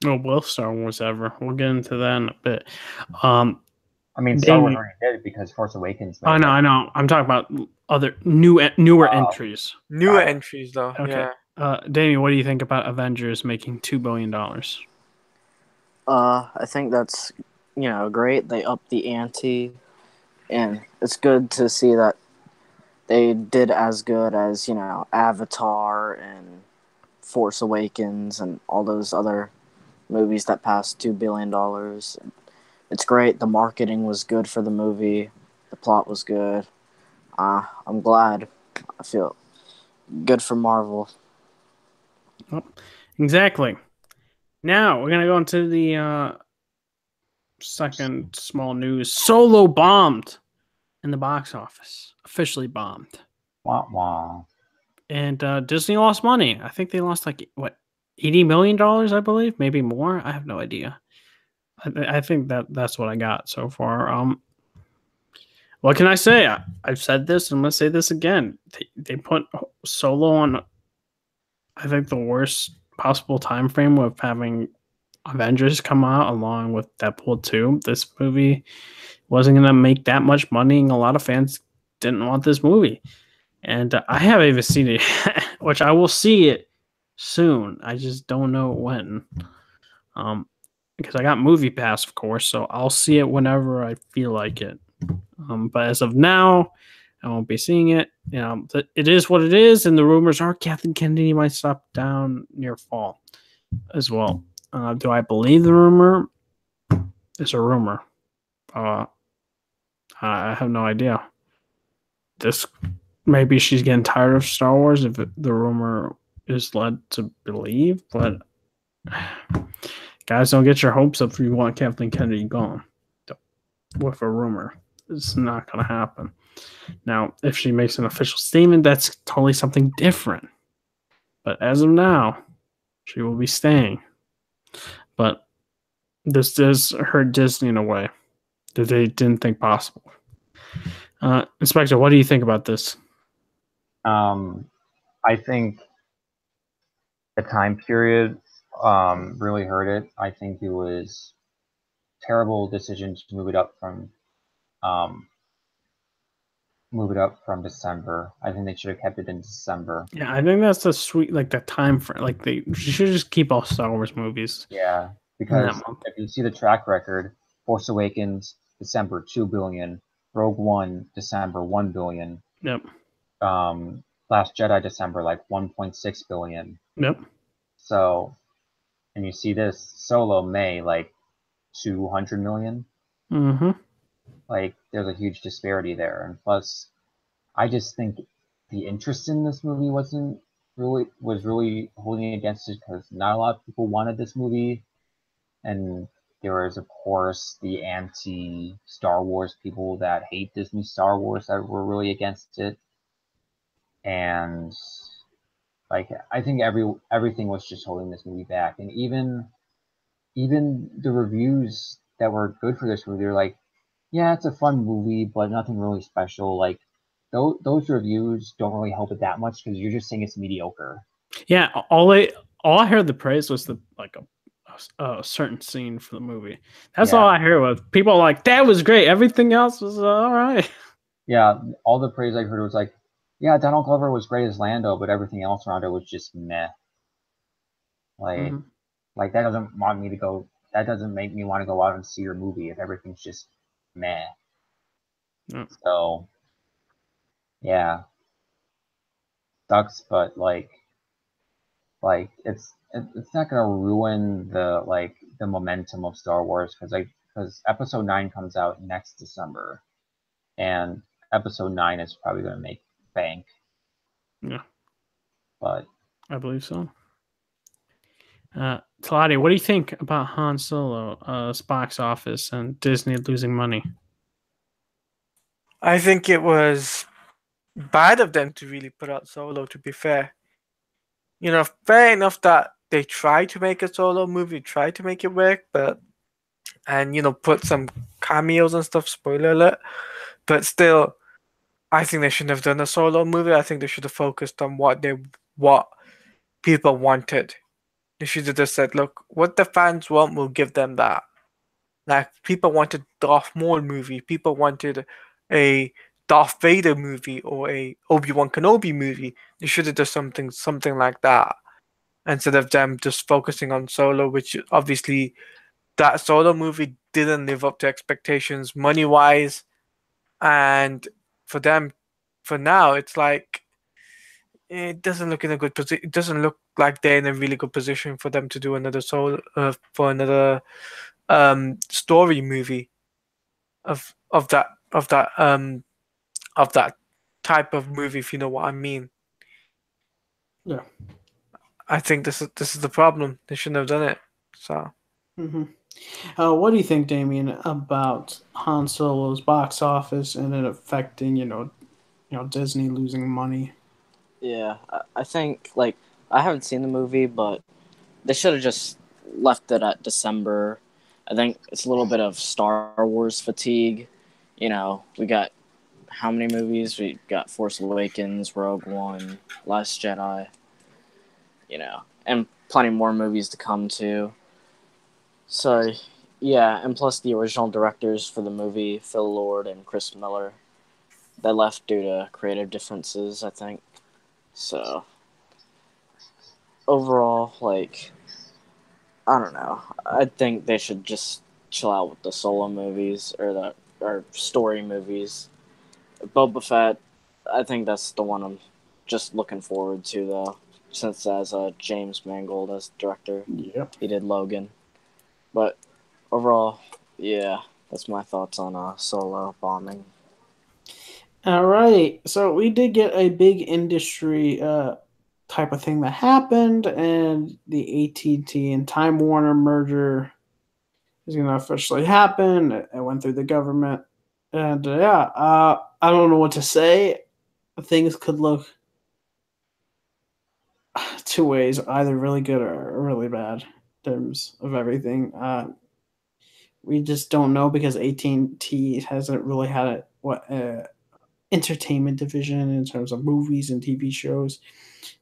Oh, will Star Wars ever? We'll get into that in a bit. I mean, Star Wars already did it because Force Awakens. I know. I'm talking about other newer entries. Newer entries, though. Okay. Yeah. Damien, what do you think about Avengers making $2 billion? I think that's great. They upped the ante, and it's good to see that they did as good as, Avatar and Force Awakens and all those other movies that passed $2 billion. It's great. The marketing was good for the movie. The plot was good. I'm glad. I feel good for Marvel. Oh, exactly. Now, we're going to go into the second small news. Solo bombed in the box office. Officially bombed. Wah, wah. And Disney lost money. I think they lost $80 million, I believe, maybe more. I have no idea. I think that's what I got so far. What can I say? I've said this, and I'm gonna say this again. They put Solo on, I think, the worst possible time frame of having Avengers come out along with Deadpool 2. This movie wasn't gonna make that much money, and a lot of fans didn't want this movie. And I haven't even seen it, which I will see it soon. I just don't know when. Because I got Movie Pass, of course, so I'll see it whenever I feel like it. But as of now, I won't be seeing it. It is what it is, and the rumors are Kathleen Kennedy might step down near fall as well. Do I believe the rumor? It's a rumor. I have no idea. Maybe she's getting tired of Star Wars if the rumor is led to believe, but Guys, don't get your hopes up if you want Kathleen Kennedy gone. With a rumor, it's not going to happen. Now, if she makes an official statement, that's totally something different. But as of now, she will be staying. But this does hurt Disney in a way that they didn't think possible. Inspector, what do you think about this? I think the time period really hurt it. I think it was a terrible decision to move it up from December. I think they should have kept it in December. Yeah, I think that's the sweet, like the time frame. Like they should just keep all Star Wars movies. Yeah, because if you see the track record, Force Awakens, December, 2 billion. Rogue One, December, 1 billion. Yep. Last Jedi, December, like 1.6 billion. Yep. So, and you see this Solo, May, like 200 million. Mm-hmm. Like, there's a huge disparity there. And plus, I just think the interest in this movie was really holding against it because not a lot of people wanted this movie. And there was, of course, the anti-Star Wars people that hate Disney Star Wars that were really against it. And like I think everything was just holding this movie back. And even the reviews that were good for this movie, they're like, yeah, it's a fun movie, but nothing really special. Like those reviews don't really help it that much because you're just saying it's mediocre. Yeah, all I heard the praise was a certain scene for the movie. That's all I heard was people are like, that was great. Everything else was all right. Yeah, all the praise I heard was like, yeah, Donald Glover was great as Lando, but everything else around it was just meh. Like, like that doesn't want me to go. That doesn't make me want to go out and see your movie if everything's just meh. So, yeah, sucks, but like it's not gonna ruin the momentum of Star Wars because Episode 9 comes out next December, and Episode 9 is probably gonna make bank. Yeah, but I believe so. Talati, what do you think about Han Solo's box office and Disney losing money? I think it was bad of them to really put out Solo, to be fair. You know, fair enough that they tried to make a Solo movie, tried to make it work, and put some cameos and stuff, spoiler alert. But still, I think they shouldn't have done a Solo movie. I think they should have focused on what people wanted. They should have just said, look, what the fans want, we'll give them that. Like, people wanted Darth Maul movie. People wanted a Darth Vader movie or a Obi-Wan Kenobi movie. They should have done something like that. Instead of them just focusing on Solo, which obviously that Solo movie didn't live up to expectations money-wise. And for them, for now, it's like it doesn't look in a good position. It doesn't look like they're in a really good position for them to do another story movie of that type of movie, if you know what I mean. Yeah, I think this is the problem. They shouldn't have done it. So. What do you think, Damien, about Han Solo's box office and it affecting, Disney losing money? Yeah, I think, like, I haven't seen the movie, but they should have just left it at December. I think it's a little bit of Star Wars fatigue. We got how many movies? We got Force Awakens, Rogue One, Last Jedi, and plenty more movies to come too. So, yeah, and plus the original directors for the movie, Phil Lord and Chris Miller, they left due to creative differences, I think. So, overall, like, I don't know. I think they should just chill out with the Solo movies or story movies. Boba Fett, I think that's the one I'm just looking forward to, though, since it has James Mangold as director. Yep. He did Logan. But overall, yeah, that's my thoughts on Solo bombing. All right. So we did get a big industry type of thing that happened, and the AT&T and Time Warner merger is going to officially happen. It went through the government, and I don't know what to say. Things could look two ways, either really good or really bad in terms of everything. We just don't know because AT&T hasn't really had entertainment division in terms of movies and TV shows,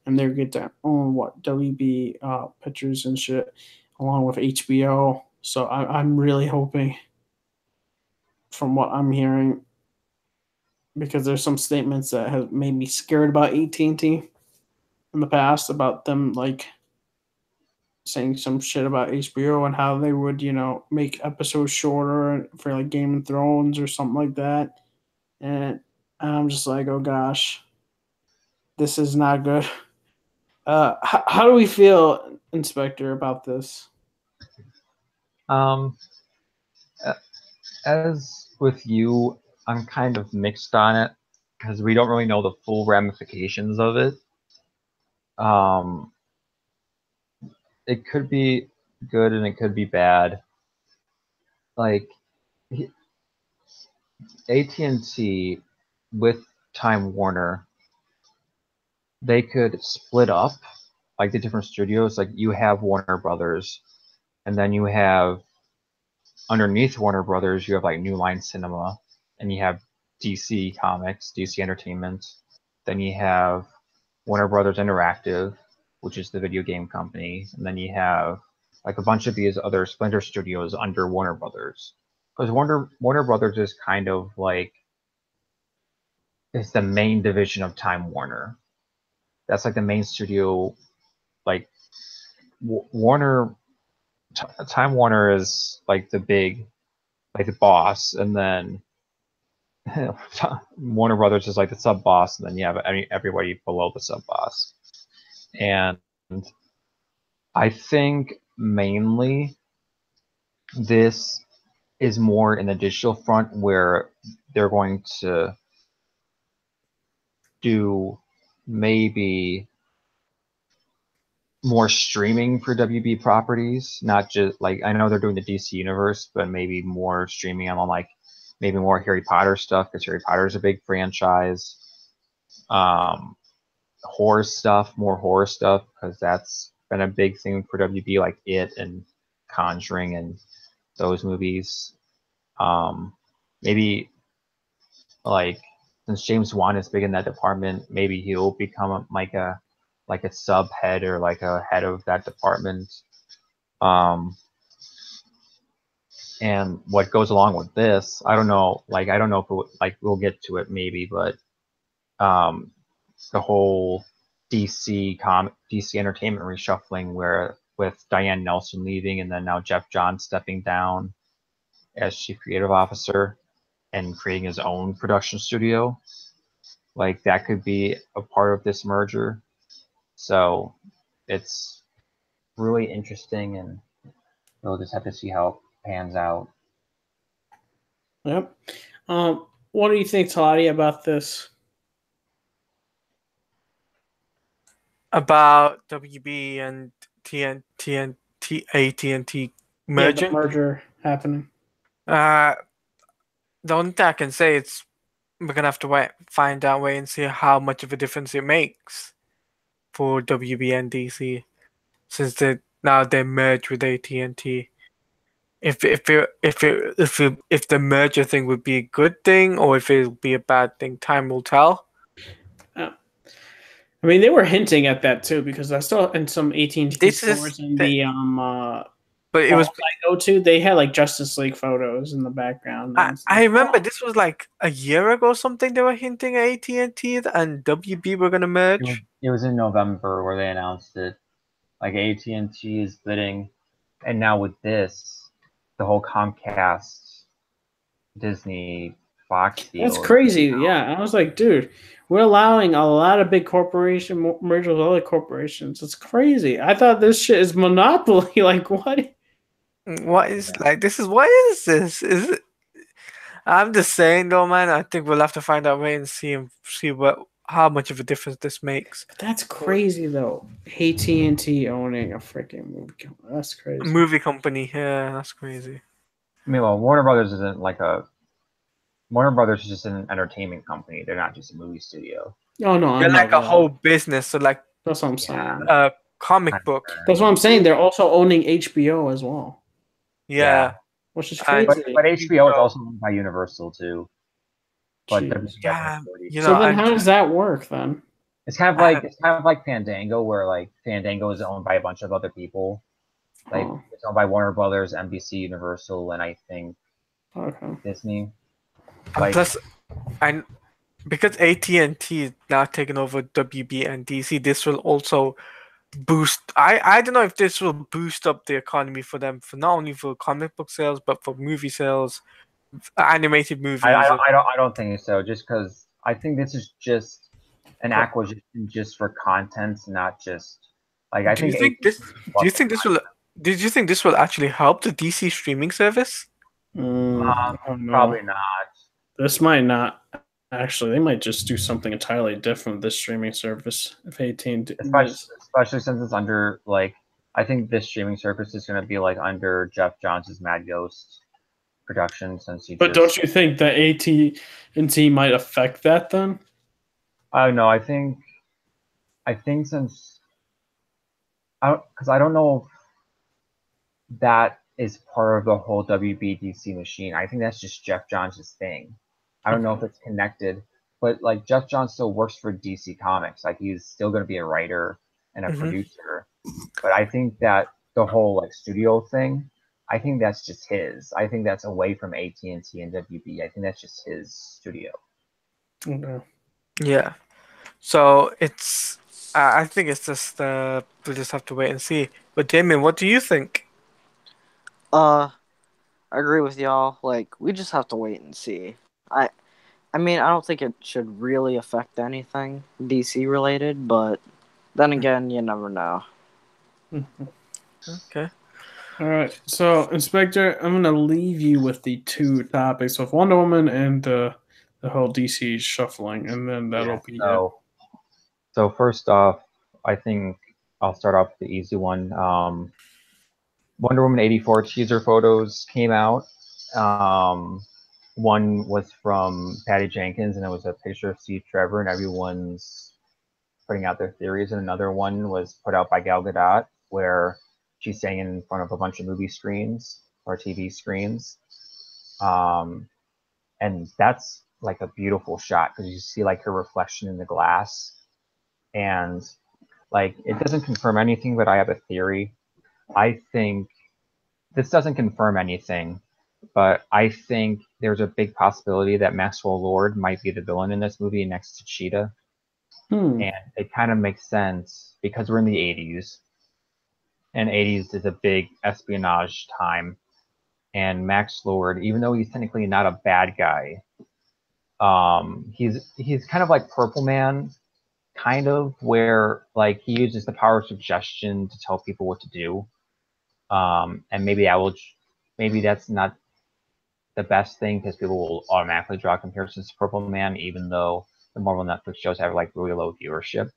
and they're good to own WB pictures and shit, along with HBO. So I'm really hoping, from what I'm hearing, because there's some statements that have made me scared about AT&T in the past about them like saying some shit about HBO and how they would, make episodes shorter for like Game of Thrones or something like that. And I'm just like, oh gosh, this is not good. How do we feel, Inspector, about this? Um, as with you, I'm kind of mixed on it because we don't really know the full ramifications of it. It could be good and it could be bad. Like AT&T with Time Warner, they could split up like the different studios. Like you have Warner Brothers, and then you have underneath Warner Brothers, you have like New Line Cinema, and you have DC Comics, DC Entertainment. Then you have Warner Brothers Interactive, which is the video game company, and then you have like a bunch of these other splinter studios under Warner Brothers. Because Warner Brothers is kind of like it's the main division of Time Warner. That's like the main studio. Like Warner, Time Warner is like the big, like the boss, and then Warner Brothers is like the sub boss, and then you have everybody below the sub boss. And I think mainly this is more in the digital front where they're going to do maybe more streaming for WB properties, not just like I know they're doing the DC universe, but maybe more streaming on like maybe more Harry Potter stuff because Harry Potter is a big franchise. More horror stuff because that's been a big thing for WB, like It and Conjuring and those movies. Maybe like since James Wan is big in that department, maybe he'll become like a sub head or like a head of that department. And what goes along with this, I don't know. Like I don't know if we'll get to it maybe, but the whole DC Entertainment reshuffling, where with Diane Nelson leaving and then now Jeff Johns stepping down as chief creative officer and creating his own production studio, like that could be a part of this merger. So it's really interesting, and we'll just have to see how it pans out. Yep. What do you think, Toddy, about this? About WB and AT&T merging? Yeah, the merger happening. The only thing I can say is we're gonna have to find and see how much of a difference it makes for WB and DC, since they merged with AT&T. If the merger thing would be a good thing or if it would be a bad thing, time will tell. I mean, they were hinting at that too because I saw in some AT&T stores in the but it was I go to, they had like Justice League photos in the background. I remember this was like a year ago or something. They were hinting at AT&T and WB were gonna merge. It was in November where they announced it. Like AT&T is bidding, and now with this, the whole Comcast, Disney, Fox deal. That's crazy. Yeah, I was like, dude, we're allowing a lot of big corporation merge with other corporations. It's crazy. I thought this shit is monopoly. Like, what? What is what is this? Is it? I'm just saying though, man. I think we'll have to find out and see what how much of a difference this makes. That's crazy though. AT&T owning a freaking movie company. That's A crazy. movie company, yeah, that's crazy. I mean, well, Warner Brothers isn't like a Warner Brothers is just an entertainment company. They're not just a movie studio. Oh no, I They're know like a that. whole business. So like That's what I'm saying. comic book. That's what I'm saying. They're also owning HBO as well, Yeah. which is And- crazy. But HBO is also owned by Universal too. But Jeez. WB has Yeah, majority. you So know, then, and- how does that work then? It's kind of like Fandango, where like Fandango is owned by a bunch of other people. Like Oh, it's owned by Warner Brothers, NBC, Universal, and I think okay. Disney. And Like, plus, and because AT&T is now taking over WB and DC, this will also boost. I don't know if this will boost up the economy for them, for not only for comic book sales but for movie sales, animated movies. I don't think so. Just because I think this is just an acquisition just for content, not just like I Do you think. think this? Do you think this will? Did you think this will actually help the DC streaming service? I don't know. Probably not. This might not. Actually, they might just do something entirely different with this streaming service. If 18, Especially since it's under like I think this streaming service is going to be like under Jeff Johns' Mad Ghost production since he. But don't you think that AT&T might affect that then? I don't know. I think since because I don't know if that is part of the whole WBDC machine. I think that's just Jeff Johns' thing. I don't know if it's connected, but like Jeff Johns still works for DC Comics. Like he's still going to be a writer and a producer. But I think that the whole like studio thing, I think that's just his. I think that's away from AT&T and WB. I think that's just his studio. Okay. Yeah. So it's. I think it's just. We'll just have to wait and see. But Damien, what do you think? I agree with y'all. Like, we just have to wait and see. I mean, I don't think it should really affect anything DC related, but then again, you never know. Okay. All right. So, Inspector, I'm going to leave you with the two topics of Wonder Woman and the whole DC shuffling, and then that'll be it. So first off, I think I'll start off with the easy one. Wonder Woman 84 teaser photos came out. One was from Patty Jenkins, and it was a picture of Steve Trevor, and everyone's putting out their theories. And another one was put out by Gal Gadot, where she's staying in front of a bunch of movie screens or TV screens. And that's like a beautiful shot because you see like her reflection in the glass. And like it doesn't confirm anything, but I have a theory. I think this doesn't confirm anything, but I think there's a big possibility that Maxwell Lord might be the villain in this movie next to Cheetah. And it kind of makes sense because we're in the 80s, and 80s is a big espionage time. And Max Lord, even though he's technically not a bad guy, he's kind of like Purple Man, kind of, where like he uses the power of suggestion to tell people what to do. And maybe that's not the best thing because people will automatically draw comparisons to Purple Man, even though the Marvel Netflix shows have like really low viewership.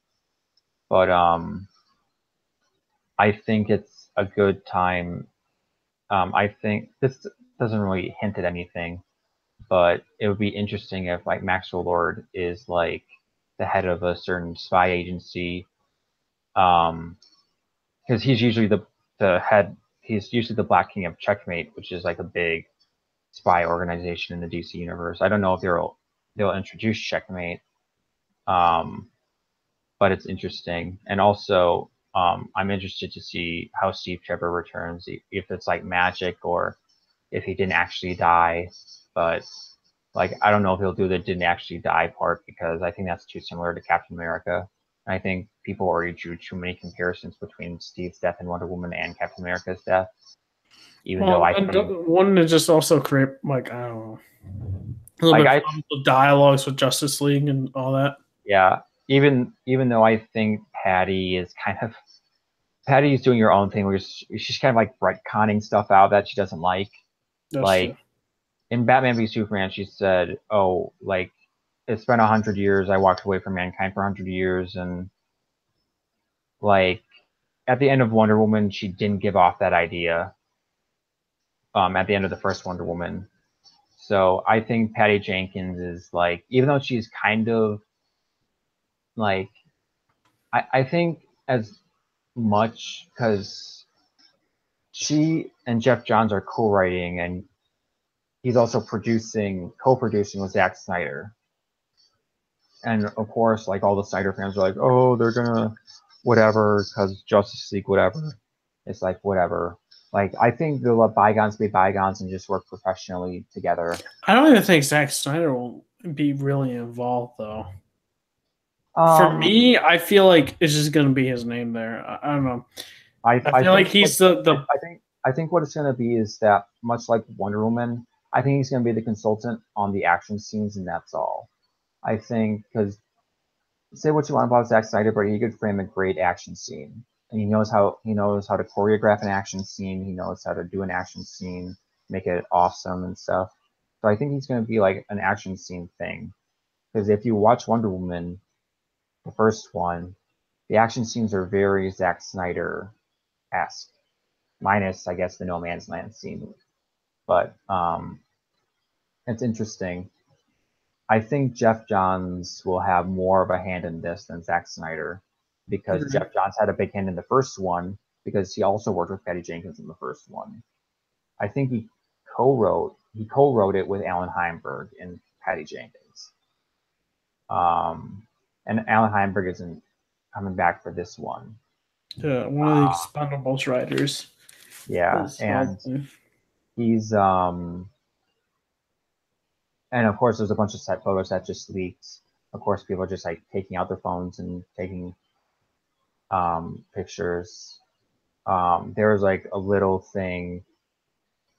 But I think it's a good time. I think this doesn't really hint at anything, but it would be interesting if like Maxwell Lord is like the head of a certain spy agency, because he's usually the head. He's usually the Black King of Checkmate, which is like a big spy organization in the DC universe. I don't know if they'll introduce Checkmate, but it's interesting. And also, I'm interested to see how Steve Trevor returns, if it's like magic or if he didn't actually die. But like, I don't know if he'll do the didn't actually die part because I think that's too similar to Captain America. And I think people already drew too many comparisons between Steve's death in Wonder Woman and Captain America's death. Even though I think wouldn't it just also create like I don't know a little bit of dialogues with Justice League and all that? Yeah, even though I think Patty's doing her own thing where she's kind of like retconning stuff out that she doesn't like. That's like true. in Batman v Superman, she said, "Oh, like it's been 100 years. I walked away from mankind for 100 years, and like at the end of Wonder Woman, she didn't give off that idea. At the end of the first Wonder Woman, so I think Patty Jenkins is like, even though she's kind of like, I think as much because she and Jeff Johns are co-writing, and he's also co-producing with Zack Snyder. And of course, like all the Snyder fans are like, oh, they're gonna whatever because Justice League, whatever. It's like whatever. Like I think they'll let bygones be bygones and just work professionally together. I don't even think Zack Snyder will be really involved though. For me, I feel like it's just going to be his name there. I don't know. I feel like he's the. I think what it's going to be is that much like Wonder Woman, I think he's going to be the consultant on the action scenes, and that's all. I think because say what you want about Zack Snyder, but he could frame a great action scene, and he knows how to choreograph an action scene. He knows how to do an action scene, make it awesome and stuff. So I think he's going to be like an action scene thing. Because if you watch Wonder Woman, the first one, the action scenes are very Zack Snyder-esque, minus I guess the No Man's Land scene. But it's interesting. I think Jeff Johns will have more of a hand in this than Zack Snyder, because Jeff Johns had a big hand in the first one because he also worked with Patty Jenkins in the first one. I think he co-wrote it with Alan Heinberg and Patty Jenkins. And Alan Heinberg isn't coming back for this one. Yeah, one of the Expendables writers. Yeah, and he's and of course there's a bunch of set photos that just leaked. Of course, people are just like taking out their phones and taking pictures. There was like a little thing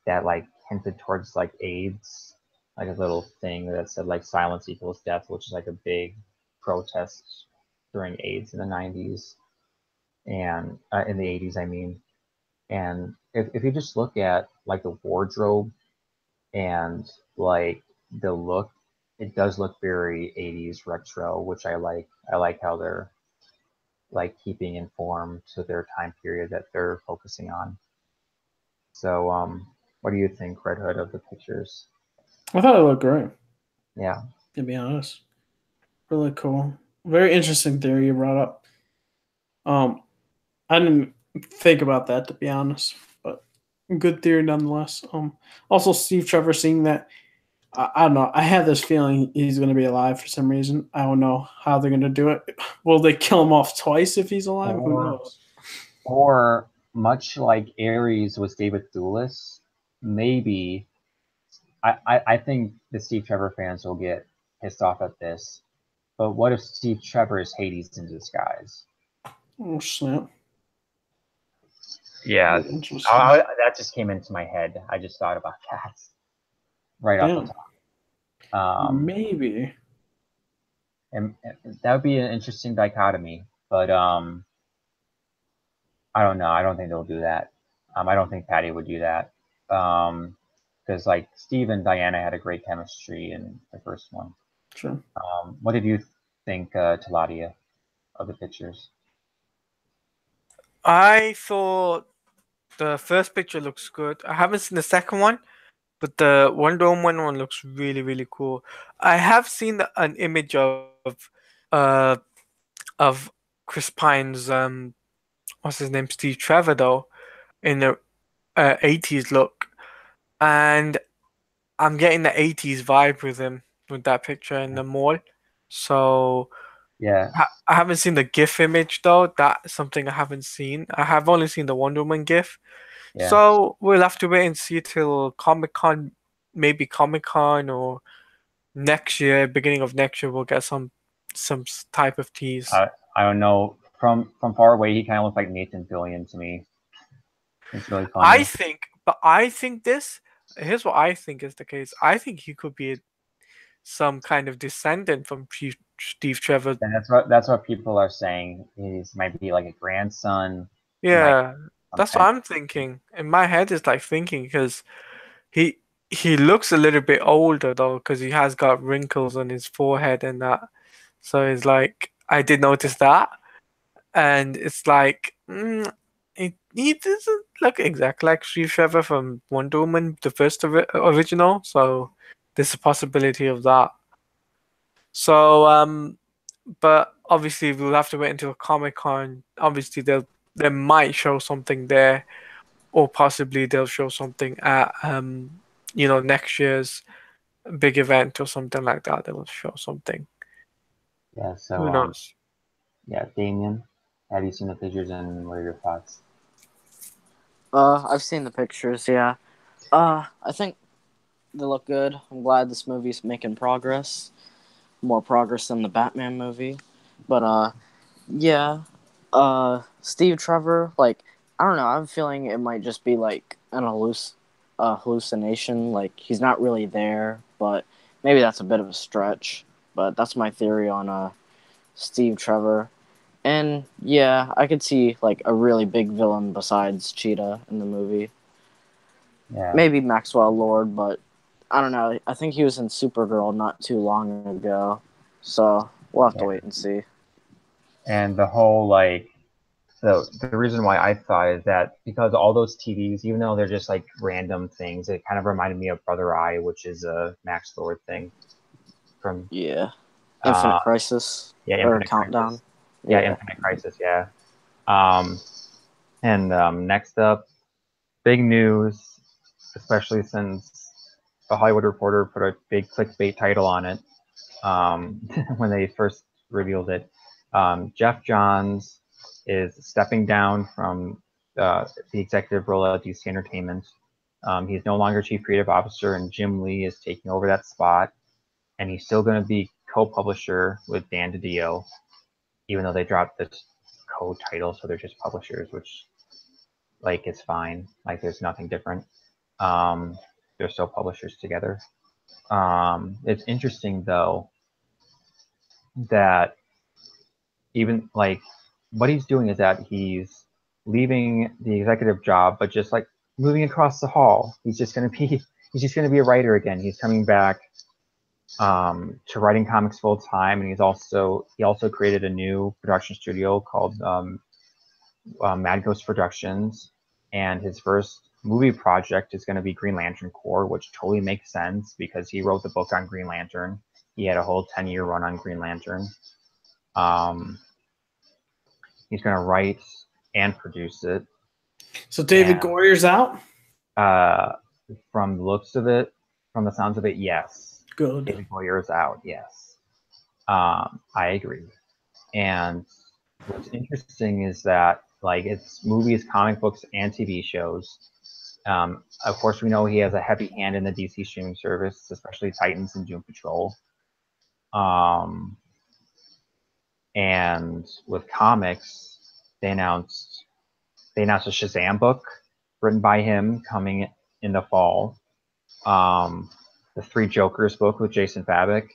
that like hinted towards like AIDS, like a little thing that said like silence equals death, which is like a big protest during AIDS in the 90s and in the 80s, I mean. And if you just look at like the wardrobe and like the look, it does look very 80s retro, which I like. I like how they're like keeping informed to their time period that they're focusing on. So what do you think, Red Hood, of the pictures? I thought it looked great. Yeah. To be honest. Really cool. Very interesting theory you brought up. I didn't think about that, to be honest, but good theory nonetheless. Also Steve Trevor seeing that, I don't know. I have this feeling he's going to be alive for some reason. I don't know how they're going to do it. Will they kill him off twice if he's alive? Who knows? Or much like Ares was David Thewlis, maybe. I think the Steve Trevor fans will get pissed off at this. But what if Steve Trevor is Hades in disguise? Oh, snap. Yeah, that just came into my head. I just thought about that right off the top. Maybe. And that would be an interesting dichotomy, but I don't know. I don't think they'll do that. I don't think Patty would do that, because like Steve and Diana had a great chemistry in the first one. Sure. What did you think, Taladia, of the pictures? I thought the first picture looks good. I haven't seen the second one, but the Wonder Woman one looks really, really cool. I have seen an image of Chris Pine's what's his name, Steve Trevor though, in the 80s look, and I'm getting the 80s vibe with him with that picture in the mall. So yeah, I haven't seen the GIF image though. That's something I haven't seen. I have only seen the Wonder Woman GIF. yeah. So we'll have to wait and see till Comic-Con, maybe Comic-Con or next year, beginning of next year, we'll get some type of tease. I don't know. From far away, he kind of looks like Nathan Fillion to me. It's really funny. I think this. Here's what I think is the case. I think he could be some kind of descendant from Steve Trevor. And that's what people are saying. He might be like a grandson. Yeah, that's what I'm thinking. In my head, it's like thinking because he he looks a little bit older though, because he has got wrinkles on his forehead and that. So it's like I did notice that, and it's like he doesn't look exactly like Steve Trevor from Wonder Woman, the first original. So there's a possibility of that. So but obviously we'll have to wait until Comic-Con. Obviously they might show something there, or possibly they'll show something at next year's big event or something like that. They will show something. Yeah. Who So knows? yeah, Damien, have you seen the pictures and what are your thoughts? I've seen the pictures. Yeah. I think they look good. I'm glad this movie's making progress, more progress than the Batman movie. But yeah. Steve Trevor, like, I don't know. I have a feeling it might just be like an hallucination. Like he's not really there, but maybe that's a bit of a stretch. But that's my theory on Steve Trevor. And yeah, I could see like a really big villain besides Cheetah in the movie. Yeah. Maybe Maxwell Lord, but I don't know. I think he was in Supergirl not too long ago, so we'll have to wait and see. And the whole like, so the reason why I thought is that because all those TVs, even though they're just like random things, it kind of reminded me of Brother Eye, which is a Max Lord thing from Yeah, Infinite uh, Crisis yeah, or Infinite Countdown. Crisis. Yeah, Infinite Crisis. Yeah. Um, and next up, big news, especially since the Hollywood Reporter put a big clickbait title on it when they first revealed it. Jeff Johns is stepping down from the executive role at DC Entertainment. He's no longer chief creative officer, and Jim Lee is taking over that spot. And he's still going to be co-publisher with Dan DiDio, even though they dropped the co-title, so they're just publishers, which like it's fine. Like there's nothing different. They're still publishers together. It's interesting though that even like what he's doing is that he's leaving the executive job, but just like moving across the hall. He's just gonna be a writer again. He's coming back to writing comics full time, and he also created a new production studio called Mad Ghost Productions, and his first movie project is going to be Green Lantern Corps, which totally makes sense because he wrote the book on Green Lantern. He had a whole 10-year run on Green Lantern. He's going to write and produce it. So David Goyer's out? From the looks of it, from the sounds of it, yes. Good. David Goyer is out, yes. I agree. And what's interesting is that like it's movies, comic books, and TV shows. Of course, we know he has a heavy hand in the DC streaming service, especially Titans and Doom Patrol. And with comics, they announced a Shazam book written by him coming in the fall. The Three Jokers book with Jason Fabok.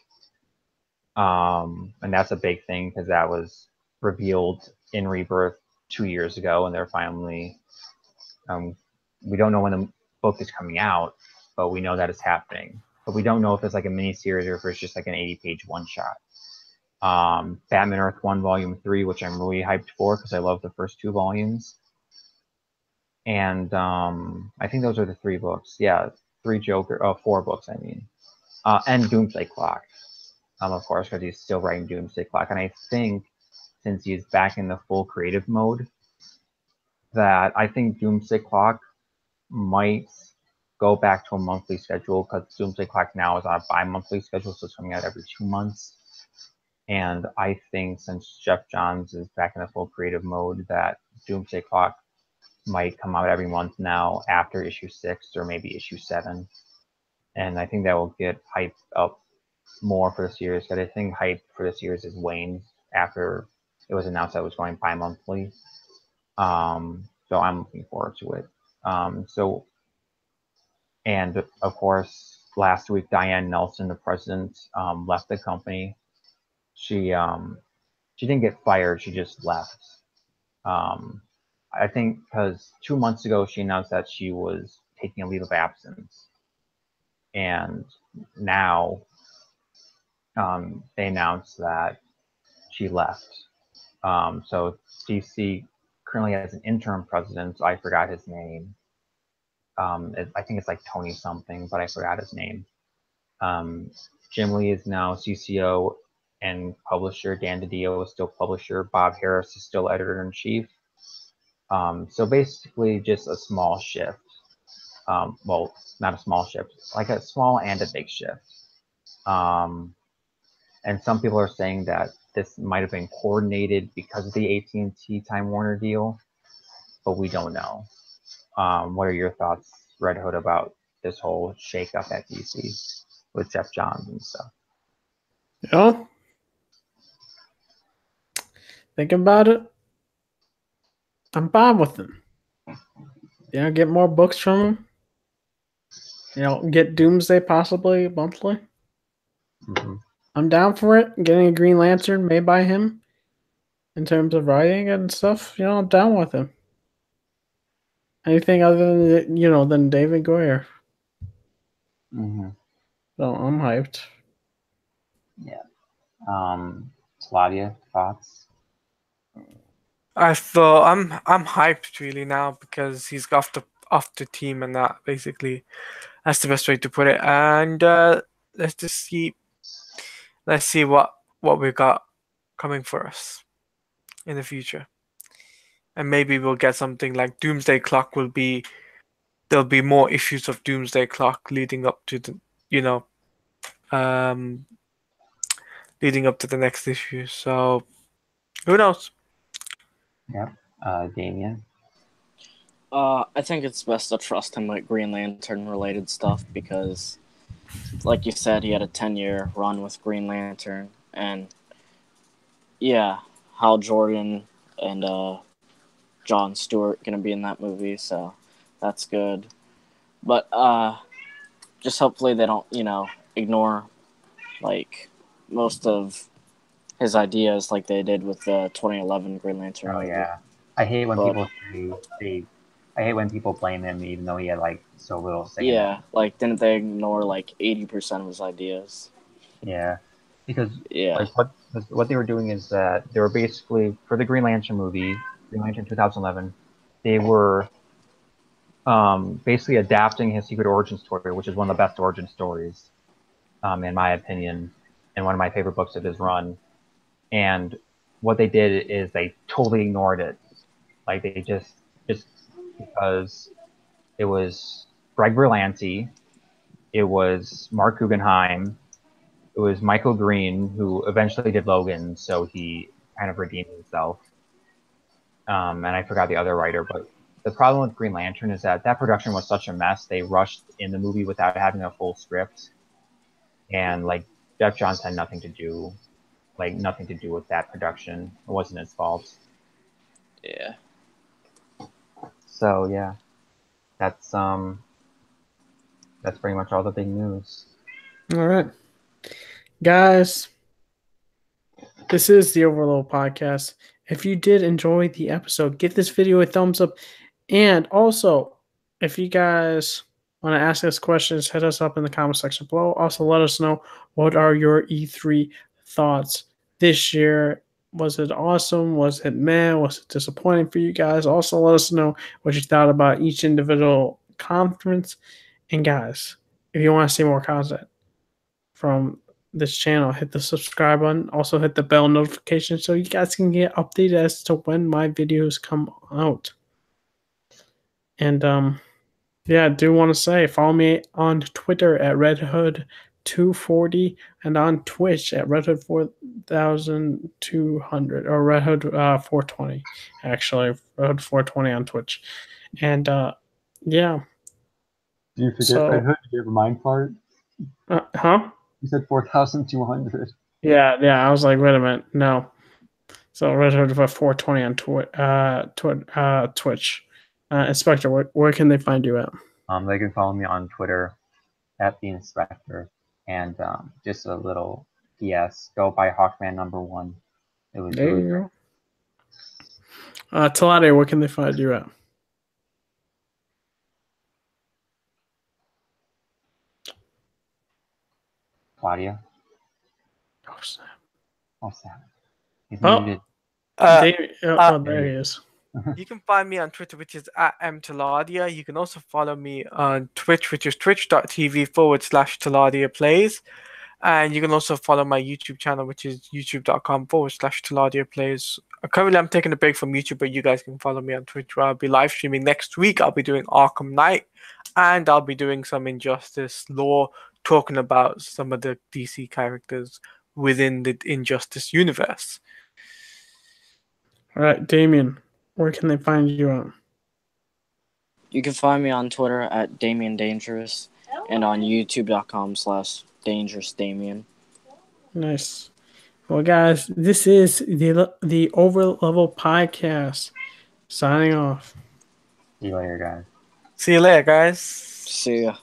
And that's a big thing because that was revealed in Rebirth 2 years ago, and they're finally. We don't know when the book is coming out, but we know that it's happening. But we don't know if it's like a mini series or if it's just like an 80-page one shot. Batman Earth 1 Volume 3, which I'm really hyped for because I love the first 2 volumes. And I think those are the 3 books. Yeah, 4 books, I mean. And Doomsday Clock, of course, because he's still writing Doomsday Clock. And I think since he's back in the full creative mode, that I think Doomsday Clock might go back to a monthly schedule because Doomsday Clock now is on a bi-monthly schedule, so it's coming out every 2 months. And I think since Jeff Johns is back in the full creative mode, that Doomsday Clock might come out every month now after issue 6 or maybe issue 7. And I think that will get hyped up more for the series because I think hype for the series is waned after it was announced that it was going bi-monthly. So I'm looking forward to it. And of course, last week Diane Nelson, the president, left the company. She didn't get fired; she just left. I think because 2 months ago she announced that she was taking a leave of absence, and now they announced that she left. So DC currently has an interim president. I forgot his name. I think it's like Tony something, but I forgot his name. Jim Lee is now CCO and publisher. Dan DiDio is still publisher. Bob Harris is still editor-in-chief. So basically just a small shift. Well, not a small shift, like a small and a big shift. And some people are saying that this might have been coordinated because of the AT&T Time Warner deal, but we don't know. What are your thoughts, Red Hood, about this whole shakeup at DC with Jeff Johns and stuff? Think about it. I'm fine with him. Get more books from him. Get Doomsday possibly monthly. Mm-hmm. I'm down for it. Getting a Green Lantern made by him in terms of writing and stuff. I'm down with him. Anything other than David Goyer. Mm-hmm. So I'm hyped. Yeah. Sladia, thoughts? I thought I'm hyped really now because he's off the team, and that basically that's the best way to put it. And let's see what we got coming for us in the future, and maybe we'll get something like Doomsday Clock. There'll be more issues of Doomsday Clock leading up to the next issue. So who knows? Yep. Damien? I think it's best to trust him with Green Lantern related stuff because, like you said, he had a 10-year run with Green Lantern, and yeah, Hal Jordan and Jon Stewart gonna be in that movie, so that's good. But just hopefully they don't, ignore like most of his ideas like they did with the 2011 Green Lantern movie. Yeah, I hate when people say I hate when people blame him even though he had like so little say. Yeah, like didn't they ignore like 80% of his ideas? Yeah, because Yeah, like what they were doing is that they were basically for the Green Lantern movie, Green Lantern 2011, they were basically adapting his Secret Origin story, which is one of the best origin stories, in my opinion, and one of my favorite books of his run. And what they did is they totally ignored it. Like they just because it was Greg Berlanti, it was Mark Guggenheim, it was Michael Green, who eventually did Logan, so he kind of redeemed himself. And I forgot the other writer, but the problem with Green Lantern is that production was such a mess. They rushed in the movie without having a full script, and like Jeff Johns had nothing to do with that production. It wasn't his fault. yeah. So yeah, that's pretty much all the big news. All right, guys, this is the Overload Podcast. If you did enjoy the episode, give this video a thumbs up, and also if you guys want to ask us questions, hit us up in the comment section below. Also, let us know what are your E3 thoughts this year. Was it awesome? Was it meh? Was it disappointing for you guys? Also, let us know what you thought about each individual conference. And guys, if you want to see more content from this channel, hit the subscribe button. Also, hit the bell notification so you guys can get updated as to when my videos come out. And yeah, I do want to say follow me on Twitter at RedHood240 and on Twitch at RedHood4200 or RedHood420. Actually, RedHood420 on Twitch. And yeah. Do you forget Red Hood? Did you have a mind fart? Huh? You said 4,200. Yeah. I was like, wait a minute, no. So RedHood420 on Twitch. Inspector, where can they find you at? They can follow me on Twitter at the Inspector, and just a little PS. Go by Hawkman #1. It was There really you go. Talade, where can they find you at? Claudia. Oh, snap. Oh, Sam. He's Oh. muted. There he is. You can find me on Twitter, which is at mtaladia. You can also follow me on Twitch, which is twitch.tv/TaladiaPlays. And you can also follow my YouTube channel, which is youtube.com/TaladiaPlays. Currently, I'm taking a break from YouTube, but you guys can follow me on Twitch, where I'll be live streaming next week. I'll be doing Arkham Knight, and I'll be doing some Injustice lore, talking about some of the DC characters within the Injustice universe. All right, Damien, where can they find you on? You can find me on Twitter at Damien Dangerous and on youtube.com/Dangerous Damien. Nice. Well, guys, this is the Overleveled podcast. Signing off. See you later, guys. See you later, guys. See ya.